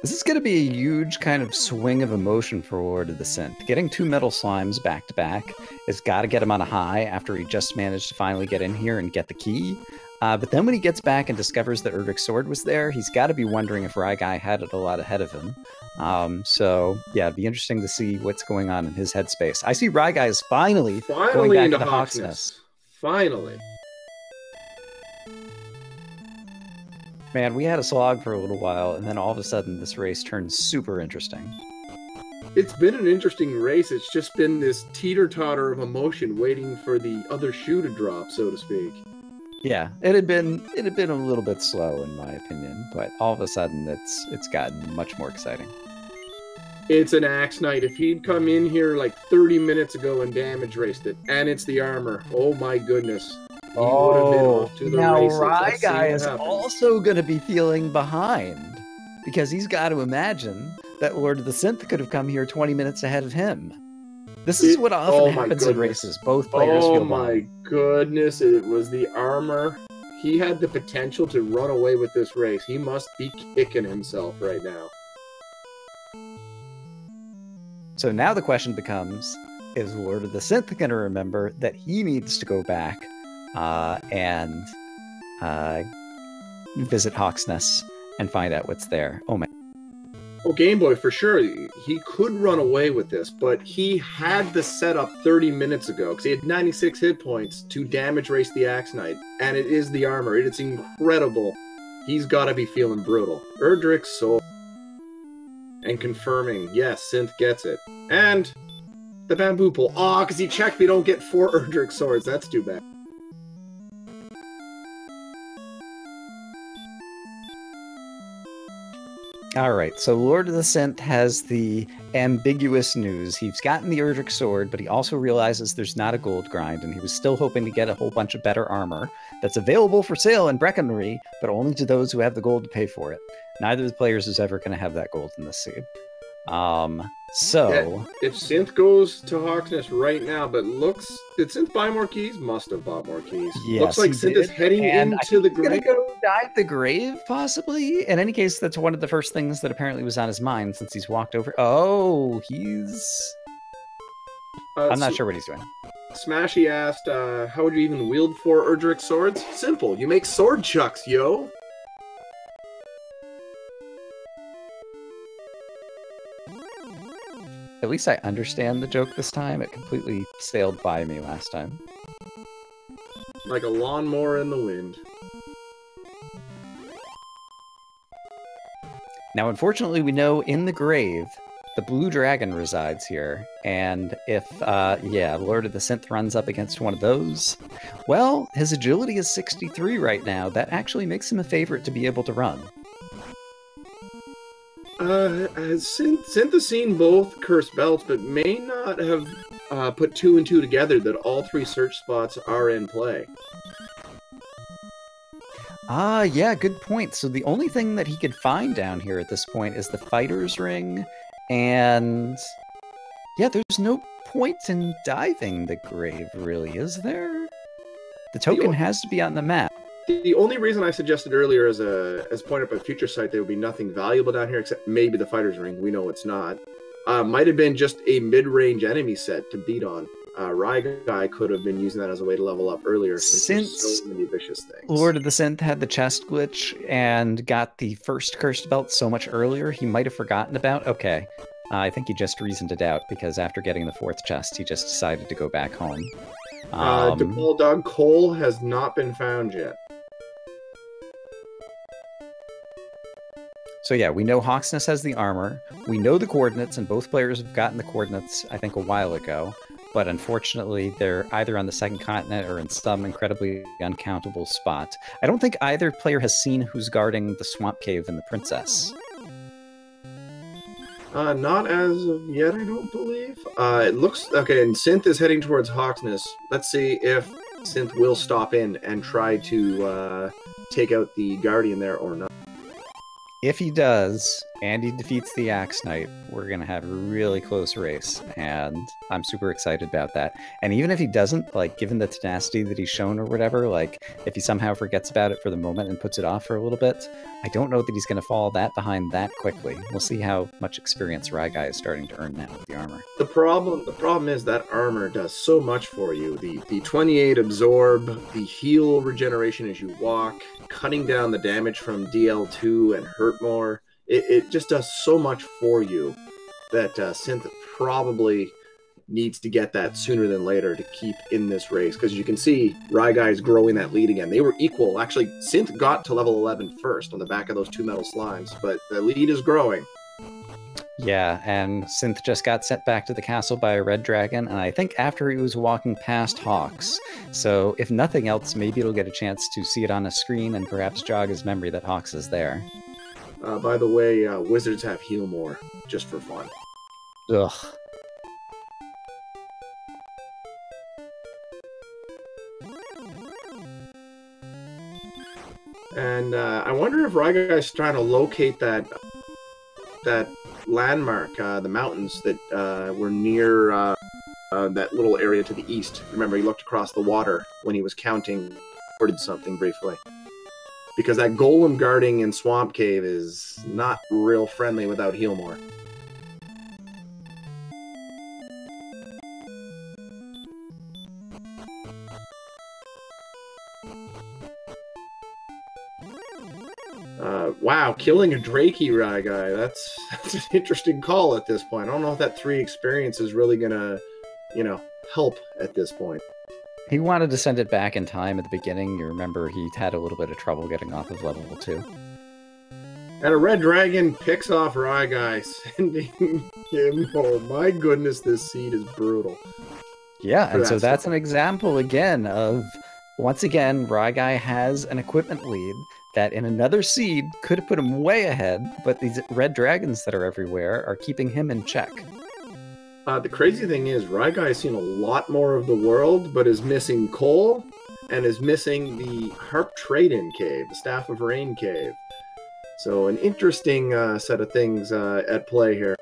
This is going to be a huge kind of swing of emotion for Lord of the Synth. Getting 2 metal slimes back to back has got to get him on a high after he just managed to finally get in here and get the key. But then when he gets back and discovers that Erdrick's sword was there, he's got to be wondering if Ryguy had it a lot ahead of him. So, yeah, it'd be interesting to see what's going on in his headspace. I see Ryguy is finally going back to the Hawk's Nest. Finally. Man, we had a slog for a little while, and then all of a sudden this race turned super interesting. It's been an interesting race. It's just been this teeter-totter of emotion waiting for the other shoe to drop, so to speak. Yeah, it had been a little bit slow in my opinion, but all of a sudden it's gotten much more exciting. It's an Axe Knight. If he'd come in here like 30 minutes ago and damage raced it, and it's the armor, oh my goodness. He would have been off to the races. Ryguy is also going to be feeling behind, because he's got to imagine that Lord of the Synth could have come here 20 minutes ahead of him. This is what often happens in races. Both players feel Oh my goodness, it was the armor. He had the potential to run away with this race. He must be kicking himself right now. So now the question becomes, is Lord of the Synth going to remember that he needs to go back and visit Hawksness and find out what's there? Oh, man. Oh, Game Boy, for sure. He could run away with this, but he had the setup 30 minutes ago because he had 96 hit points to damage race the Axe Knight, and it is the armor. It's incredible. He's got to be feeling brutal. Erdrick's Soul. And confirming, yes, Synth gets it. And the bamboo pole. Aw, because he checked we don't get 4 Erdrick swords. That's too bad. All right, so Lord of the Synth has the ambiguous news. He's gotten the Erdrick sword, but he also realizes there's not a gold grind, and he was still hoping to get a whole bunch of better armor that's available for sale in Breckenry, but only to those who have the gold to pay for it. Neither of the players is ever going to have that gold in this seed. So if Synth goes to Hawksness right now, but did Synth buy more keys? Must have bought more keys. Yes, looks like Synth is heading into the grave. He's gonna go dive the grave, possibly. In any case, that's one of the first things that apparently was on his mind since he's walked over. Oh, he's. I'm not sure what he's doing. Smashy asked, "How would you even wield 4 Erdrick swords?" Simple. You make sword chucks, yo. At least I understand the joke this time. It completely sailed by me last time. Like a lawnmower in the wind. Now, unfortunately, we know in the grave, the blue dragon resides here. And if, Lord of the Synth runs up against one of those, well, his agility is 63 right now. That actually makes him a favorite to be able to run. Synth has seen both cursed belts, but may not have put 2 and 2 together that all 3 search spots are in play. Yeah, good point. So the only thing that he could find down here at this point is the fighter's ring, and yeah, there's no point in diving the grave, really, is there? The token has to be on the map. The only reason I suggested earlier as pointed up by Future Sight there would be nothing valuable down here except maybe the fighter's ring. We know it's not. Might have been just a mid-range enemy set to beat on. Ryguy could have been using that as a way to level up earlier since so many vicious things. Lord of the Synth had the chest glitch and got the first cursed belt so much earlier, he might have forgotten about. Okay, I think he just reasoned it out because after getting the 4th chest, he just decided to go back home. DePaul Dog Cole has not been found yet. So yeah, we know Hawksness has the armor. We know the coordinates, and both players have gotten the coordinates, I think, a while ago. But unfortunately, they're either on the second continent or in some incredibly uncountable spot. I don't think either player has seen who's guarding the swamp cave and the princess. Not as of yet, I don't believe. It looks... Okay, and Synth is heading towards Hawksness. Let's see if Synth will stop in and try to take out the Guardian there or not. If he does, and he defeats the Axe Knight, we're going to have a really close race, and I'm super excited about that. And even if he doesn't, like, given the tenacity that he's shown or whatever, like, if he somehow forgets about it for the moment and puts it off for a little bit, I don't know that he's going to fall that behind that quickly. We'll see how much experience Ryguy is starting to earn now with the armor. The problem is that armor does so much for you. The 28 absorb, the heal regeneration as you walk, cutting down the damage from DL2 and hurt more. It just does so much for you that Synth probably needs to get that sooner than later to keep in this race. Because you can see Ryguy is growing that lead again. They were equal. Actually, Synth got to level 11 first on the back of those 2 metal slimes, but the lead is growing. Yeah, and Synth just got sent back to the castle by a red dragon, and I think after he was walking past Hawks. So if nothing else, maybe it'll get a chance to see it on a screen and perhaps jog his memory that Hawks is there. By the way, wizards have heal more, just for fun. Ugh. And I wonder if Ryguy's trying to locate that landmark, the mountains that were near that little area to the east. Remember, he looked across the water when he was counting, or did something briefly. Because that golem guarding in Swamp Cave is not real friendly without Healmore. Wow, killing a Drakey Ryguy. That's an interesting call at this point. I don't know if that 3 experience is really gonna, help at this point. He wanted to send it back in time at the beginning. You remember he had a little bit of trouble getting off of level 2. And a red dragon picks off Ryguy, sending him home. My goodness, this seed is brutal. Yeah, and so that's an example again of, once again, Ryguy has an equipment lead that in another seed could have put him way ahead, but these red dragons that are everywhere are keeping him in check. The crazy thing is, Ryguy has seen a lot more of the world, but is missing coal, and is missing the Harp Trade-In Cave, the Staff of Rain Cave. So an interesting set of things at play here.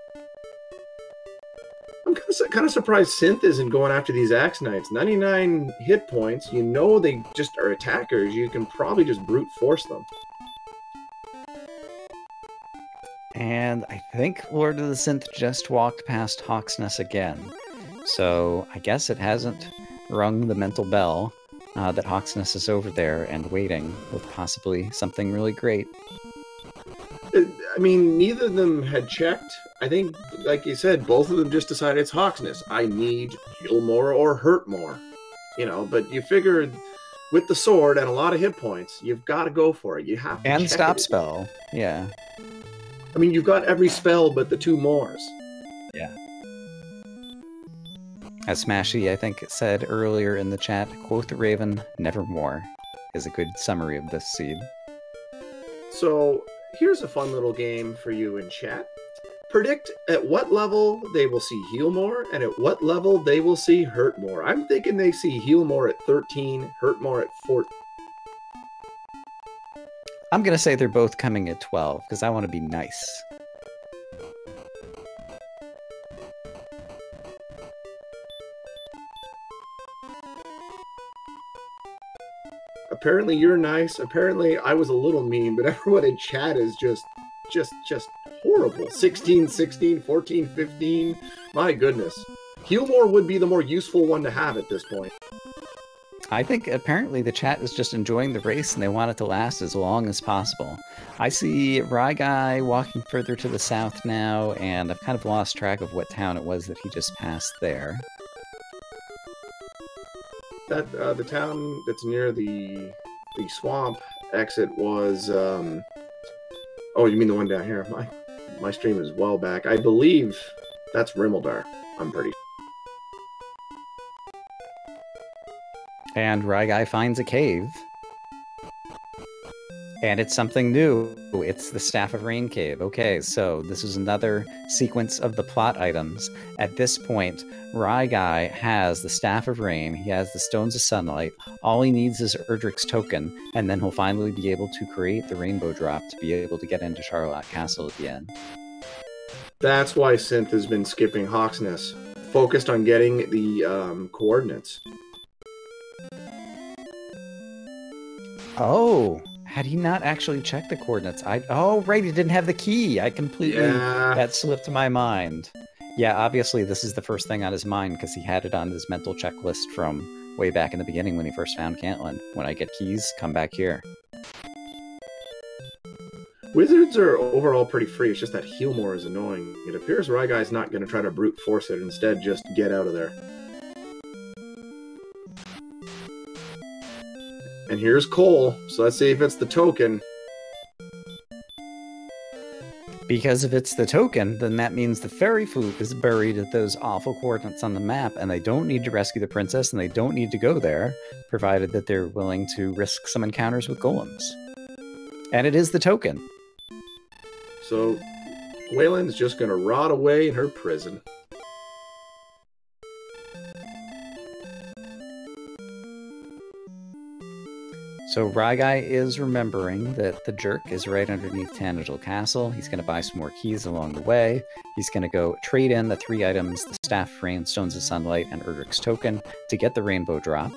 I'm kind of surprised Synth isn't going after these Axe Knights. 99 hit points, you know they just are attackers. You can probably just brute force them. And I think Lord of the Synth just walked past Hawksness again. So I guess it hasn't rung the mental bell that Hawksness is over there and waiting with possibly something really great. I mean, neither of them had checked. I think, like you said, both of them just decided it's Hawksness. I need heal more or hurt more. But you figured with the sword and a lot of hit points, you've got to go for it. You have to. And stop spell. Yeah. I mean, you've got every spell but the 2 mores. Yeah. As Smashy, I think, said earlier in the chat, quoth the Raven, nevermore, is a good summary of this seed. So, here's a fun little game for you in chat. Predict at what level they will see heal more and at what level they will see hurt more. I'm thinking they see heal more at 13, hurt more at 14. I'm going to say they're both coming at 12, because I want to be nice. Apparently you're nice. Apparently I was a little mean, but everyone in chat is just horrible. 16, 16, 14, 15. My goodness. Heal more would be the more useful one to have at this point. I think apparently the chat is just enjoying the race and they want it to last as long as possible. I see Ryguy walking further to the south now, and I've kind of lost track of what town it was that he just passed there. That the town that's near the swamp exit was oh, you mean the one down here? My stream is well back. I believe that's Rimmildar. I'm pretty sure. And Ryguy finds a cave. And it's something new. It's the Staff of Rain Cave. Okay, so this is another sequence of the plot items. At this point, Ryguy has the Staff of Rain, he has the Stones of Sunlight, all he needs is Erdrick's token, and then he'll finally be able to create the Rainbow Drop to be able to get into Charlotte Castle at the end. That's why Synth has been skipping Hawksness, focused on getting the coordinates. Oh, had he not actually checked the coordinates? Oh, right, he didn't have the key. I completely... Yeah. That slipped my mind. Yeah, obviously this is the first thing on his mind because he had it on his mental checklist from way back in the beginning when he first found Cantland. When I get keys, come back here. Wizards are overall pretty free, it's just that heal more is annoying. It appears Ryguy's not going to try to brute force it, instead just get out of there. And here's Cole, so let's see if it's the token. Because if it's the token, then that means the fairy flute is buried at those awful coordinates on the map, and they don't need to rescue the princess, and they don't need to go there, provided that they're willing to risk some encounters with golems. And it is the token. So, Wayland's just going to rot away in her prison. So Ryguy is remembering that the jerk is right underneath Tanagal Castle. He's going to buy some more keys along the way. He's going to go trade in the 3 items, the Staff, Rain, Stones of Sunlight, and Erdrick's Token to get the Rainbow Drop.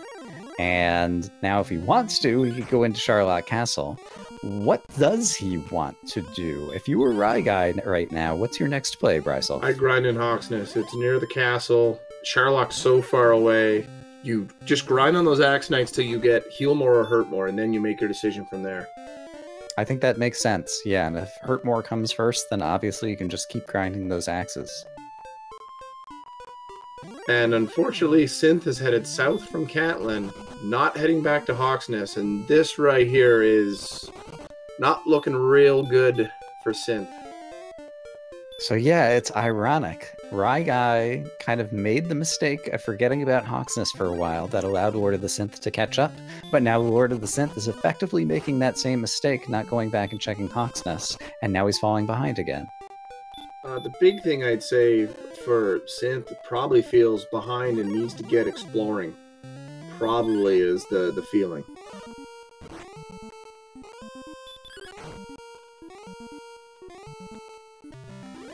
And now if he wants to, he could go into Charlotte Castle. What does he want to do? If you were Ryguy right now, what's your next play, brisulph? I grind in Hawksnest. It's near the castle. Charlock's so far away. You just grind on those Axe Knights till you get heal more or hurt more, and then you make your decision from there. I think that makes sense, yeah, and if hurt more comes first, then obviously you can just keep grinding those axes. And unfortunately, Synth is headed south from Catlin, not heading back to Hawksnest, and this right here is not looking real good for Synth. So yeah, it's ironic. Ryguy kind of made the mistake of forgetting about Hawksnest for a while that allowed Lord-of-the-Synth to catch up, but now Lord-of-the-Synth is effectively making that same mistake, not going back and checking Hawksnest, and now he's falling behind again. The big thing I'd say for Synth probably feels behind and needs to get exploring. Probably is the feeling.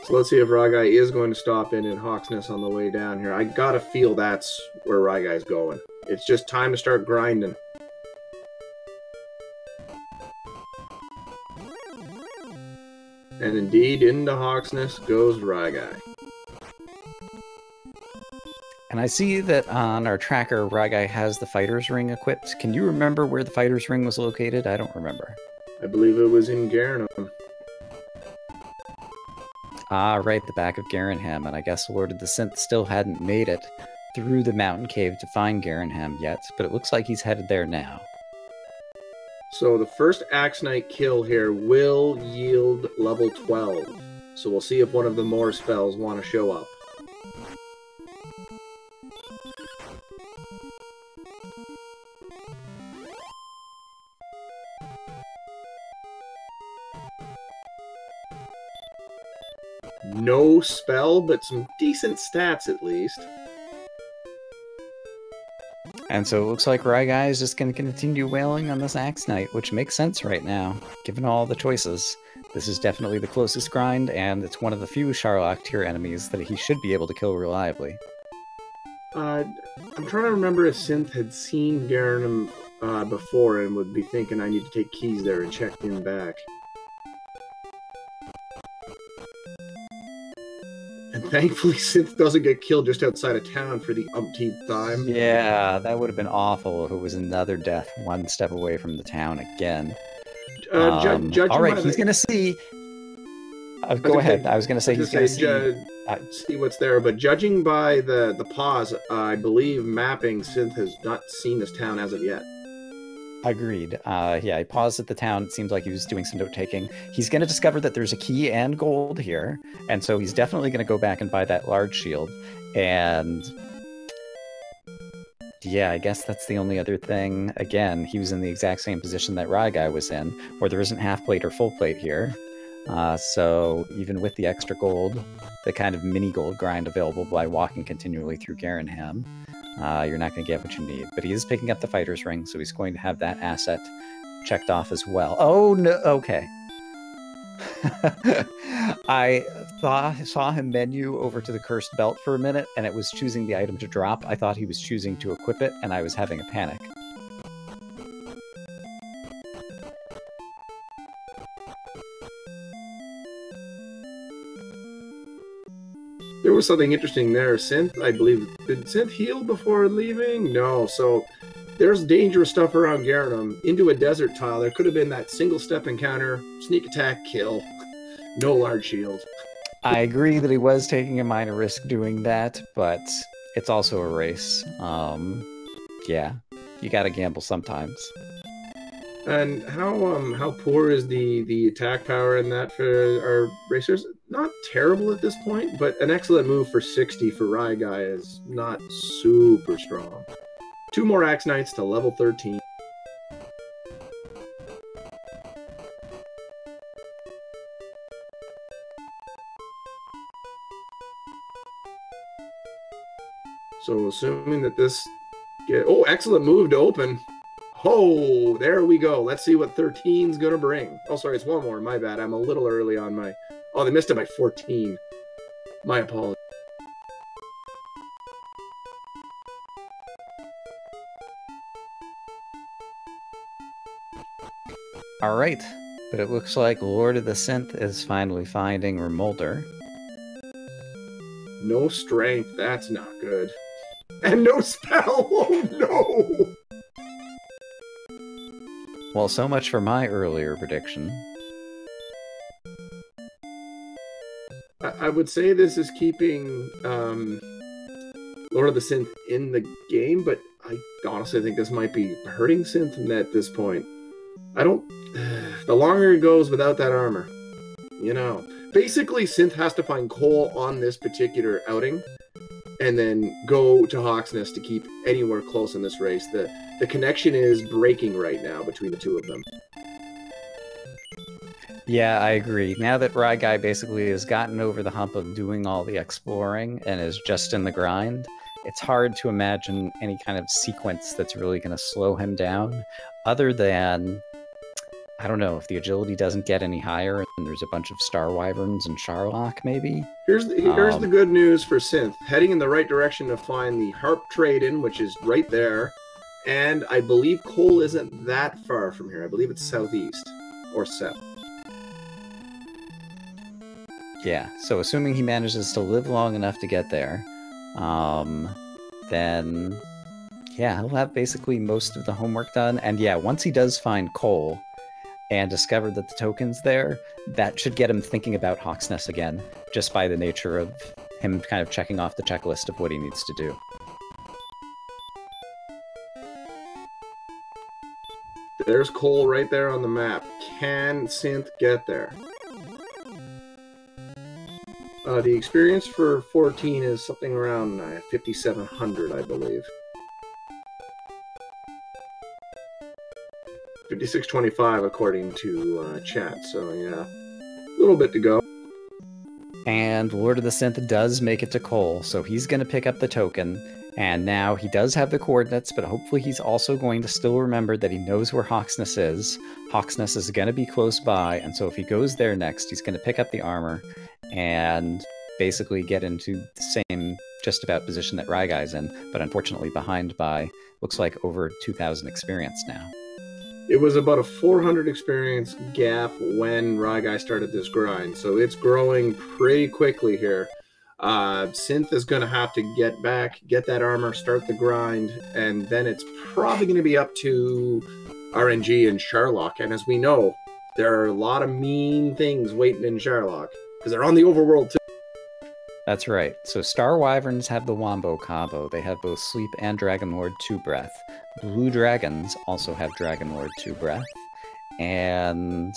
So let's see if Ryguy is going to stop in Hawksnest on the way down here. I gotta feel that's where Ryguy's going. It's just time to start grinding. And indeed, into Hawksnest goes Ryguy. And I see that on our tracker, Ryguy has the Fighter's Ring equipped. Can you remember where the Fighter's Ring was located? I don't remember. I believe it was in Garrenham. Ah, right, the back of Garrenham, and I guess Lord-of-the-Synth still hadn't made it through the mountain cave to find Garrenham yet, but it looks like he's headed there now. So the first Axe Knight kill here will yield level 12. So we'll see if one of the more spells want to show up. No spell, but some decent stats at least. And so it looks like Ryguy is just going to continue wailing on this Axe Knight, which makes sense right now, given all the choices. This is definitely the closest grind, and it's one of the few Charlock tier enemies that he should be able to kill reliably. I'm trying to remember if Synth had seen Garrenham before and would be thinking I need to take keys there and check him back. And thankfully, Synth doesn't get killed just outside of town for the umpteenth time. Yeah, that would have been awful if it was another death one step away from the town again. All right, he's going to see... go ahead. I was going to say he's going to see what's there, but judging by the pause, I believe mapping, Synth has not seen this town as of yet. Agreed. Yeah, he paused at the town. It seems like he was doing some note-taking. He's going to discover that there's a key and gold here, and so he's definitely going to go back and buy that large shield. And yeah, I guess that's the only other thing. Again, he was in the exact same position that Ryguy was in, where there isn't half plate or full plate here. So even with the extra gold, the kind of mini gold grind available by walking continually through Garrenham, you're not going to get what you need. But he is picking up the Fighter's Ring, so he's going to have that asset checked off as well. Oh, no, okay. I saw him menu over to the Cursed Belt for a minute, and it was choosing the item to drop. I thought he was choosing to equip it, and I was having a panic. There was something interesting there. Synth, I believe, did Synth heal before leaving? No, so there's dangerous stuff around Garrenham. Into a desert tile, there could have been that single step encounter, sneak attack, kill. No large shield. I agree that he was taking a minor risk doing that, but it's also a race. Yeah, you gotta gamble sometimes. And how poor is the attack power in that for our racers? Not terrible at this point, but an excellent move for 60 for Ryguy is not super strong. 2 more Axe Knights to level 13. So assuming that this... Oh, excellent move to open. Oh, there we go. Let's see what 13's going to bring. Oh, sorry, it's one more. My bad. I'm a little early on my... Oh, they missed it by 14. My apologies. All right, but it looks like Lord of the Synth is finally finding Remolder. No strength. That's not good. And no spell. Oh, no. Well, so much for my earlier prediction. I would say this is keeping Lord of the Synth in the game, but I honestly think this might be hurting Synth at this point. I don't... The longer it goes without that armor, you know. Basically, Synth has to find Cole on this particular outing, and then go to Hawksnest to keep anywhere close in this race. The connection is breaking right now between the two of them. Yeah, I agree. Now that Ryguy basically has gotten over the hump of doing all the exploring and is just in the grind, it's hard to imagine any kind of sequence that's really going to slow him down, other than, I don't know, if the agility doesn't get any higher and there's a bunch of Star Wyverns and Charlock, maybe? Here's the good news for Synth. Heading in the right direction to find the Harp Trade-In, which is right there, and I believe Cole isn't that far from here. I believe it's southeast, or south. Yeah, so assuming he manages to live long enough to get there, then, yeah, he'll have basically most of the homework done. And yeah, once he does find Cole and discover that the token's there, that should get him thinking about Hawksnest again, just by the nature of him kind of checking off the checklist of what he needs to do. There's Cole right there on the map. Can Synth get there? The experience for 14 is something around 5,700, I believe. 5625 according to chat, so yeah. A little bit to go. And Lord of the Synth does make it to Cole, so he's going to pick up the token. And now he does have the coordinates, but hopefully he's also going to still remember that he knows where Hawksnest is. Hawksnest is going to be close by, and so if he goes there next, he's going to pick up the armor and basically get into the same just about position that Ryguy's in, but unfortunately behind by, looks like, over 2,000 experience now. It was about a 400 experience gap when Ryguy started this grind, so it's growing pretty quickly here. Synth is going to have to get back, get that armor, start the grind, and then it's probably going to be up to RNG and Charlock. And as we know, there are a lot of mean things waiting in Charlock, because they're on the overworld too. That's right. So Star Wyverns have the Wombo combo. They have both Sleep and Dragon Lord 2 Breath. Blue Dragons also have Dragon Lord 2 Breath. And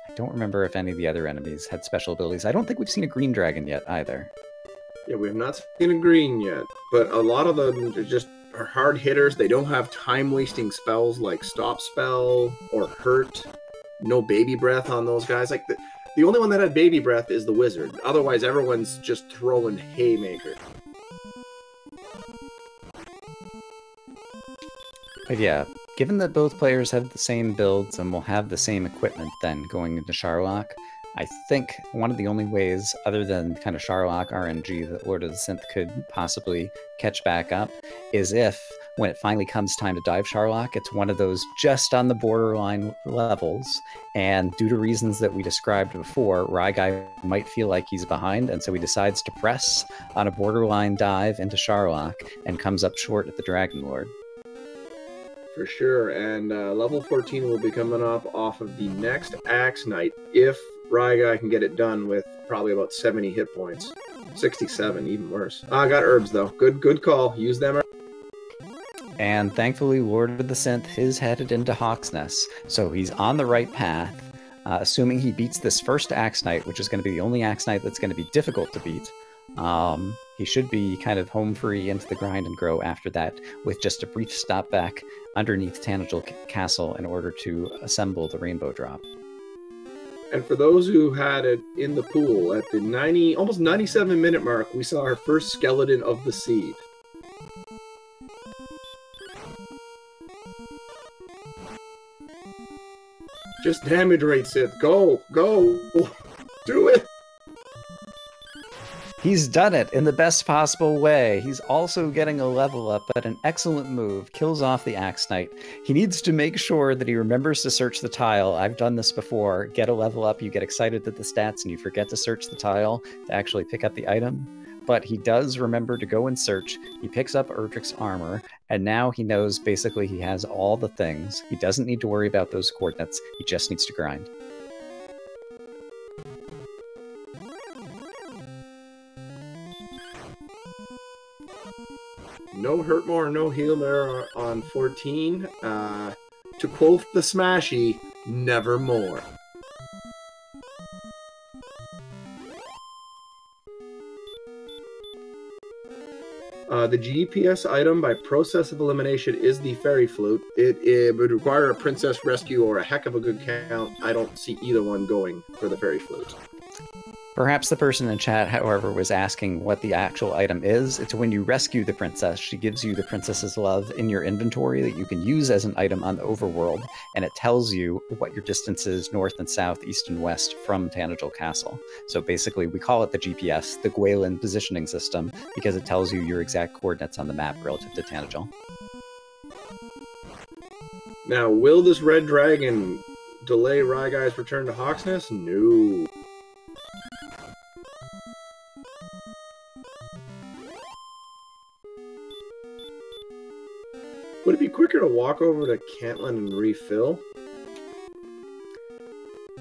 I don't remember if any of the other enemies had special abilities. I don't think we've seen a green dragon yet either. Yeah, we have not seen a green yet, but a lot of them just are hard hitters. They don't have time-wasting spells like Stop Spell or Hurt. No Baby Breath on those guys. Like the only one that had Baby Breath is the Wizard. Otherwise, everyone's just throwing Haymaker. But yeah, given that both players have the same builds and will have the same equipment then going into Charlock, I think one of the only ways, other than kind of Charlock RNG, that Lord of the Synth could possibly catch back up, is if, when it finally comes time to dive Charlock, it's one of those just on the borderline levels, and due to reasons that we described before, Ryguy might feel like he's behind, and so he decides to press on a borderline dive into Charlock and comes up short at the Dragon Lord. For sure, and level 14 will be coming up off of the next Axe Knight, if Ryguy can get it done with probably about 70 hit points. 67, even worse. I got herbs, though. Good call. Use them. And thankfully, Lord of the Synth is headed into Hawksnest, so he's on the right path. Assuming he beats this first Axe Knight, which is going to be the only Axe Knight that's going to be difficult to beat, he should be kind of home free into the grind and grow after that, with just a brief stop back underneath Tanagel Castle in order to assemble the Rainbow Drop. And for those who had it in the pool, at the almost 97-minute mark, we saw our first skeleton of the seed. Just damage rate, Sith. Go! Go! Do it! He's done it in the best possible way. He's also getting a level up, but an excellent move. Kills off the Axe Knight. He needs to make sure that he remembers to search the tile. I've done this before. Get a level up, you get excited at the stats, and you forget to search the tile to actually pick up the item. But he does remember to go and search. He picks up Erdrick's armor, and now he knows basically he has all the things. He doesn't need to worry about those coordinates. He just needs to grind. No hurt more, no heal more on 14. To quote the Smashy, nevermore. The GPS item by process of elimination is the Fairy Flute. It would require a Princess Rescue or a heck of a good count. I don't see either one going for the Fairy Flute. Perhaps the person in chat, however, was asking what the actual item is. It's when you rescue the princess. She gives you the princess's love in your inventory that you can use as an item on the overworld, and it tells you what your distance is north and south, east and west from Tanagel Castle. So basically, we call it the GPS, the Gwaelin positioning system, because it tells you your exact coordinates on the map relative to Tanagel. Now, will this red dragon delay Ryguy's return to Hawksness? No. Would it be quicker to walk over to Cantland and refill?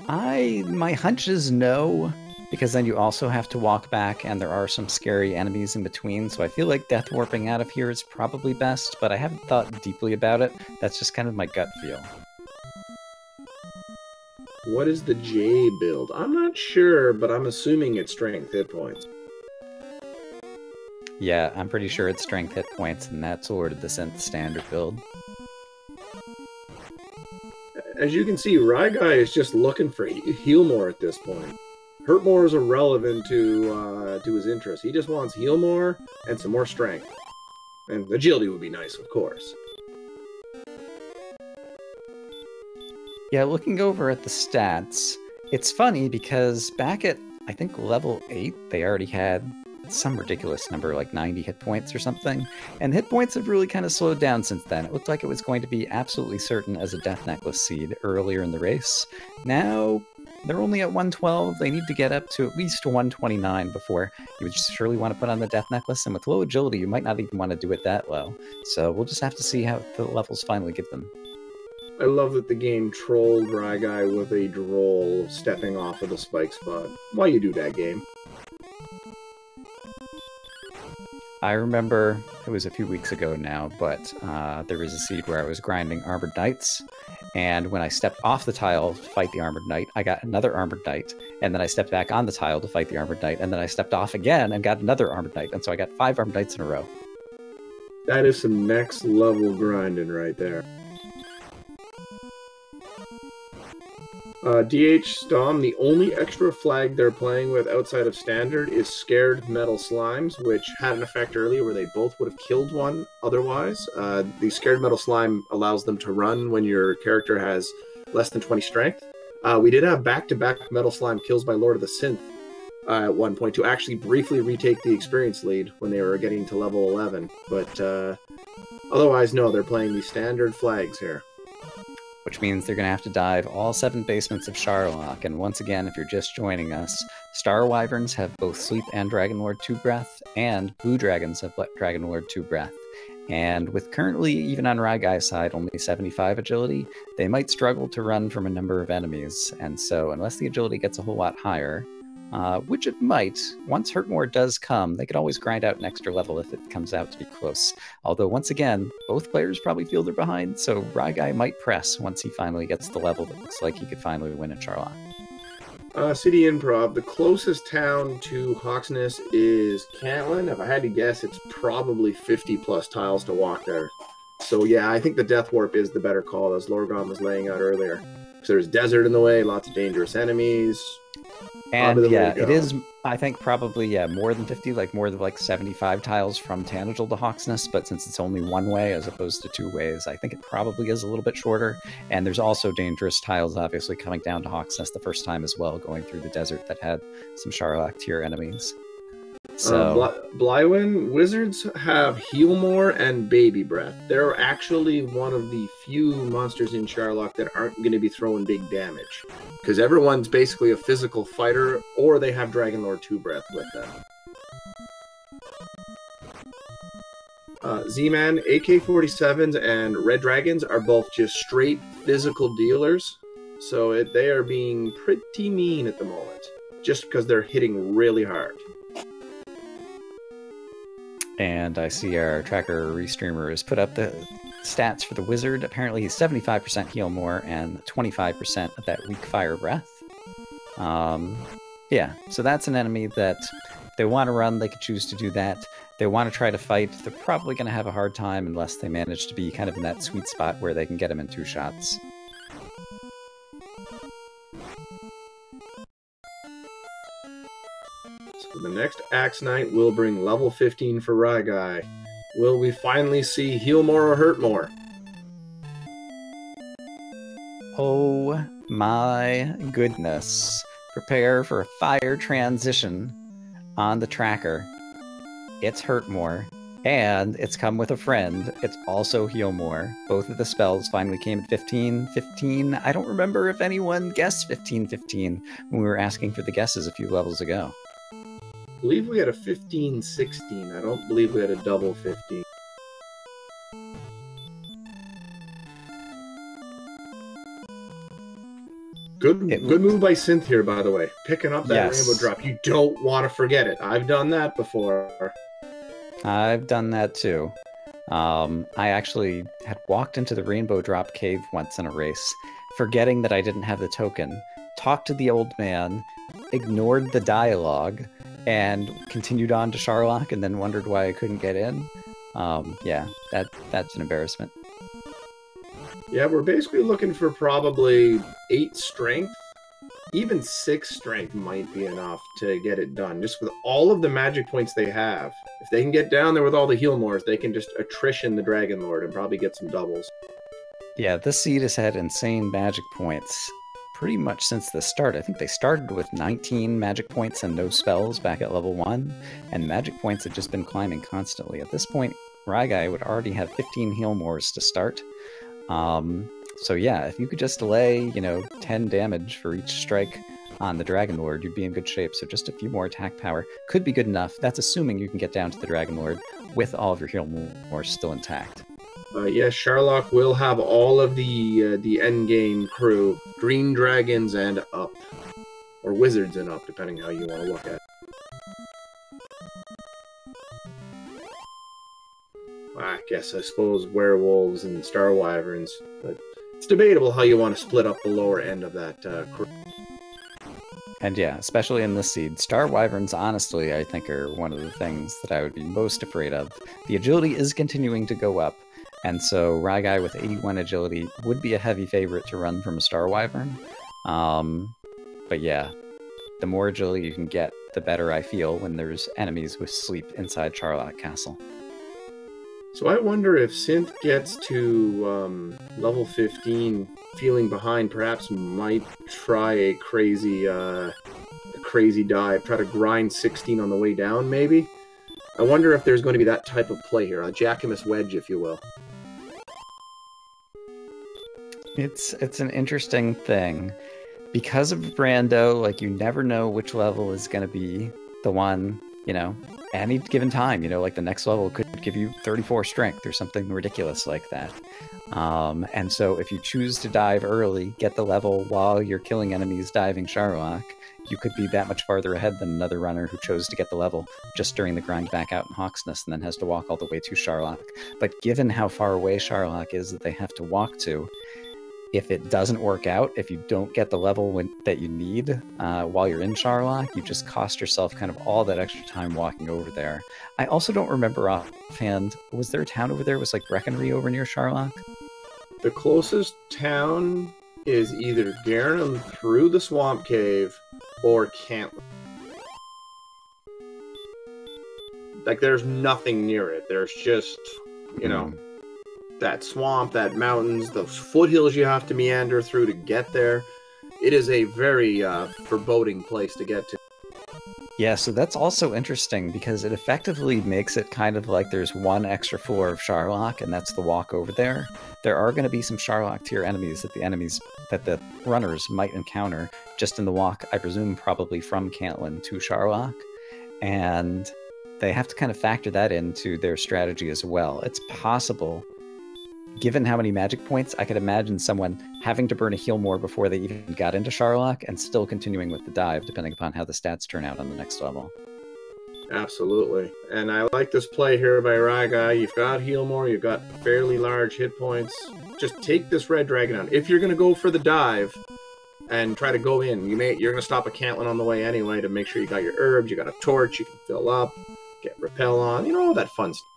My hunch is no, because then you also have to walk back, and there are some scary enemies in between, so I feel like death warping out of here is probably best, but I haven't thought deeply about it. That's just kind of my gut feel. What is the J build? I'm not sure, but I'm assuming it's strength hit points. Yeah, I'm pretty sure it's strength hit points, and that's LordoftheSynth standard build. As you can see, Ryguy is just looking for heal more at this point. Hurt more is irrelevant to his interest. He just wants heal more and some more strength. And agility would be nice, of course. Yeah, looking over at the stats, it's funny because back at, I think, level 8, they already had some ridiculous number, like 90 hit points or something, and hit points have really kind of slowed down since then. It looked like it was going to be absolutely certain as a Death Necklace seed earlier in the race. Now, they're only at 112. They need to get up to at least 129 before you would surely want to put on the Death Necklace, and with low agility, you might not even want to do it that low. So we'll just have to see how the levels finally give them. I love that the game trolled Ryguy with a droll stepping off of the spike spot. Why you do that, game? I remember, it was a few weeks ago now, but there was a seed where I was grinding Armored Knights, and when I stepped off the tile to fight the Armored Knight, I got another Armored Knight, and then I stepped back on the tile to fight the Armored Knight, and then I stepped off again and got another Armored Knight, and so I got 5 Armored Knights in a row. That is some next level grinding right there. DH Stom, the only extra flag they're playing with outside of Standard is Scared Metal Slimes, which had an effect earlier where they both would have killed one otherwise. The Scared Metal Slime allows them to run when your character has less than 20 strength. We did have back-to-back Metal Slime kills by LordoftheSynth at one point to actually briefly retake the experience lead when they were getting to level 11. But otherwise, no, they're playing the Standard flags here. Which means they're going to have to dive all 7 basements of Sharlock, and once again, if you're just joining us, Star Wyverns have both Sleep and Dragonlord 2 Breath, and Blue Dragons have Dragonlord 2 Breath. And with currently, even on Ryguy's side, only 75 agility, they might struggle to run from a number of enemies, and so unless the agility gets a whole lot higher, which it might, once Hurtmore does come, they could always grind out an extra level if it comes out to be close. Although, once again, both players probably feel they're behind, so Ryguy might press once he finally gets the level that looks like he could finally win at Charlotte. City Improv, the closest town to Hawksness is Cantland. If I had to guess, it's probably 50 plus tiles to walk there. So yeah, I think the Death Warp is the better call, as Lorgon was laying out earlier. So there's desert in the way, lots of dangerous enemies. Out of And the way yeah, to it go. is, I think, probably, yeah, more than 50, like more than like 75 tiles from Tanagel to Hawksnest, but since it's only one way as opposed to two ways, I think it probably is a little bit shorter. And there's also dangerous tiles, obviously, coming down to Hawksnest the first time as well, going through the desert that had some Charlock tier enemies. So, Blywyn wizards have Heal More and Baby Breath. They're actually one of the few monsters in Charlock that aren't going to be throwing big damage. Because everyone's basically a physical fighter, or they have Dragonlord 2 Breath with them. Z-Man, AK-47s, and Red Dragons are both just straight physical dealers. So they are being pretty mean at the moment. Just because they're hitting really hard. and I see our tracker restreamer has put up the stats for the wizard. Apparently he's 75% heal more and 25% of that weak fire breath. Yeah, so that's an enemy that if they want to run, they could choose to do that. They want to try to fight, they're probably going to have a hard time unless they manage to be kind of in that sweet spot where they can get him in 2 shots. So the next Axe Knight will bring level 15 for Ryguy. Will we finally see heal more or hurt more? Oh my goodness. Prepare for a fire transition on the tracker. It's hurt more, and it's come with a friend. It's also heal more. Both of the spells finally came at 15-15. I don't remember if anyone guessed 15-15 when we were asking for the guesses a few levels ago. I believe we had a 15-16. I don't believe we had a double 15. Good move by Synth here, by the way. Picking up that rainbow drop. You don't want to forget it. I've done that before. I've done that too. I actually had walked into the rainbow drop cave once in a race, forgetting that I didn't have the token, talked to the old man, ignored the dialogue, and continued on to Charlock, and then wondered why I couldn't get in. Yeah, that's an embarrassment. Yeah, we're basically looking for probably 8 strength. Even 6 strength might be enough to get it done. Just with all of the magic points they have. If they can get down there with all the heal mores, they can just attrition the Dragon Lord and probably get some doubles. Yeah, this seed has had insane magic points pretty much since the start. I think they started with 19 magic points and no spells back at level 1, and magic points have just been climbing constantly. At this point, Ryguy would already have 15 heal mores to start. So yeah, if you could just delay, 10 damage for each strike on the Dragon Lord, you'd be in good shape. So just a few more attack power could be good enough. That's assuming you can get down to the Dragon Lord with all of your heal mores still intact. Yes, Charlock will have all of the endgame crew, green dragons and up, or wizards and up, depending how you want to look at it. I suppose werewolves and star wyverns, but it's debatable how you want to split up the lower end of that crew. And yeah, especially in this seed, star wyverns, honestly, I think are one of the things that I would be most afraid of. The agility is continuing to go up, and so Ryguy with 81 agility would be a heavy favorite to run from a star wyvern. But yeah, the more agility you can get, the better I feel when there's enemies with sleep inside Charlock Castle. So I wonder if Synth gets to level 15, feeling behind, perhaps might try a crazy dive, try to grind 16 on the way down, maybe? I wonder if there's going to be that type of play here, a Jacquemus wedge, if you will. It's an interesting thing. Because of Brando, you never know which level is going to be the one, at any given time, the next level could give you 34 strength or something ridiculous like that. And so if you choose to dive early, get the level while you're killing enemies diving Charlock, you could be that much farther ahead than another runner who chose to get the level just during the grind back out in Hawksnest and then has to walk all the way to Charlock. But given how far away Charlock is that they have to walk to, if it doesn't work out, if you don't get the level that you need while you're in Charlock, you just cost yourself kind of all that extra time walking over there. I also don't remember offhand, was there a town over there? Was Breckenry over near Charlock? The closest town is either Garnham through the Swamp Cave or Cantland. Like, there's nothing near it. There's just, you know, that swamp, that mountains, those foothills you have to meander through to get there. It is a very foreboding place to get to. Yeah, so that's also interesting because it effectively makes it kind of like there's one extra floor of Charlock, and that's the walk over there. There are going to be some Charlock tier enemies that the runners might encounter just in the walk, I presume probably from Cantland to Charlock, and they have to kind of factor that into their strategy as well. It's possible, given how many magic points, I could imagine someone having to burn a heal more before they even got into Charlock and still continuing with the dive, depending upon how the stats turn out on the next level. Absolutely. And I like this play here by Ryguy. You've got heal more, you've got fairly large hit points. Just take this red dragon down. If you're going to go for the dive and try to go in, you're going to stop a Cantland on the way anyway to make sure you got your herbs, you got a torch, you can fill up, get repel on, you know, all that fun stuff.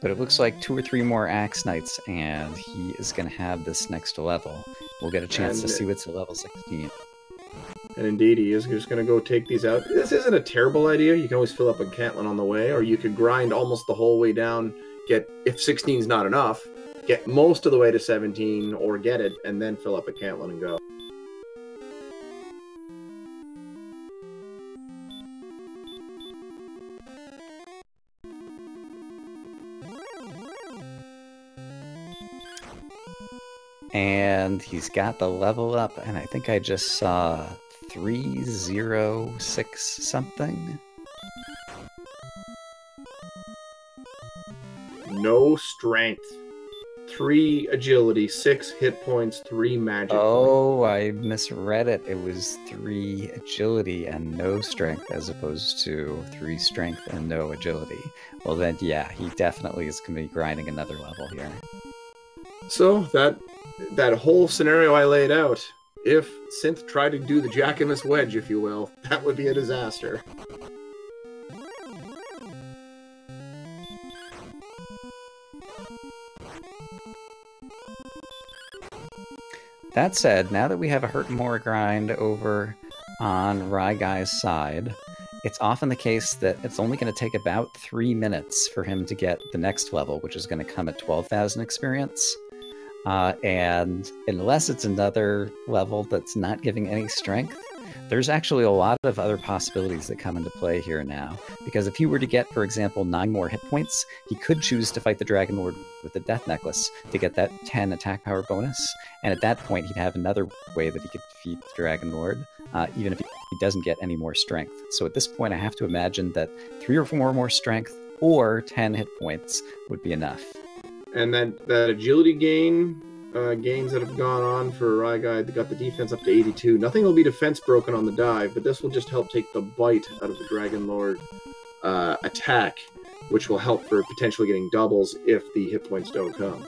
But it looks like 2 or 3 more Axe Knights, and he is going to have this next level. We'll get a chance to see what's at level 16. And indeed, he is just going to go take these out. This isn't a terrible idea. You can always fill up a Cantland on the way, or you could grind almost the whole way down, get, if 16 is not enough, get most of the way to 17, or get it, and then fill up a Cantland and go. And he's got the level up, and I think I just saw 306 something. No strength. 3 agility, 6 hit points, 3 magic Oh, I misread it. It was 3 agility and no strength, as opposed to 3 strength and no agility. Well then, yeah, he definitely is going to be grinding another level here. So, that whole scenario I laid out, if Synth tried to do the Jackamus Wedge, if you will, that would be a disaster. That said, now that we have a Hurt More grind over on Ryguy's side, it's often the case that it's only going to take about 3 minutes for him to get the next level, which is going to come at 12,000 experience. And unless it's another level that's not giving any strength, there's actually a lot of other possibilities that come into play here now. Because if he were to get, for example, 9 more hit points, he could choose to fight the Dragon Lord with the Death Necklace to get that 10 attack power bonus. And at that point, he'd have another way that he could defeat the Dragon Lord, even if he doesn't get any more strength. So at this point, I have to imagine that 3 or 4 more strength or 10 hit points would be enough. And that agility gains that have gone on for Ryguy, they got the defense up to 82. Nothing will be defense broken on the dive, but this will just help take the bite out of the Dragon Lord attack, which will help for potentially getting doubles if the hit points don't come.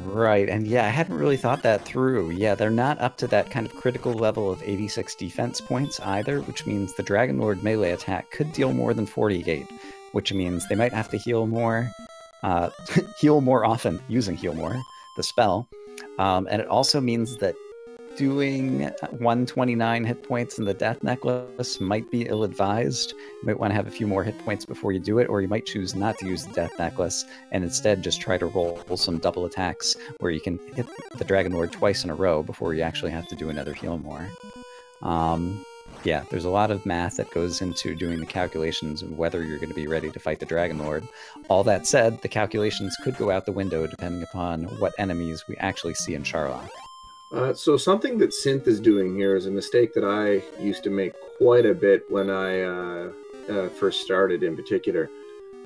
Right, and yeah, I hadn't really thought that through. Yeah, they're not up to that kind of critical level of 86 defense points either, which means the Dragon Lord melee attack could deal more than 48, which means they might have to heal more often using Heal More, the spell. And it also means that doing 129 hit points in the Death Necklace might be ill-advised. You might want to have a few more hit points before you do it, or you might choose not to use the Death Necklace and instead just try to roll some double attacks where you can hit the Dragon Lord twice in a row before you actually have to do another Heal More. Yeah, there's a lot of math that goes into doing the calculations of whether you're going to be ready to fight the Dragon Lord. All that said, the calculations could go out the window depending upon what enemies we actually see in Charlock. So something that Synth is doing here is a mistake that I used to make quite a bit when I first started in particular.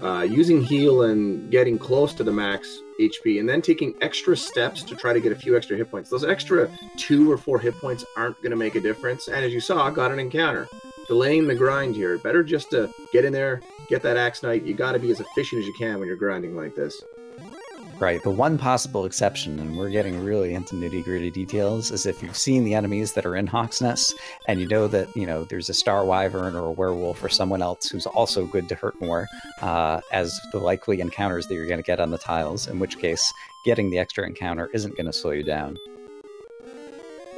Using heal and getting close to the max HP, and then taking extra steps to try to get a few extra hit points. Those extra 2 or 4 hit points aren't going to make a difference, and as you saw, got an encounter. Delaying the grind here. Better just to get in there, get that Axe Knight. You got to be as efficient as you can when you're grinding like this. Right, the one possible exception, and we're getting really into nitty-gritty details, is if you've seen the enemies that are in Hawksnest, and you know that, there's a Star Wyvern or a werewolf or someone else who's also good to hurt more, as the likely encounters that you're going to get on the tiles, in which case, getting the extra encounter isn't going to slow you down.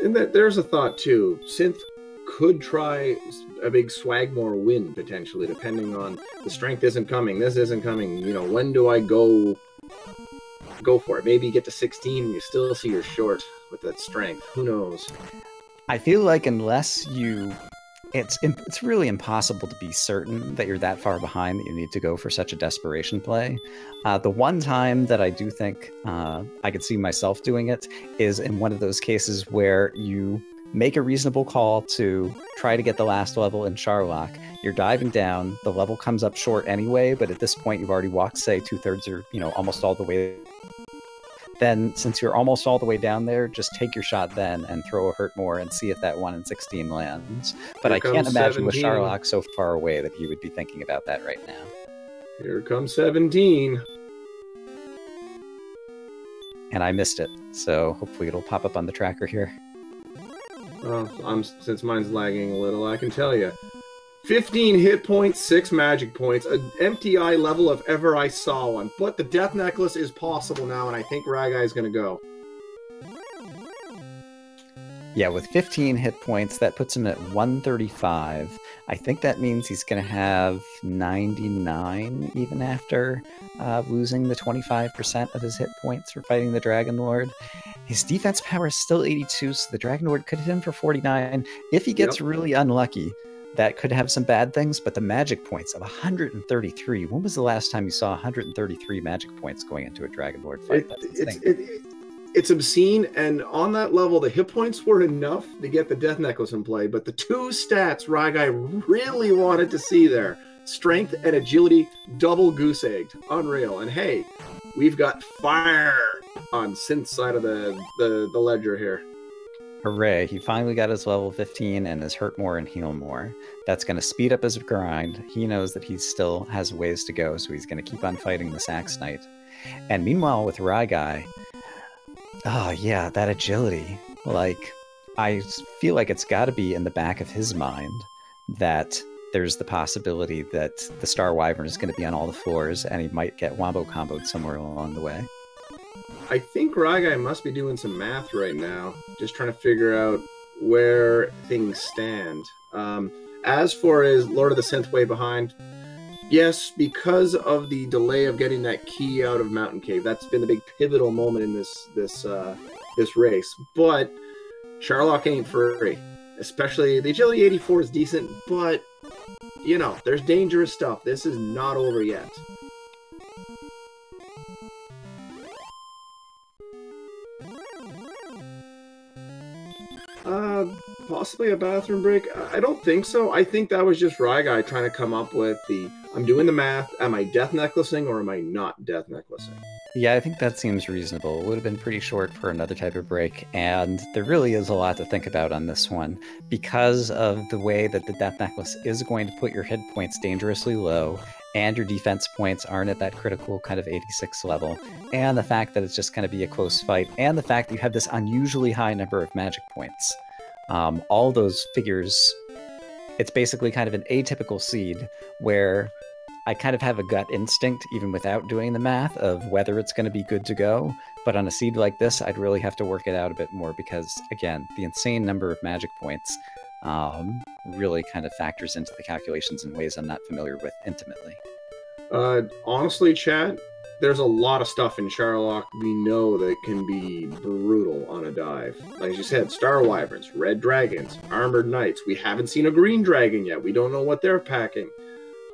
And that there's a thought too. Synth could try a big Swagmore win potentially, depending on the strength isn't coming, this isn't coming. You know, when do I go for it? Maybe you get to 16 and you still see you're short with that strength. Who knows? I feel like unless you... It's really impossible to be certain that you're that far behind that you need to go for such a desperation play. The one time that I do think I could see myself doing it is in one of those cases where you make a reasonable call to try to get the last level in Charlock. You're diving down, the level comes up short anyway, but at this point you've already walked, say, 2/3 or, you know, almost all the way. Then, since you're almost all the way down there, just take your shot then and throw a hurt more and see if that 1 in 16 lands. But I can't imagine with Charlock so far away that he would be thinking about that right now. Here comes 17. And I missed it, so hopefully it'll pop up on the tracker here. Since mine's lagging a little, I can tell you. 15 hit points, 6 magic points, an MTI level if ever I saw one. But the Death Necklace is possible now, and I think Ryguy is going to go. Yeah, with 15 hit points, that puts him at 135. I think that means he's going to have 99 even after losing the 25% of his hit points for fighting the Dragon Lord. His defense power is still 82, so the Dragon Lord could hit him for 49. If he gets really unlucky, that could have some bad things, but the magic points of 133. When was the last time you saw 133 magic points going into a Dragon Lord fight? It's obscene, and on that level, the hit points were enough to get the Death Necklace in play, but the two stats Ryguy really wanted to see there, strength and agility, double goose-egged. Unreal. And hey, we've got fire on Synth's side of the ledger here. Hooray, he finally got his level 15 and his hurt more and heal more. That's going to speed up his grind. He knows that he still has ways to go, so he's going to keep on fighting the Sax Knight. And meanwhile, with Ryguy, oh yeah, that agility. Like, I feel like it's got to be in the back of his mind that there's the possibility that the Star Wyvern is going to be on all the floors and he might get wombo comboed somewhere along the way. I think Ryguy must be doing some math right now, just trying to figure out where things stand. As for his Lord of the Synth way behind, yes, because of the delay of getting that key out of Mountain Cave, that's been the big pivotal moment in this race. But Charlock ain't free. Especially the agility 84 is decent, but you know, there's dangerous stuff. This is not over yet. Possibly a bathroom break? I don't think so. I think that was just Ryguy trying to come up with I'm doing the math. Am I death necklacing or am I not death necklacing? Yeah, I think that seems reasonable. It would have been pretty short for another type of break, and there really is a lot to think about on this one. Because of the way that the Death Necklace is going to put your hit points dangerously low, and your defense points aren't at that critical kind of 86 level, and the fact that it's just going to be a close fight, and the fact that you have this unusually high number of magic points. All those figures, it's basically kind of an atypical seed where I kind of have a gut instinct, even without doing the math, of whether it's going to be good to go. But on a seed like this, I'd really have to work it out a bit more because, again, the insane number of magic points really kind of factors into the calculations in ways I'm not familiar with intimately. Honestly, Chad, there's a lot of stuff in Charlock we know that can be brutal on a dive. Like you said, Star Wyverns, Red Dragons, Armored Knights. We haven't seen a Green Dragon yet. We don't know what they're packing.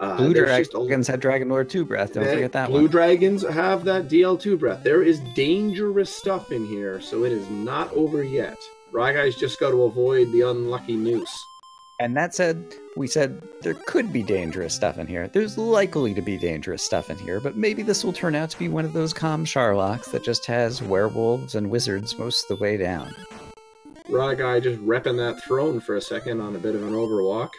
Blue Dragons have Dragon Lord 2 breath. Don't forget that one. Blue Dragons have that DL2 breath. There is dangerous stuff in here, so it is not over yet. Ryguy's just got to avoid the unlucky noose. And that said, we said there could be dangerous stuff in here. There's likely to be dangerous stuff in here, but maybe this will turn out to be one of those calm Charlocks that just has werewolves and wizards most of the way down. Ryguy just repping that throne for a second on a bit of an overwalk.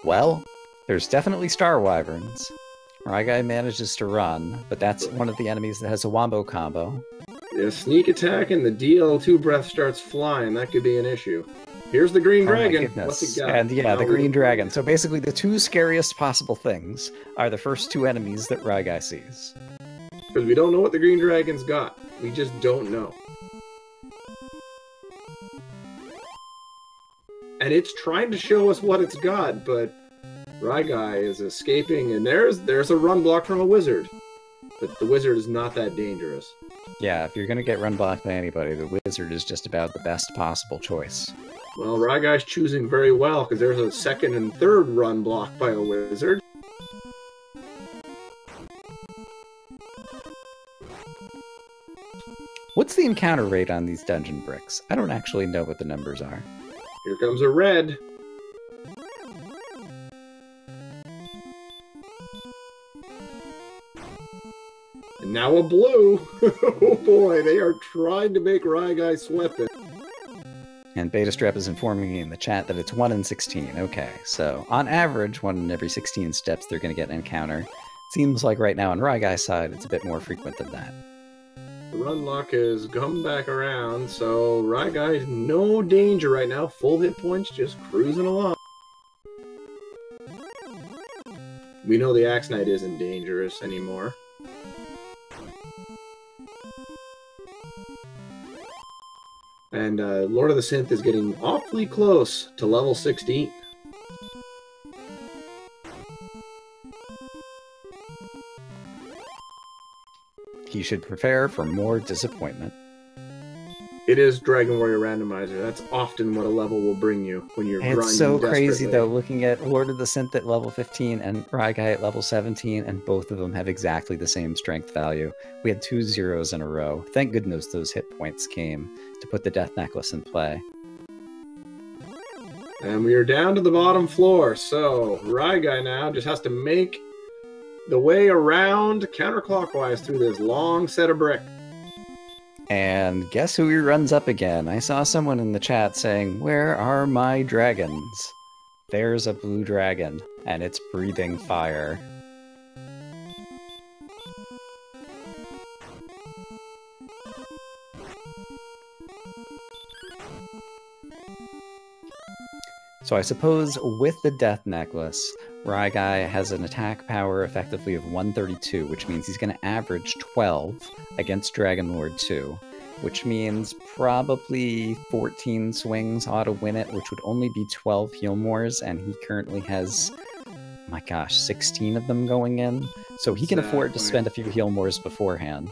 Well, there's definitely Star Wyverns. Ryguy manages to run, but that's one of the enemies that has a wombo combo. Yeah, sneak attack and the DL2 breath starts flying. That could be an issue. Here's the Green Dragon. What's he got? And yeah, the Green Dragon. So basically the two scariest possible things are the first two enemies that Ryguy sees. Because we don't know what the green dragon's got. We just don't know. And it's trying to show us what it's got, but Ryguy is escaping, and there's a run block from a wizard. But the wizard is not that dangerous. Yeah, if you're going to get run blocked by anybody, the wizard is just about the best possible choice. Well, Ryguy's choosing very well, because there's a second and third run block by a wizard. What's the encounter rate on these dungeon bricks? I don't actually know what the numbers are. Here comes a red. And now a blue. Oh boy, they are trying to make Ryguy sweat it. And Betastrap is informing me in the chat that it's 1 in 16. Okay, so on average, 1 in every 16 steps they're going to get an encounter. Seems like right now on Ryguy's side, it's a bit more frequent than that. The run lock has come back around, so Ryguy's no danger right now. Full hit points, just cruising along. We know the Axe Knight isn't dangerous anymore. And Lord of the Synth is getting awfully close to level 16. He should prepare for more disappointment. It is Dragon Warrior Randomizer. That's often what a level will bring you when you're grinding It's so crazy, desperately. though, looking at Lord of the Synth at level 15 and Ryguy at level 17, and both of them have exactly the same strength value. We had 2 zeros in a row. Thank goodness those hit points came to put the Death Necklace in play. And we are down to the bottom floor, so Ryguy now just has to make the way around counterclockwise through this long set of bricks. And guess who he runs up again? I saw someone in the chat saying, "Where are my dragons?" There's a blue dragon, and it's breathing fire. So I suppose with the Death Necklace, Ryguy has an attack power effectively of 132, which means he's going to average 12 against Dragon Lord 2, which means probably 14 swings ought to win it, which would only be 12 Healmores, and he currently has, my gosh, 16 of them going in. So he can afford to spend a few Healmores beforehand.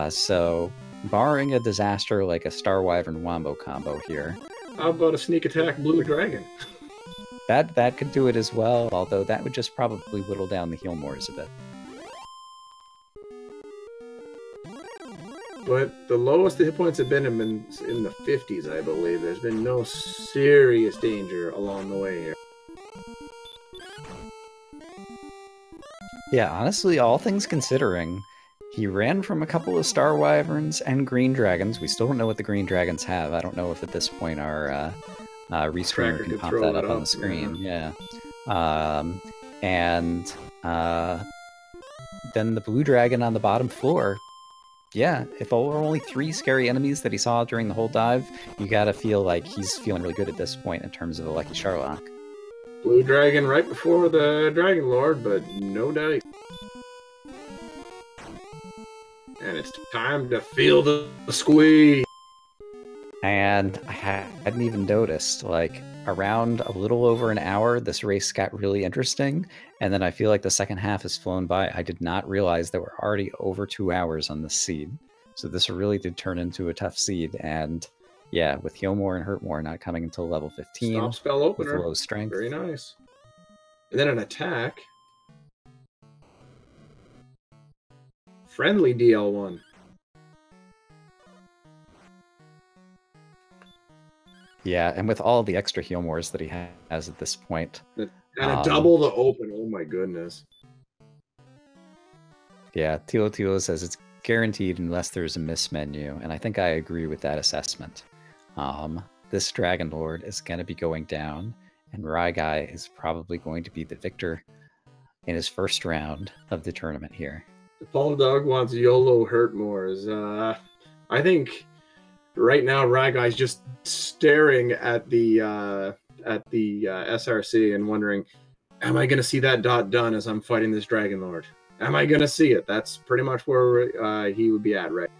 So barring a disaster like a Star Wyvern Wombo combo here, How about a sneak attack blue dragon? that could do it as well, although that would just probably whittle down the Healmores a bit. But the lowest the hit points have been in the 50s, I believe. There's been no serious danger along the way here. Yeah, honestly, all things considering, he ran from a couple of Star Wyverns and Green Dragons. We still don't know what the Green Dragons have. I don't know if at this point our restreamer can pop that up on the screen. Yeah. And then the Blue Dragon on the bottom floor. Yeah, if there were only 3 scary enemies that he saw during the whole dive, you gotta feel like he's feeling really good at this point in terms of a Lucky Charlock. Blue dragon right before the Dragon Lord, but no dice. And it's time to feel the squeeze. And I hadn't even noticed, like, around a little over an hour, this race got really interesting, and then I feel like the second half has flown by. I did not realize that we're already over 2 hours on this seed. So this really did turn into a tough seed, and yeah, with Healmore and Hurtmore not coming until level 15, Stop spell opener. with low strength. Very nice. And then an attack. Friendly DL1. Yeah, and with all the extra Healmores that he has at this point. And a double to open, oh my goodness. Yeah, Tilo Tilo says it's guaranteed unless there's a miss menu, and I think I agree with that assessment. This Dragon Lord is going to be going down, and Ryguy is probably going to be the victor in his first round of the tournament here. The Paul Dog wants YOLO Hurtmores. I think right now Ryguy's just staring at the SRC and wondering, am I going to see that dot done as I'm fighting this Dragon Lord? Am I going to see it? That's pretty much where he would be at, right?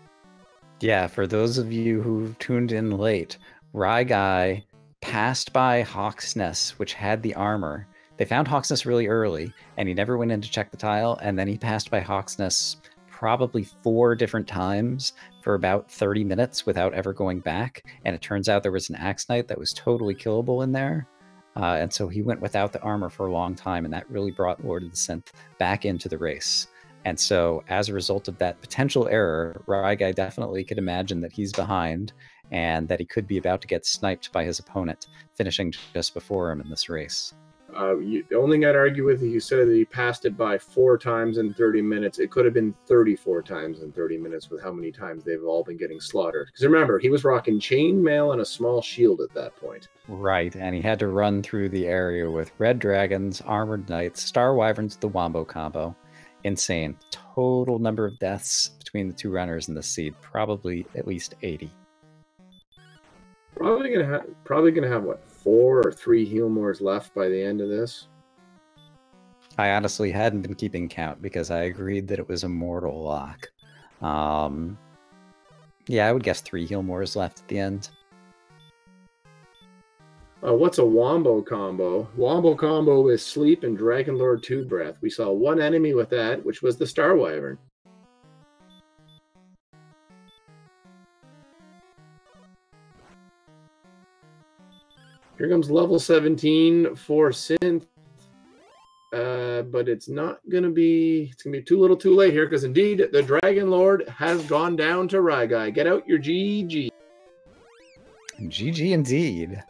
Yeah, for those of you who tuned in late, Ryguy passed by Hawksness, which had the armor. They found Hawksness really early, and he never went in to check the tile, and then he passed by Hawksness probably 4 different times for about 30 minutes without ever going back, and it turns out there was an Axe Knight that was totally killable in there. And so he went without the armor for a long time, and that really brought Lord of the Synth back into the race. And so as a result of that potential error, Ryguy definitely could imagine that he's behind and that he could be about to get sniped by his opponent, finishing just before him in this race. The only thing I'd argue with you said that he passed it by 4 times in 30 minutes. It could have been 34 times in 30 minutes with how many times they've all been getting slaughtered. Because remember, he was rocking chainmail and a small shield at that point. Right, and he had to run through the area with red dragons, armored knights, star wyverns, the wombo combo. Insane. Total number of deaths between the 2 runners in the seed, probably at least 80. Probably gonna have what, 4 or 3 Healmores left by the end of this. I honestly hadn't been keeping count because I agreed that it was a mortal lock. Yeah, I would guess 3 Healmores left at the end. What's a wombo combo? Wombo combo is Sleep and Dragon Lord 2 Breath. We saw 1 enemy with that, which was the Star Wyvern. Here comes level 17 for Synth. But it's not going to be... It's going to be too little too late here, because indeed, the Dragon Lord has gone down to Ryguy. Get out your GG. GG indeed.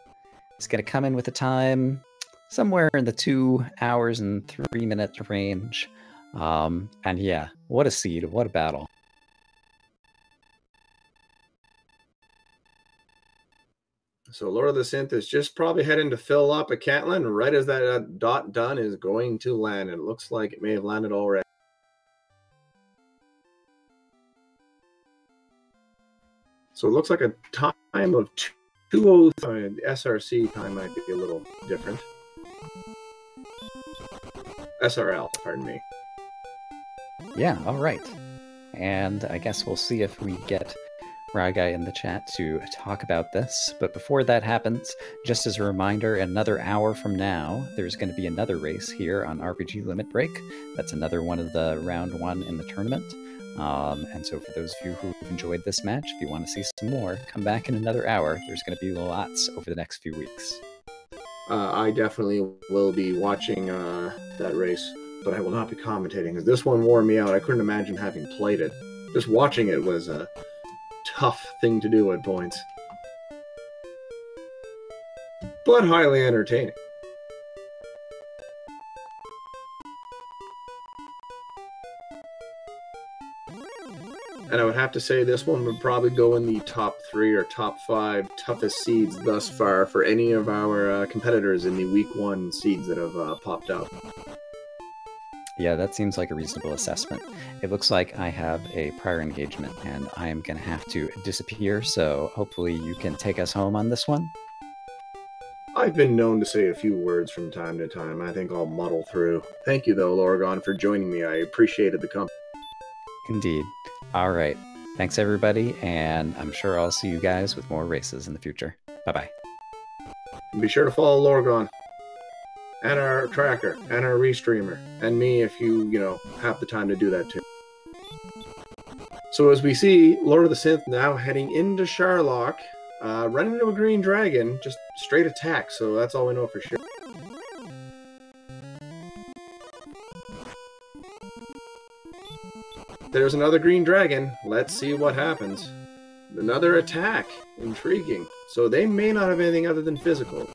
It's going to come in with a time somewhere in the 2 hours and 3 minute range. And yeah, what a seed, what a battle. So Lord of the Synth is just probably heading to fill up a Catelyn right as that dot done is going to land. And it looks like it may have landed already. So it looks like a time of 2:05. The SRC time might be a little different. SRL, pardon me. Yeah, all right. And I guess we'll see if we get Ryguy in the chat to talk about this. But before that happens, just as a reminder, another hour from now, there's going to be another race here on RPG Limit Break. That's another one of the round 1 in the tournament. And so for those of you who've enjoyed this match, if you want to see some more, come back in another hour. There's going to be lots over the next few weeks. I definitely will be watching that race, but I will not be commentating, because this one wore me out. I couldn't imagine having played it. Just watching it was a tough thing to do at points. But highly entertaining. And I would have to say this one would probably go in the top 3 or top 5 toughest seeds thus far for any of our competitors in the week 1 seeds that have popped out. Yeah, that seems like a reasonable assessment. It looks like I have a prior engagement and I am going to have to disappear, so hopefully you can take us home on this one. I've been known to say a few words from time to time. I think I'll muddle through. Thank you, though, Lorgon, for joining me. I appreciated the company. Indeed. All right. Thanks, everybody, and I'm sure I'll see you guys with more races in the future. Bye-bye. And be sure to follow Lorgon, and our tracker, and our restreamer, and me if you have the time to do that too. So as we see, Lord of the Synth now heading into Sharlock, running into a green dragon, just straight attack, so that's all we know for sure. There's another green dragon. Let's see what happens. Another attack. Intriguing. So they may not have anything other than physical.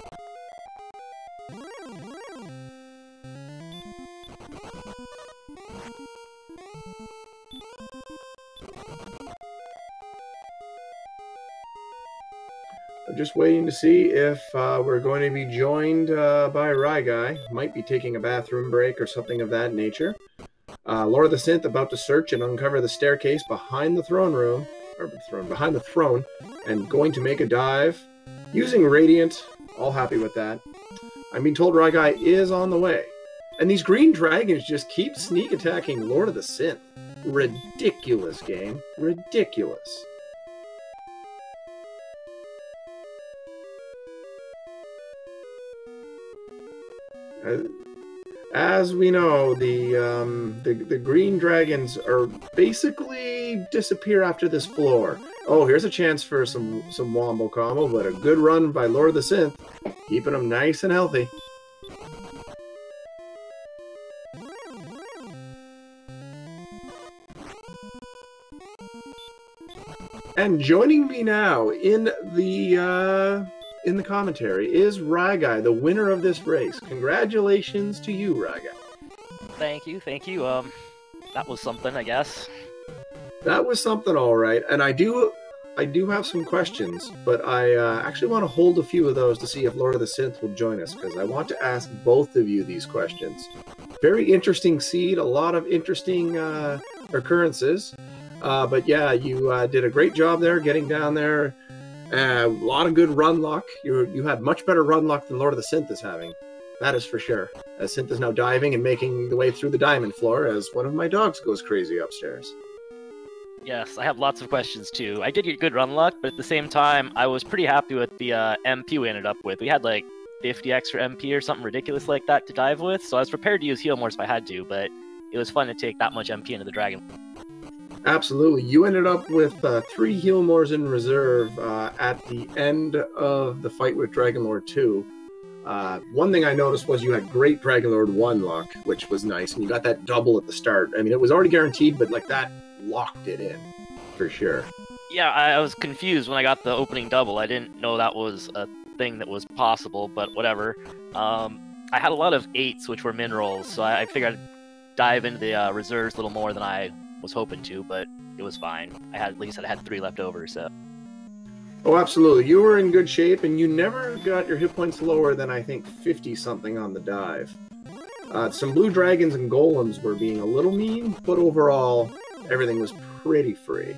I'm just waiting to see if we're going to be joined by Ryguy. Might be taking a bathroom break or something of that nature. Lord of the Synth about to search and uncover the staircase behind the throne room, behind the throne, and going to make a dive using Radiant. All happy with that. I'm being told Ryguy is on the way. And these green dragons just keep sneak attacking Lord of the Synth. Ridiculous game. Ridiculous. As we know, the green dragons are basically disappear after this floor. Oh, here's a chance for some wombo combo, but a good run by Lord of the Synth, keeping them nice and healthy. And joining me now in the commentary is Ryguy, the winner of this race. Congratulations to you, Ryguy. Thank you, thank you. That was something, I guess. That was something, all right. And I do have some questions, but I actually want to hold a few of those to see if Lord of the Synth will join us, because I want to ask both of you these questions. Very interesting seed, a lot of interesting occurrences. But yeah, you did a great job there getting down there. A lot of good run luck. You had much better run luck than Lord of the Synth is having. That is for sure. As Synth is now diving and making the way through the diamond floor as one of my dogs goes crazy upstairs. Yes, I have lots of questions too. I did get good run luck, but at the same time, I was pretty happy with the MP we ended up with. We had like 50 extra MP or something ridiculous like that to dive with, so I was prepared to use heal mores if I had to, but it was fun to take that much MP into the dragon. Absolutely. You ended up with 3 heal mores in reserve at the end of the fight with Dragonlord 2. One thing I noticed was you had great Dragonlord 1 luck, which was nice, and you got that double at the start. I mean, it was already guaranteed, but like that locked it in, for sure. Yeah, I was confused when I got the opening double. I didn't know that was a thing that was possible, but whatever. I had a lot of 8s, which were min rolls, so I figured I'd dive into the reserves a little more than I was hoping to, but it was fine. I had 3 left over, so. Oh, absolutely. You were in good shape, and you never got your hit points lower than, I think, 50-something on the dive. Some blue dragons and golems were being a little mean, but overall, everything was pretty free.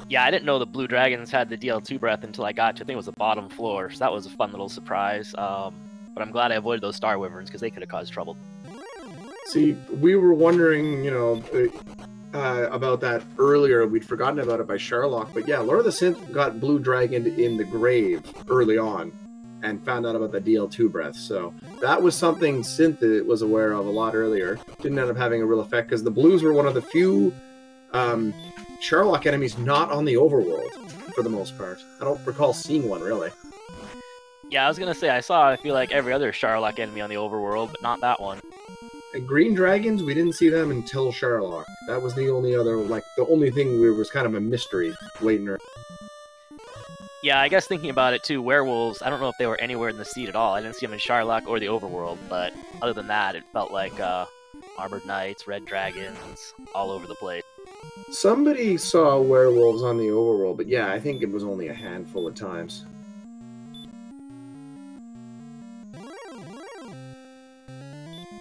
Yeah, I didn't know the blue dragons had the DL2 breath until I got to, I think it was the bottom floor, so that was a fun little surprise. But I'm glad I avoided those star wyverns, because they could have caused trouble. See, we were wondering, you know, about that earlier. We'd forgotten about it by Sharlock, but yeah, Lord of the Synth got blue dragoned in the grave early on and found out about the DL2 breath. So that was something Synth was aware of a lot earlier. Didn't end up having a real effect because the blues were one of the few Sharlock enemies not on the overworld for the most part. I don't recall seeing one really. Yeah, I was gonna say I feel like every other Sharlock enemy on the overworld, but not that one. And green dragons, we didn't see them until Sharlock. That was the only other, like, the only thing was kind of a mystery waiting around. Yeah, I guess thinking about it too, werewolves, I don't know if they were anywhere in the seed at all. I didn't see them in Sharlock or the overworld, but other than that, it felt like armored knights, red dragons, all over the place. Somebody saw werewolves on the overworld, but yeah, I think it was only a handful of times.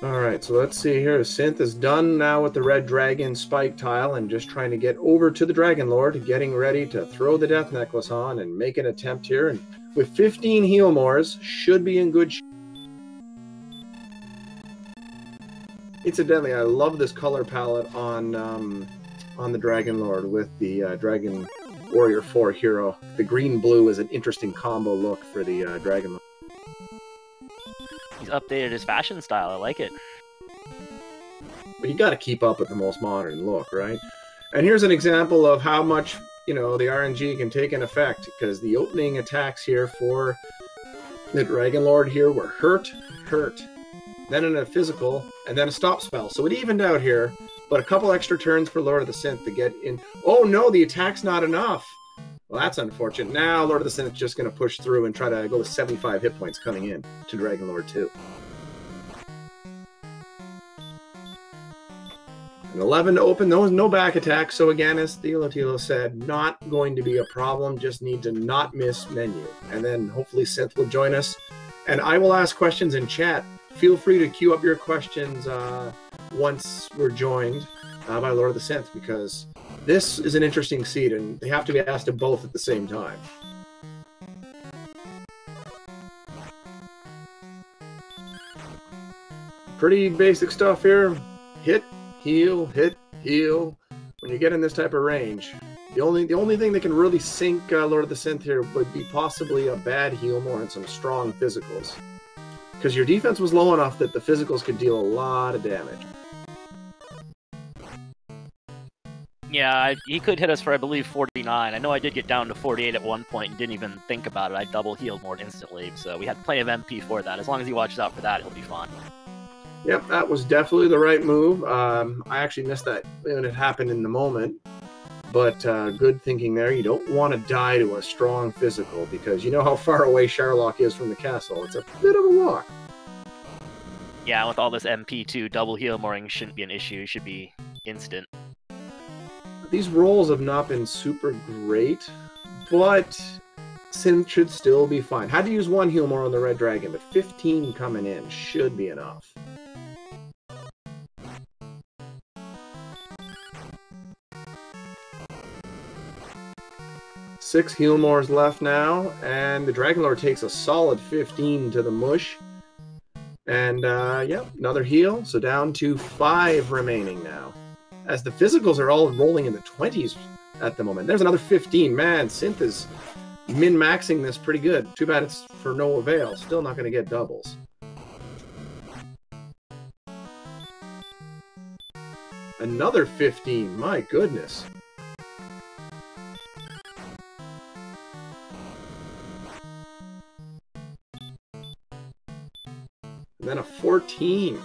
Alright, so let's see here. Synth is done now with the red dragon spike tile and just trying to get over to the Dragon Lord, getting ready to throw the death necklace on and make an attempt here. And with 15 heal mores, should be in good shape. Incidentally, I love this color palette on the Dragon Lord with the Dragon Warrior 4 hero. The green-blue is an interesting combo look for the Dragon Lord. He's updated his fashion style, I like it. But you got to keep up with the most modern look, right? And here's an example of how much, you know, the RNG can take an effect, because the opening attacks here for the Dragon Lord here were hurt, then in a physical, and then a stop spell. So it evened out here, but a couple extra turns for Lord of the Synth to get in. Oh no, the attack's not enough! Well, that's unfortunate. Now Lord of the Synth is just going to push through and try to go with 75 hit points coming in to Dragon Lord 2. An 11 to open, no back attack, so again, as Tilo said, not going to be a problem, just need to not miss menu. And then hopefully Synth will join us, and I will ask questions in chat. Feel free to queue up your questions once we're joined by Lord of the Synth, because this is an interesting seed, and they have to be asked of both at the same time. Pretty basic stuff here. Hit, heal, hit, heal. When you get in this type of range, the only thing that can really sink Lord of the Synth here would be possibly a bad heal more and some strong physicals. Because your defense was low enough that the physicals could deal a lot of damage. Yeah, he could hit us for, I believe, 49. I know I did get down to 48 at one point and didn't even think about it. I double healed more instantly, so we had plenty of MP for that. As long as he watches out for that, he'll be fine. Yep, that was definitely the right move. I actually missed that when it happened in the moment. But good thinking there. You don't want to die to a strong physical because you know how far away Sherlock is from the castle. It's a bit of a walk. Yeah, with all this MP2, double heal mooring shouldn't be an issue. It should be instant. These rolls have not been super great, but Synth should still be fine. Had to use one heal more on the Red Dragon, but 15 coming in should be enough. Six heal mores left now, and the Dragon Lord takes a solid 15 to the mush. And, yep, another heal, so down to 5 remaining now. As the physicals are all rolling in the 20s at the moment. There's another 15. Man, Synth is min-maxing this pretty good. Too bad it's for no avail. Still not going to get doubles. Another 15. My goodness. And then a 14.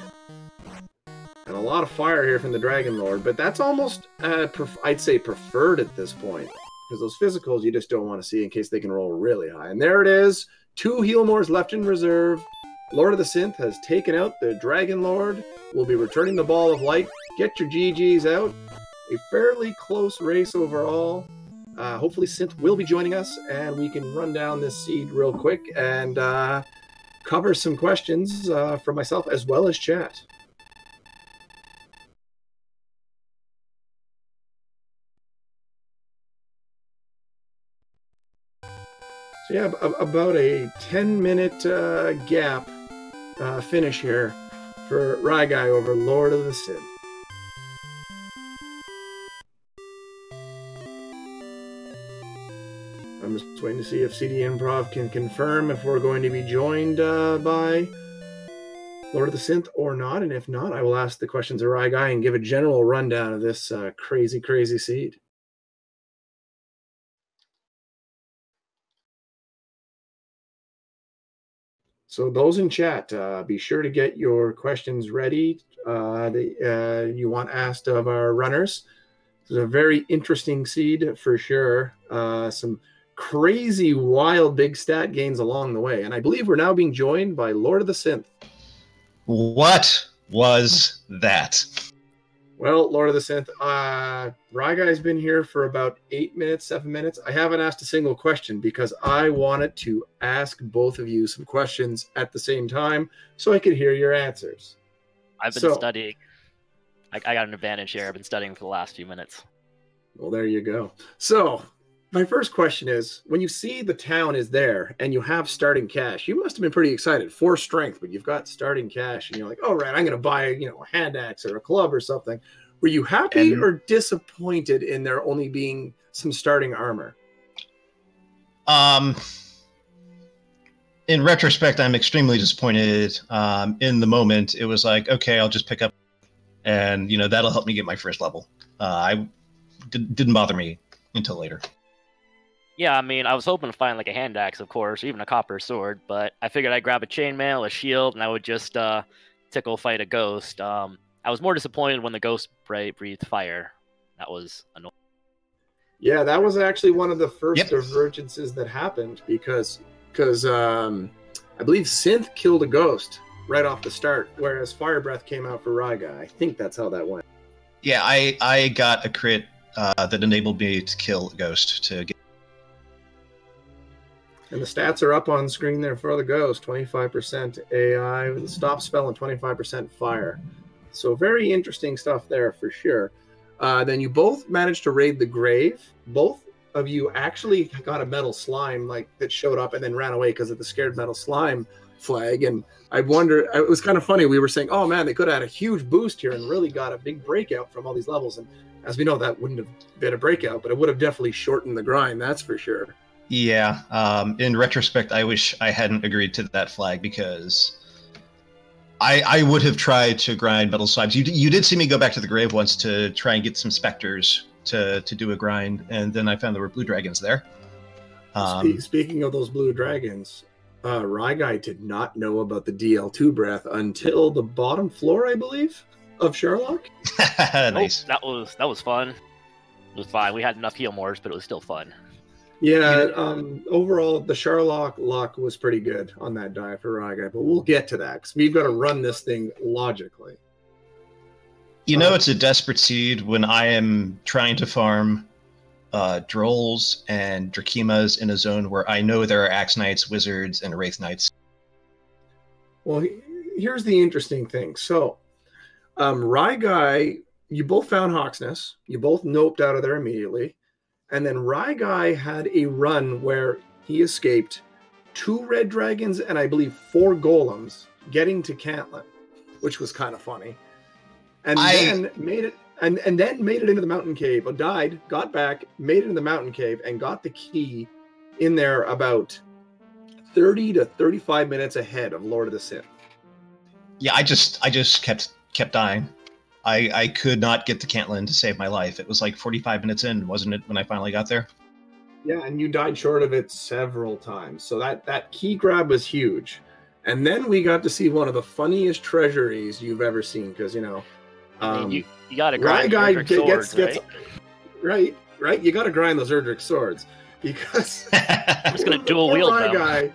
And a lot of fire here from the Dragon Lord, but that's almost, I'd say, preferred at this point. Because those physicals you just don't want to see in case they can roll really high. And there it is. 2 heal mores left in reserve. Lord of the Synth has taken out the Dragon Lord. Will be returning the Ball of Light. Get your GGs out. A fairly close race overall. Hopefully Synth will be joining us, and we can run down this seed real quick and cover some questions from myself as well as chat. So yeah, about a 10-minute gap finish here for Ryguy over Lord of the Synth. I'm just waiting to see if CD Improv can confirm if we're going to be joined by Lord of the Synth or not, and if not, I will ask the questions of Ryguy and give a general rundown of this crazy seed. So those in chat, be sure to get your questions ready that you want asked of our runners. This is a very interesting seed for sure. Some crazy, wild, big stat gains along the way. And I believe we're now being joined by Lord of the Synth. What was that? Well, Lord of the Synth, Ryguy's been here for about 8 minutes, 7 minutes. I haven't asked a single question because I wanted to ask both of you some questions at the same time so I could hear your answers. I've been studying. I got an advantage here. I've been studying for the last few minutes. Well, there you go. So, my first question is, when you see the town is there and you have starting cash, you must have been pretty excited. 4 strength, but you've got starting cash and you're like, oh, right, I'm going to buy, a hand axe or a club or something. Were you happy or disappointed in there only being some starting armor? In retrospect, I'm extremely disappointed. In the moment, it was like, okay, I'll just pick up and, that'll help me get my first level. Didn't bother me until later. Yeah, I mean, I was hoping to find like a hand axe, of course, or even a copper sword, but I figured I'd grab a chainmail, a shield, and I would just tickle fight a ghost. I was more disappointed when the ghost breathed fire. That was annoying. Yeah, that was actually one of the first divergences that happened because I believe Synth killed a ghost right off the start, whereas Fire Breath came out for Ryguy. I think that's how that went. Yeah, I got a crit that enabled me to kill a ghost to get. And the stats are up on screen there for the ghost. 25% AI with a stop spell and 25% fire. So very interesting stuff there for sure. Then you both managed to raid the grave. Both of you actually got a metal slime that showed up and then ran away because of the scared metal slime. flag, and I wonder. It was kind of funny. We were saying, "Oh man, they could have had a huge boost here and really got a big breakout from all these levels." And as we know, that wouldn't have been a breakout, but it would have definitely shortened the grind. That's for sure. Yeah. In retrospect, I wish I hadn't agreed to that flag because I would have tried to grind metal slabs. You did see me go back to the grave once to try and get some specters to do a grind, and then I found there were blue dragons there. Speaking of those blue dragons, Ryguy did not know about the DL2 breath until the bottom floor, I believe, of Sherlock. Nice. Oh, that was fun. It was fine. We had enough heal mores, but it was still fun. Yeah, overall, the Sherlock luck was pretty good on that die for Ryguy, but we'll get to that because we've got to run this thing logically. You know, it's a desperate seed when I am trying to farm Drolls and Drakimas in a zone where I know there are Axe Knights, Wizards, and Wraith Knights. Well, here's the interesting thing. So, Ryguy, you both found Hawksness. You both noped out of there immediately. And then Ryguy had a run where he escaped 2 red dragons and I believe 4 golems getting to Cantlin, which was kind of funny. And then made it into the mountain cave. Died, got back, made it into the mountain cave, and got the key in there about 30 to 35 minutes ahead of Lord of the Synth. Yeah, I just kept dying. I could not get to Cantlin to save my life. It was like 45 minutes in, wasn't it, when I finally got there? Yeah, and you died short of it several times. So that key grab was huge. And then we got to see one of the funniest treasuries you've ever seen, because, you know... I mean, you got to grind Ryguy swords, right? Right? You got to grind those Erdrick swords, because... I'm just going to dual wield them. Ryguy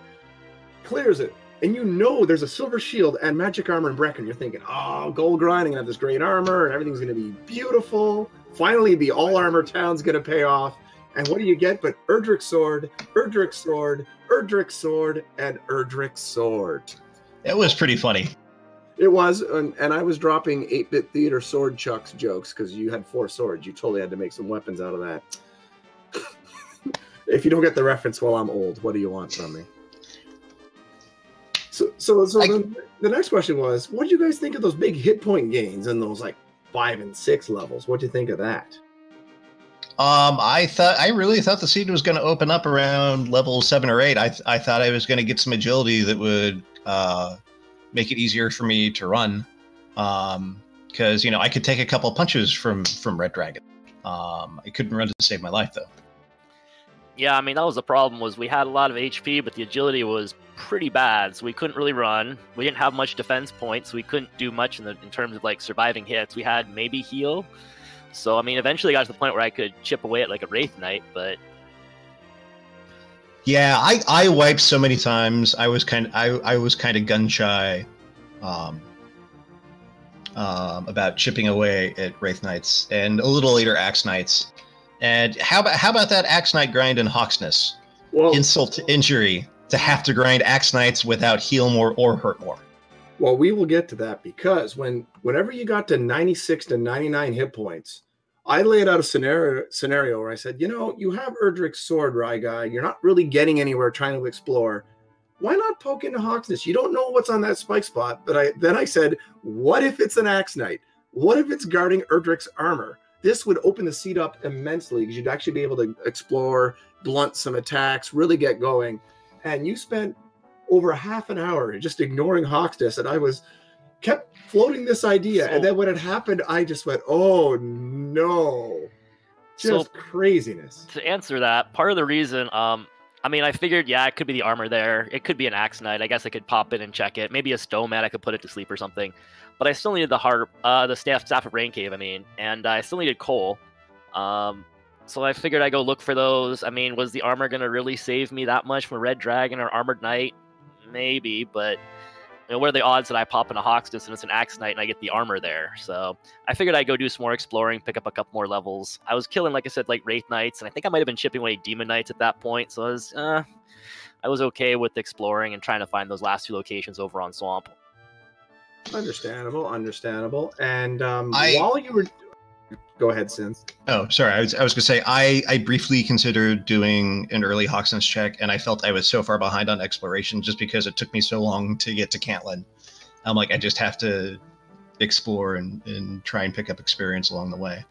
clears it. And you know there's a silver shield and magic armor in Brecken. You're thinking, oh, gold grinding, and have this great armor, and everything's going to be beautiful. Finally, the all-armor town's going to pay off. And what do you get but Erdrick sword, Erdrick sword, Erdrick sword, and Erdrick sword? It was pretty funny. It was, and I was dropping 8-bit theater sword chucks jokes because you had 4 swords. You totally had to make some weapons out of that. If you don't get the reference, well, I'm old. What do you want from me? So the next question was, what did you guys think of those big hit point gains in those like 5 and 6 levels? What do you think of that? I really thought the seed was going to open up around level 7 or 8. I thought I was going to get some agility that would make it easier for me to run, because you know I could take a couple punches from Red Dragon. I couldn't run to save my life though. Yeah, I mean, that was the problem, was we had a lot of HP, but the agility was pretty bad, so we couldn't really run. We didn't have much defense points, so we couldn't do much in terms of, like, surviving hits. We had maybe heal. So, I mean, eventually got to the point where I could chip away at, like, a Wraith Knight, but... Yeah, I wiped so many times. I was kind of gun-shy about chipping away at Wraith Knights, and a little later Axe Knights. And how about that Axe Knight grind in Hawksness? Well, insult to injury to have to grind Axe Knights without heal more or hurt more. Well, we will get to that, because whenever you got to 96 to 99 hit points, I laid out a scenario where I said, you know, you have Erdrick's sword, Ryguy. You're not really getting anywhere trying to explore. Why not poke into Hawksness? You don't know what's on that spike spot. But then I said, what if it's an Axe Knight? What if it's guarding Erdrick's armor? This would open the seat up immensely, because you'd actually be able to explore, blunt some attacks, really get going. And you spent over half an hour just ignoring Hawksness, and I kept floating this idea. And then when it happened, I just went, oh no. Just craziness. To answer that, part of the reason, I mean, I figured, yeah, it could be the armor there. It could be an Axe Knight. I guess I could pop in and check it. Maybe a Stone Man, I could put it to sleep or something. But I still needed the harp, the staff of Rain Cave, I mean, and I still needed coal. So I figured I'd go look for those. I mean, was the armor going to really save me that much from a Red Dragon or Armored Knight? Maybe, but you know, what are the odds that I pop in a Hawksness and it's an Axe Knight and I get the armor there? So I figured I'd go do some more exploring, pick up a couple more levels. I was killing, like I said, like Wraith Knights, and I think I might have been chipping away Demon Knights at that point, so I was okay with exploring and trying to find those last 2 locations over on Swamp. Understandable. And while you were... Go ahead, Synth. Oh, sorry. I was going to say, I briefly considered doing an early Hawkson's check, and I felt I was so far behind on exploration just because it took me so long to get to Cantlin. I'm like, I just have to explore and try and pick up experience along the way.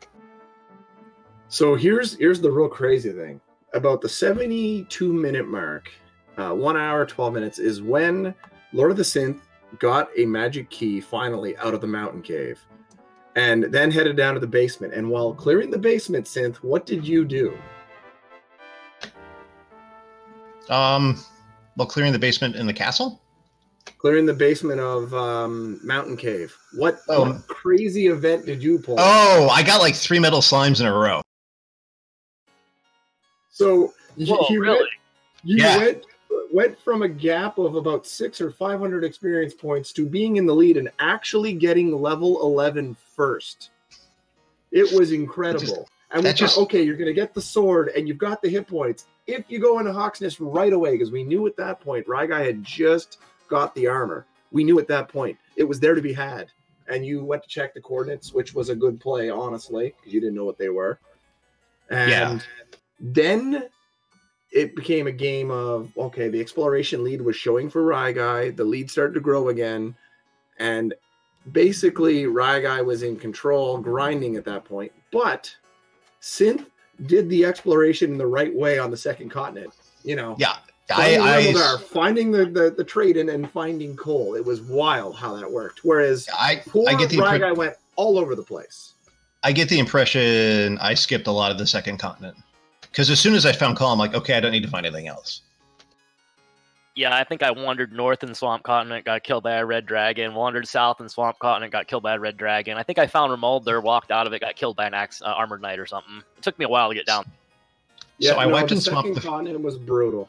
So here's the real crazy thing. About the 72-minute mark, 1 hour, 12 minutes, is when Lord of the Synth got a magic key finally out of the mountain cave. And then headed down to the basement. And while clearing the basement, Synth, what did you do? Well, clearing the basement in the castle? Clearing the basement of Mountain Cave. What crazy event did you pull? Oh, I got like 3 metal slimes in a row. So really? Went from a gap of about 600 or 500 experience points to being in the lead and actually getting level 11 first. It was incredible. And we thought, okay, you're going to get the sword and you've got the hit points. If you go into Hawksness right away, because we knew at that point, Ryguy had just got the armor. We knew at that point it was there to be had. And you went to check the coordinates, which was a good play, honestly, because you didn't know what they were. And then it became a game of, okay, the exploration lead was showing for Ryguy. The lead started to grow again. And basically, Ryguy was in control, grinding at that point. But Synth did the exploration in the right way on the second continent. You know, finding the trade and finding coal. It was wild how that worked. Whereas Ryguy went all over the place. I get the impression I skipped a lot of the second continent. Because as soon as I found coal, I'm like, okay, I don't need to find anything else. Yeah, I think I wandered north in Swamp Continent, got killed by a red dragon. Wandered south in Swamp Continent, got killed by a red dragon. I think I found Remolder, walked out of it, got killed by an armored knight or something. It took me a while to get down. Yeah, so I wiped in Swamp. Swamp. The second continent was brutal.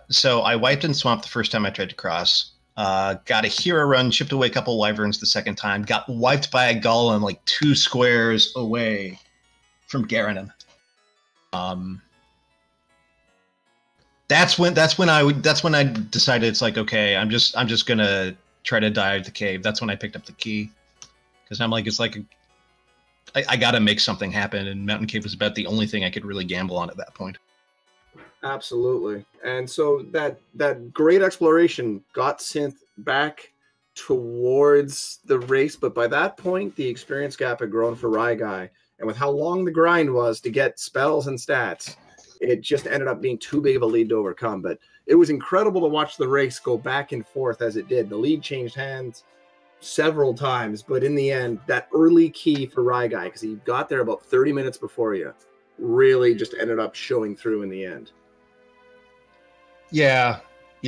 So I wiped in Swamp the first time I tried to cross. Got a hero run, chipped away a couple wyverns the second time. Got wiped by a golem like 2 squares away from Garanon. That's when I decided it's like, okay, I'm just gonna try to dive the cave. That's when I picked up the key, because I'm like, it's like I gotta make something happen, and Mountain Cave was about the only thing I could really gamble on at that point. Absolutely. And so that great exploration got Synth back towards the race, but by that point the experience gap had grown for Ryguy, and with how long the grind was to get spells and stats, it just ended up being too big of a lead to overcome. But it was incredible to watch the race go back and forth as it did. The lead changed hands several times, but in the end, that early key for Ryguy, because he got there about 30 minutes before you, really just ended up showing through in the end. Yeah.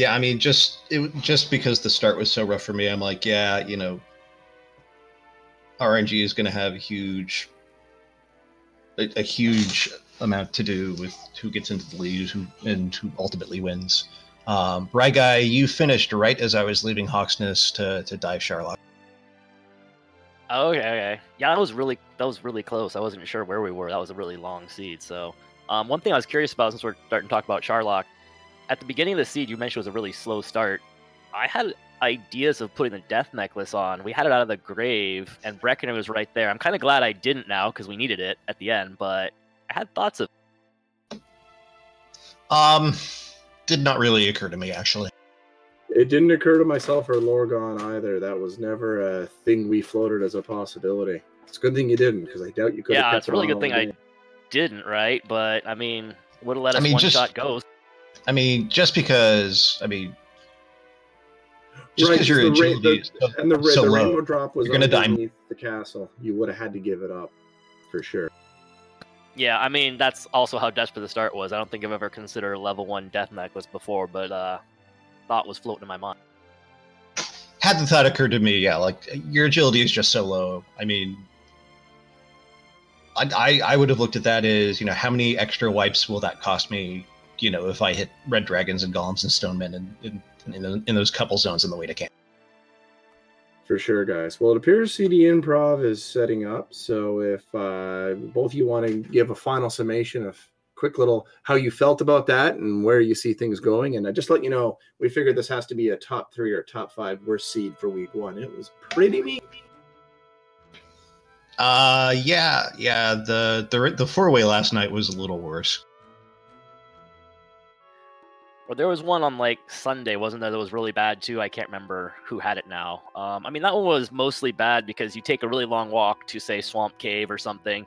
I mean, just because the start was so rough for me, I'm like, yeah, you know, RNG is going to have a huge amount to do with who gets into the lead and who ultimately wins. Ryguy, you finished right as I was leaving Hawksness to dive Charlock. Okay. Yeah, that was really close. I wasn't sure where we were. That was a really long seed. So, one thing I was curious about, since we're starting to talk about Charlock, at the beginning of the seed, you mentioned it was a really slow start. I had ideas of putting the death necklace on. We had it out of the grave, and Breckener was right there. I'm kind of glad I didn't now, because we needed it at the end, but I had thoughts of... Did not really occur to me, actually. It didn't occur to myself or Lorgon either. That was never a thing we floated as a possibility. It's a good thing you didn't, because I doubt you could have kept it on. Yeah, it's a really good thing I didn't, right? But, I mean, would have let us one-shot go. I mean, just because right, your agility is so low, rainbow drop was underneath the castle. You would have had to give it up, for sure. Yeah, I mean, that's also how desperate the start was. I don't think I've ever considered a level 1 death necklace before, but thought was floating in my mind. Had the thought occurred to me, yeah, like, your agility is just so low. I mean, I would have looked at that as, you know, how many extra wipes will that cost me, you know, if I hit red dragons and golems and stonemen in those couple zones on the way to camp. For sure, guys. Well, it appears CD Improv is setting up, so if both of you want to give a final summation of quick little how you felt about that and where you see things going, and I just let you know, we figured this has to be a top 3 or top 5 worst seed for week 1. It was pretty neat. Yeah. The four-way last night was a little worse. Well, there was one on like Sunday, wasn't there? That was really bad too. I can't remember who had it now. I mean, that one was mostly bad because you take a really long walk to say Swamp Cave or something,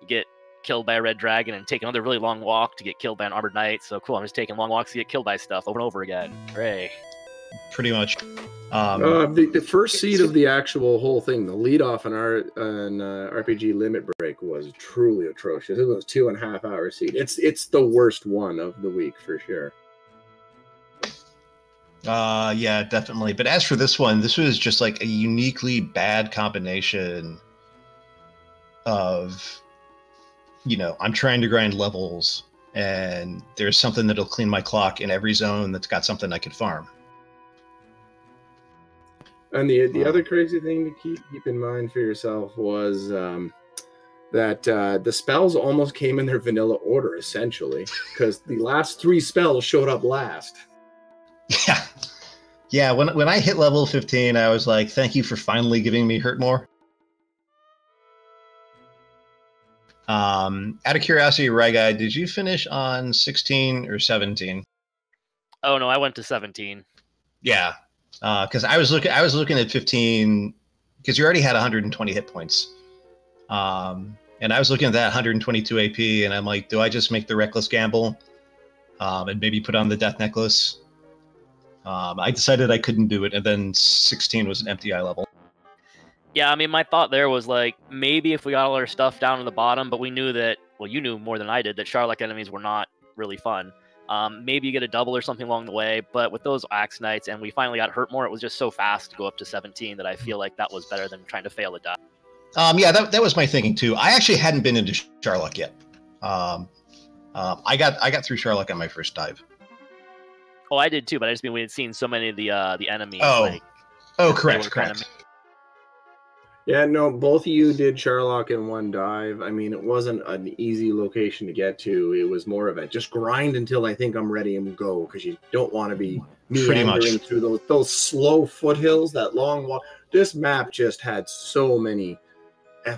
you get killed by a red dragon, and take another really long walk to get killed by an armored knight. So cool, I'm just taking long walks to get killed by stuff over and over again. Hooray. Pretty much. The first seed of the actual whole thing, the lead off on our RPG Limit Break was truly atrocious. It was 2.5 hour seed. It's the worst one of the week for sure. Yeah, definitely. But as for this one, this was just like a uniquely bad combination of, I'm trying to grind levels, and there's something that'll clean my clock in every zone that's got something I can farm. And the other crazy thing to keep in mind for yourself was that the spells almost came in their vanilla order, essentially, because the last 3 spells showed up last. Yeah. When I hit level 15, I was like, thank you for finally giving me Hurt More. Out of curiosity, ryguy, did you finish on 16 or 17? Oh no, I went to 17. Yeah, because I was looking at 15 because you already had 120 hit points, and I was looking at that 122 AP, and I'm like, do I just make the reckless gamble, and maybe put on the death necklace? I decided I couldn't do it, and then 16 was an empty eye level. Yeah, I mean, my thought there was like, maybe if we got all our stuff down to the bottom, but we knew that, well, you knew more than I did, that Sharlock enemies were not really fun. Maybe you get a double or something along the way, but with those Axe Knights, and we finally got Hurt More, it was just so fast to go up to 17 that I feel like that was better than trying to fail a die. Yeah, that was my thinking too. I actually hadn't been into Sharlock yet. I got through Sharlock on my first dive. Oh, I did too, but I just mean we had seen so many of the enemies. Correct. Yeah, no, both of you did Sharlock in one dive. I mean, it wasn't an easy location to get to. It was more of a just grind until I think I'm ready and go, because you don't want to be meandering through those slow foothills, that long walk. This map just had so many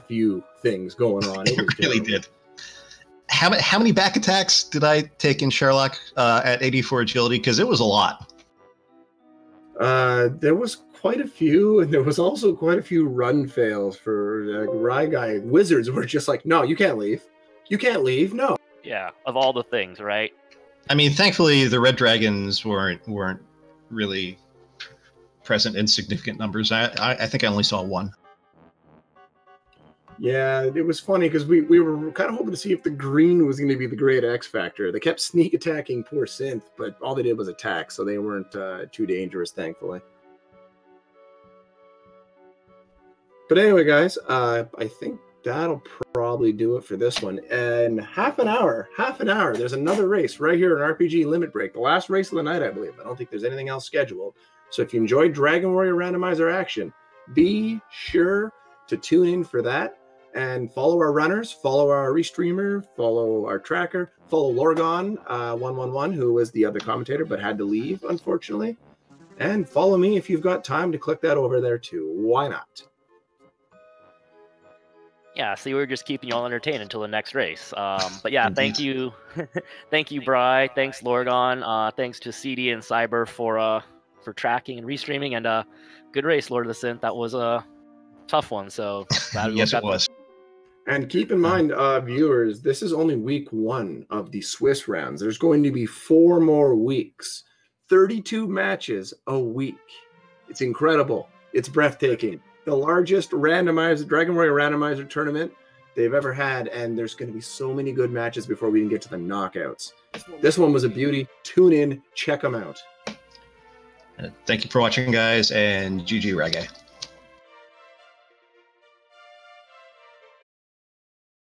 FU things going on. It really did. How many back attacks did I take in Sharlock at 84 agility? Because it was a lot. There was quite a few, and there was also quite a few run fails for ryguy. Wizards were just like, no, you can't leave. You can't leave, no. Yeah, of all the things, right? I mean, thankfully, the red dragons weren't really present in significant numbers. I think I only saw one. Yeah, it was funny because we were kind of hoping to see if the green was going to be the great X factor. They kept sneak attacking poor Synth, but all they did was attack, so they weren't too dangerous, thankfully. But anyway, guys, I think that'll probably do it for this one. And half an hour, there's another race right here in RPG Limit Break. The last race of the night, I believe. I don't think there's anything else scheduled. So if you enjoyed Dragon Warrior Randomizer action, be sure to tune in for that. And follow our runners, follow our restreamer, follow our tracker, follow Lorgon 111, who was the other commentator but had to leave, unfortunately. And follow me if you've got time to click that over there too. Why not? Yeah, see, we're just keeping you all entertained until the next race. But yeah, thank you. Thank you, Bri. Thanks, Lorgon. Thanks to CD and Cyber for tracking and restreaming. And good race, Lord of the Synth. That was a tough one. So yes, it was. And keep in mind, viewers, this is only week 1 of the Swiss rounds. There's going to be 4 more weeks. 32 matches a week. It's incredible. It's breathtaking. The largest randomizer, Dragon Warrior Randomizer tournament they've ever had, and there's going to be so many good matches before we can get to the knockouts. This one was a beauty. Tune in, check them out. Thank you for watching, guys, and GG ryguy.